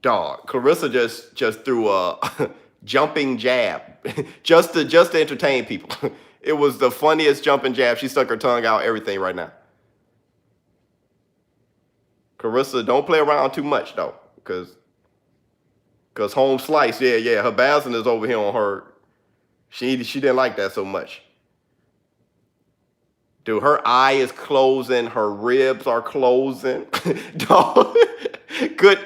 Dog, Claressa just threw a jumping jab just to entertain people. It was the funniest jumping jab. She stuck her tongue out, everything right now. Claressa, don't play around too much, though, because home slice, yeah, Habazin is over here on her. She didn't like that so much. Dude, her eye is closing. Her ribs are closing. Dog, good.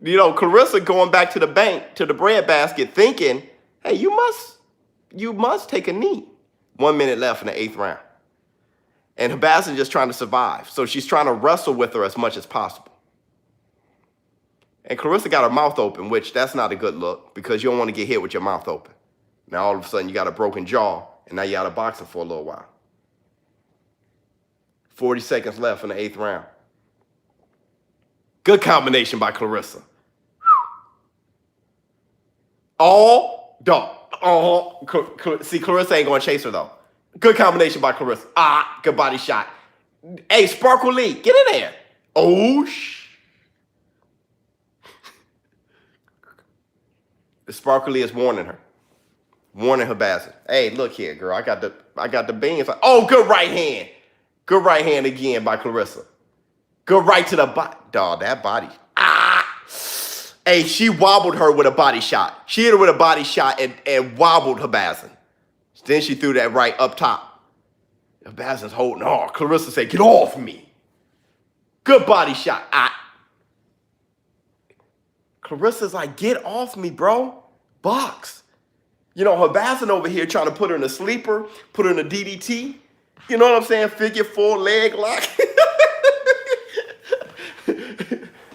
Claressa going back to the bank, to the breadbasket, thinking, hey, you must take a knee. 1 minute left in the 8th round. And Habazin just trying to survive. So she's trying to wrestle with her as much as possible. And Claressa got her mouth open, which that's not a good look because you don't want to get hit with your mouth open. Now all of a sudden you got a broken jaw and now you're out of boxing for a little while. 40 seconds left in the 8th round. Good combination by Claressa. See, Claressa ain't going to chase her, though. Good combination by Claressa. Good body shot. Hey, Sparkle Lee, get in there. The Sparkle Lee is warning her. Warning Habazin. Hey, look here, girl. I got the beans. Oh, good right hand. Good right hand again by Claressa. Good right to the body. Dog, that body. Hey, she wobbled her with a body shot. She hit her with a body shot and wobbled Habazin. Then she threw that right up top. Habazin's holding. Oh, Claressa said, get off me. Good body shot. Clarissa's like, get off me, bro. Box. You know, Habazin over here trying to put her in a sleeper, put her in a DDT. You know what I'm saying? Figure 4 leg lock.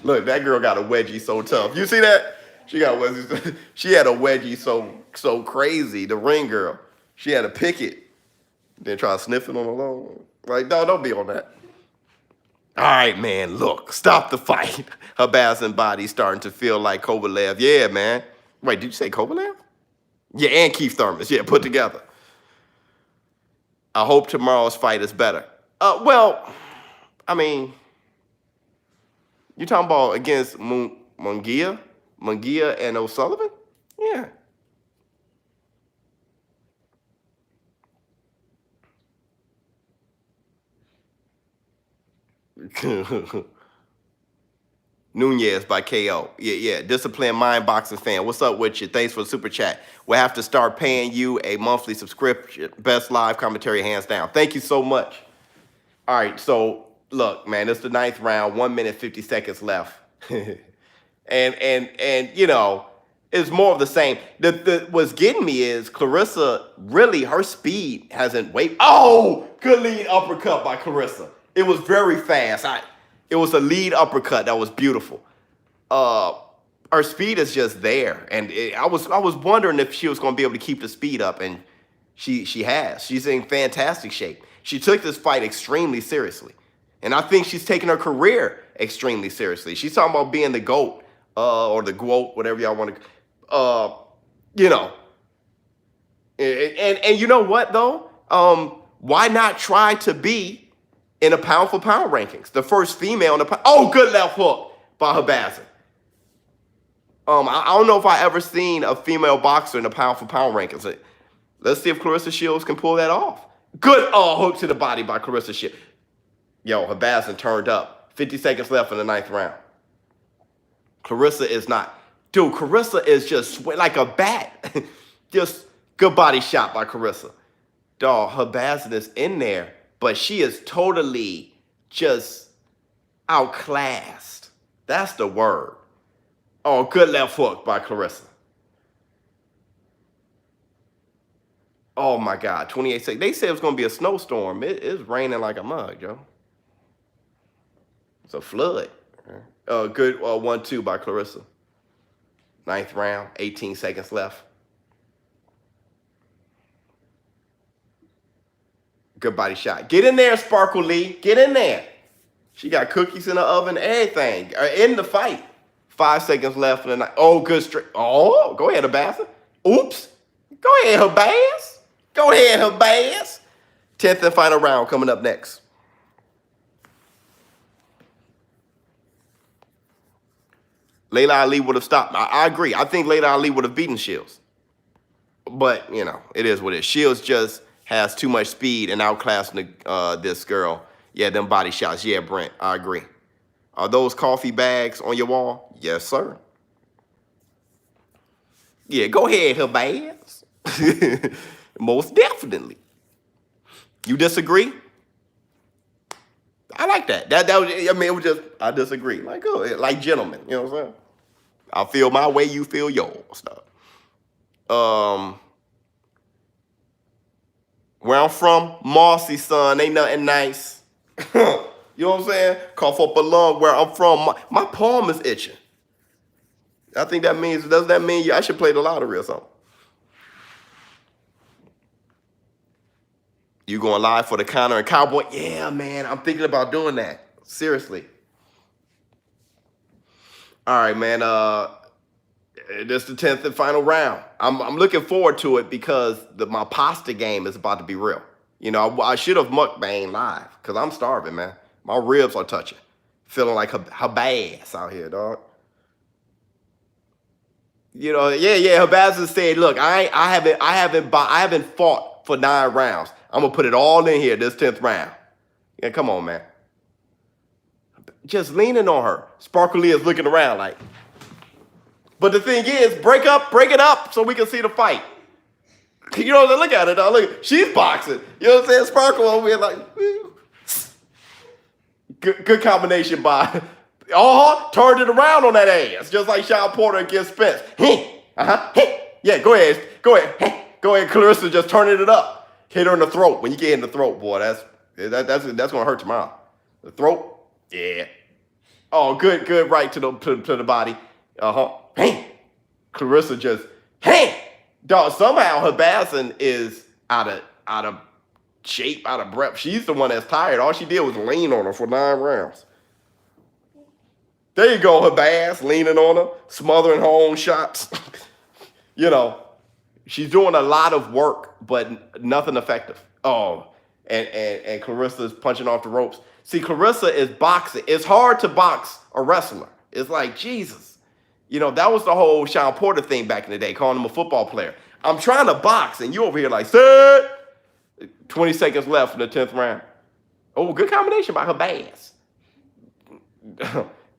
Look, that girl got a wedgie so tough. You see that? She got a wedgie. She had a wedgie so crazy. The ring girl. She had to pick it. Then try to sniff it on the low. Like, no, don't be on that. All right, man, look. Stop the fight. Habazin body starting to feel like Kovalev. Yeah, man. Wait, did you say Kovalev? Yeah, and Keith Thurman. Yeah, put together. I hope tomorrow's fight is better. Well, I mean, you talking about against Munguia and O'Sullivan? Yeah. Nunez by KO. Yeah. Disciplined Mind Boxing fan. What's up with you? Thanks for the super chat. We'll have to start paying you a monthly subscription. Best live commentary, hands down. Thank you so much. All right, so look, man, it's the 9th round. 1 minute 50 seconds left, and you know, it's more of the same. What's getting me is Claressa. Really, her speed hasn't wavered. Oh, good lead uppercut by Claressa. It was very fast. It was a lead uppercut that was beautiful. Her speed is just there, and I was wondering if she was going to be able to keep the speed up, and she has. She's in fantastic shape. She took this fight extremely seriously, and I think she's taking her career extremely seriously. She's talking about being the GOAT or the GWOAT, whatever y'all want to, you know. And you know what though? Why not try to be in the pound for pound rankings? The first female in the good left hook by Habazin. I don't know if I ever seen a female boxer in the pound for pound rankings. Let's see if Claressa Shields can pull that off. Good hook to the body by Claressa Shields. Yo, Habazin turned up. 50 seconds left in the 9th round. Claressa is not. Dude, Claressa is just like a bat. Just good body shot by Claressa. Dog, Habazin is in there, but she is totally just outclassed. That's the word. Oh, good left hook by Claressa. Oh, my God. 28 seconds. They said it was going to be a snowstorm. It's raining like a mug, Joe. It's a flood. Good 1-2 by Claressa. 9th round. 18 seconds left. Good body shot. Get in there, Sparkle Lee. Get in there. She got cookies in the oven, everything. In the fight. 5 seconds left in the night. Oh, good straight. Oh, go ahead, Habazin. Oops. Go ahead, Habazin. Go ahead, Habazin. 10th and final round coming up next. Layla Ali would have stopped. I agree. I think Layla Ali would have beaten Shields. But, you know, it is what it is. Shields just has too much speed and outclassing this girl. Yeah, them body shots. Yeah, Brent, I agree. Are those coffee bags on your wall? Yes, sir. Yeah, go ahead, Habazin. Most definitely. You disagree? I like that. That was, I mean, it was just, I disagree. Like, good, like gentlemen, you know what I'm saying? I feel my way, you feel yours. Stuff. Where I'm from, Marcy, son, ain't nothing nice. You know what I'm saying? Cough up a lung. Where I'm from, my palm is itching. I think that means, does that mean I should play the lottery or something? You going live for the Connor and Cowboy? Yeah, man, I'm thinking about doing that. Seriously. All right, man. This is the 10th and final round. I'm looking forward to it because my pasta game is about to be real. You know, I should have mukbang live because I'm starving, man. My ribs are touching. Feeling like Habazin out here, dog. You know, yeah. Habazin said, "Look, I haven't fought for 9 rounds. I'm gonna put it all in here this 10th round." Yeah, come on, man. Just leaning on her. Sparkly is looking around like. But the thing is, break it up so we can see the fight. You know, look at it, dog. Look, she's boxing. You know what I'm saying? Sparkle over here like. Good combination by. Turned it around on that ass, just like Sean Porter against Spence. Yeah, go ahead. Go ahead, Claressa, just turning it up. Hit her in the throat. When you get in the throat, boy, that's gonna hurt tomorrow. The throat, yeah. Oh, good right to the body. Claressa just dog. Somehow Habazin is out of shape, out of breath. She's the one that's tired. All she did was lean on her for 9 rounds. There you go, Habazin, leaning on her, smothering her own shots. You know, she's doing a lot of work, but nothing effective. Oh, and Claressa's punching off the ropes. See, Claressa is boxing. It's hard to box a wrestler. It's like, Jesus. You know, that was the whole Sean Porter thing back in the day, calling him a football player. I'm trying to box, and you over here like, "Sir." 20 seconds left in the 10th round. Oh, good combination by Habazin.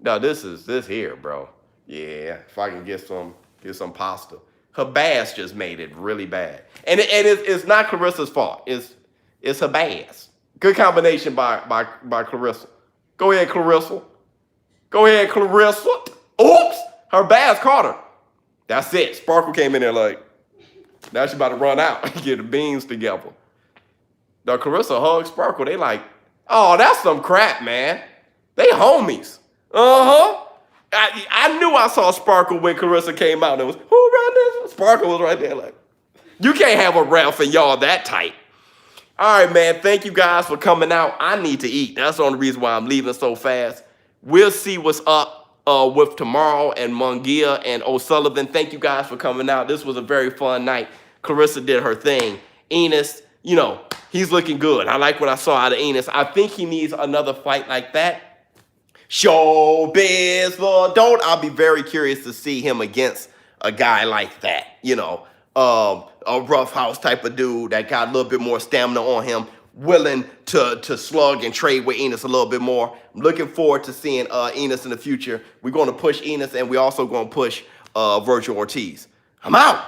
No, this here, bro. Yeah, if I can get some pasta. Habazin just made it really bad. And it's not Claressa's fault. It's Habazin. Good combination by Claressa. Go ahead, Claressa. Go ahead, Claressa. Oops! Habazin caught her. That's it. Sparkle came in there like, now she's about to run out and get the beans together. Now, Claressa hugged Sparkle. They like, oh, that's some crap, man. They homies. I knew I saw Sparkle when Claressa came out. And it was, who ran this? Sparkle was right there like, you can't have a ref and y'all that tight. All right, man. Thank you guys for coming out. I need to eat. That's the only reason why I'm leaving so fast. We'll see what's up with tomorrow and Munguia and O'Sullivan. Thank you guys for coming out. This was a very fun night. Claressa did her thing. Enos, you know, he's looking good. I like what I saw out of Enos. I think he needs another fight like that. ShowBizz, Lord, I'll be very curious to see him against a guy like that. You know, a rough house type of dude that got a little bit more stamina on him, willing to slug and trade with Enos a little bit more. I'm looking forward to seeing Enos in the future. We're going to push Enos, and we're also going to push Virgil Ortiz. I'm out.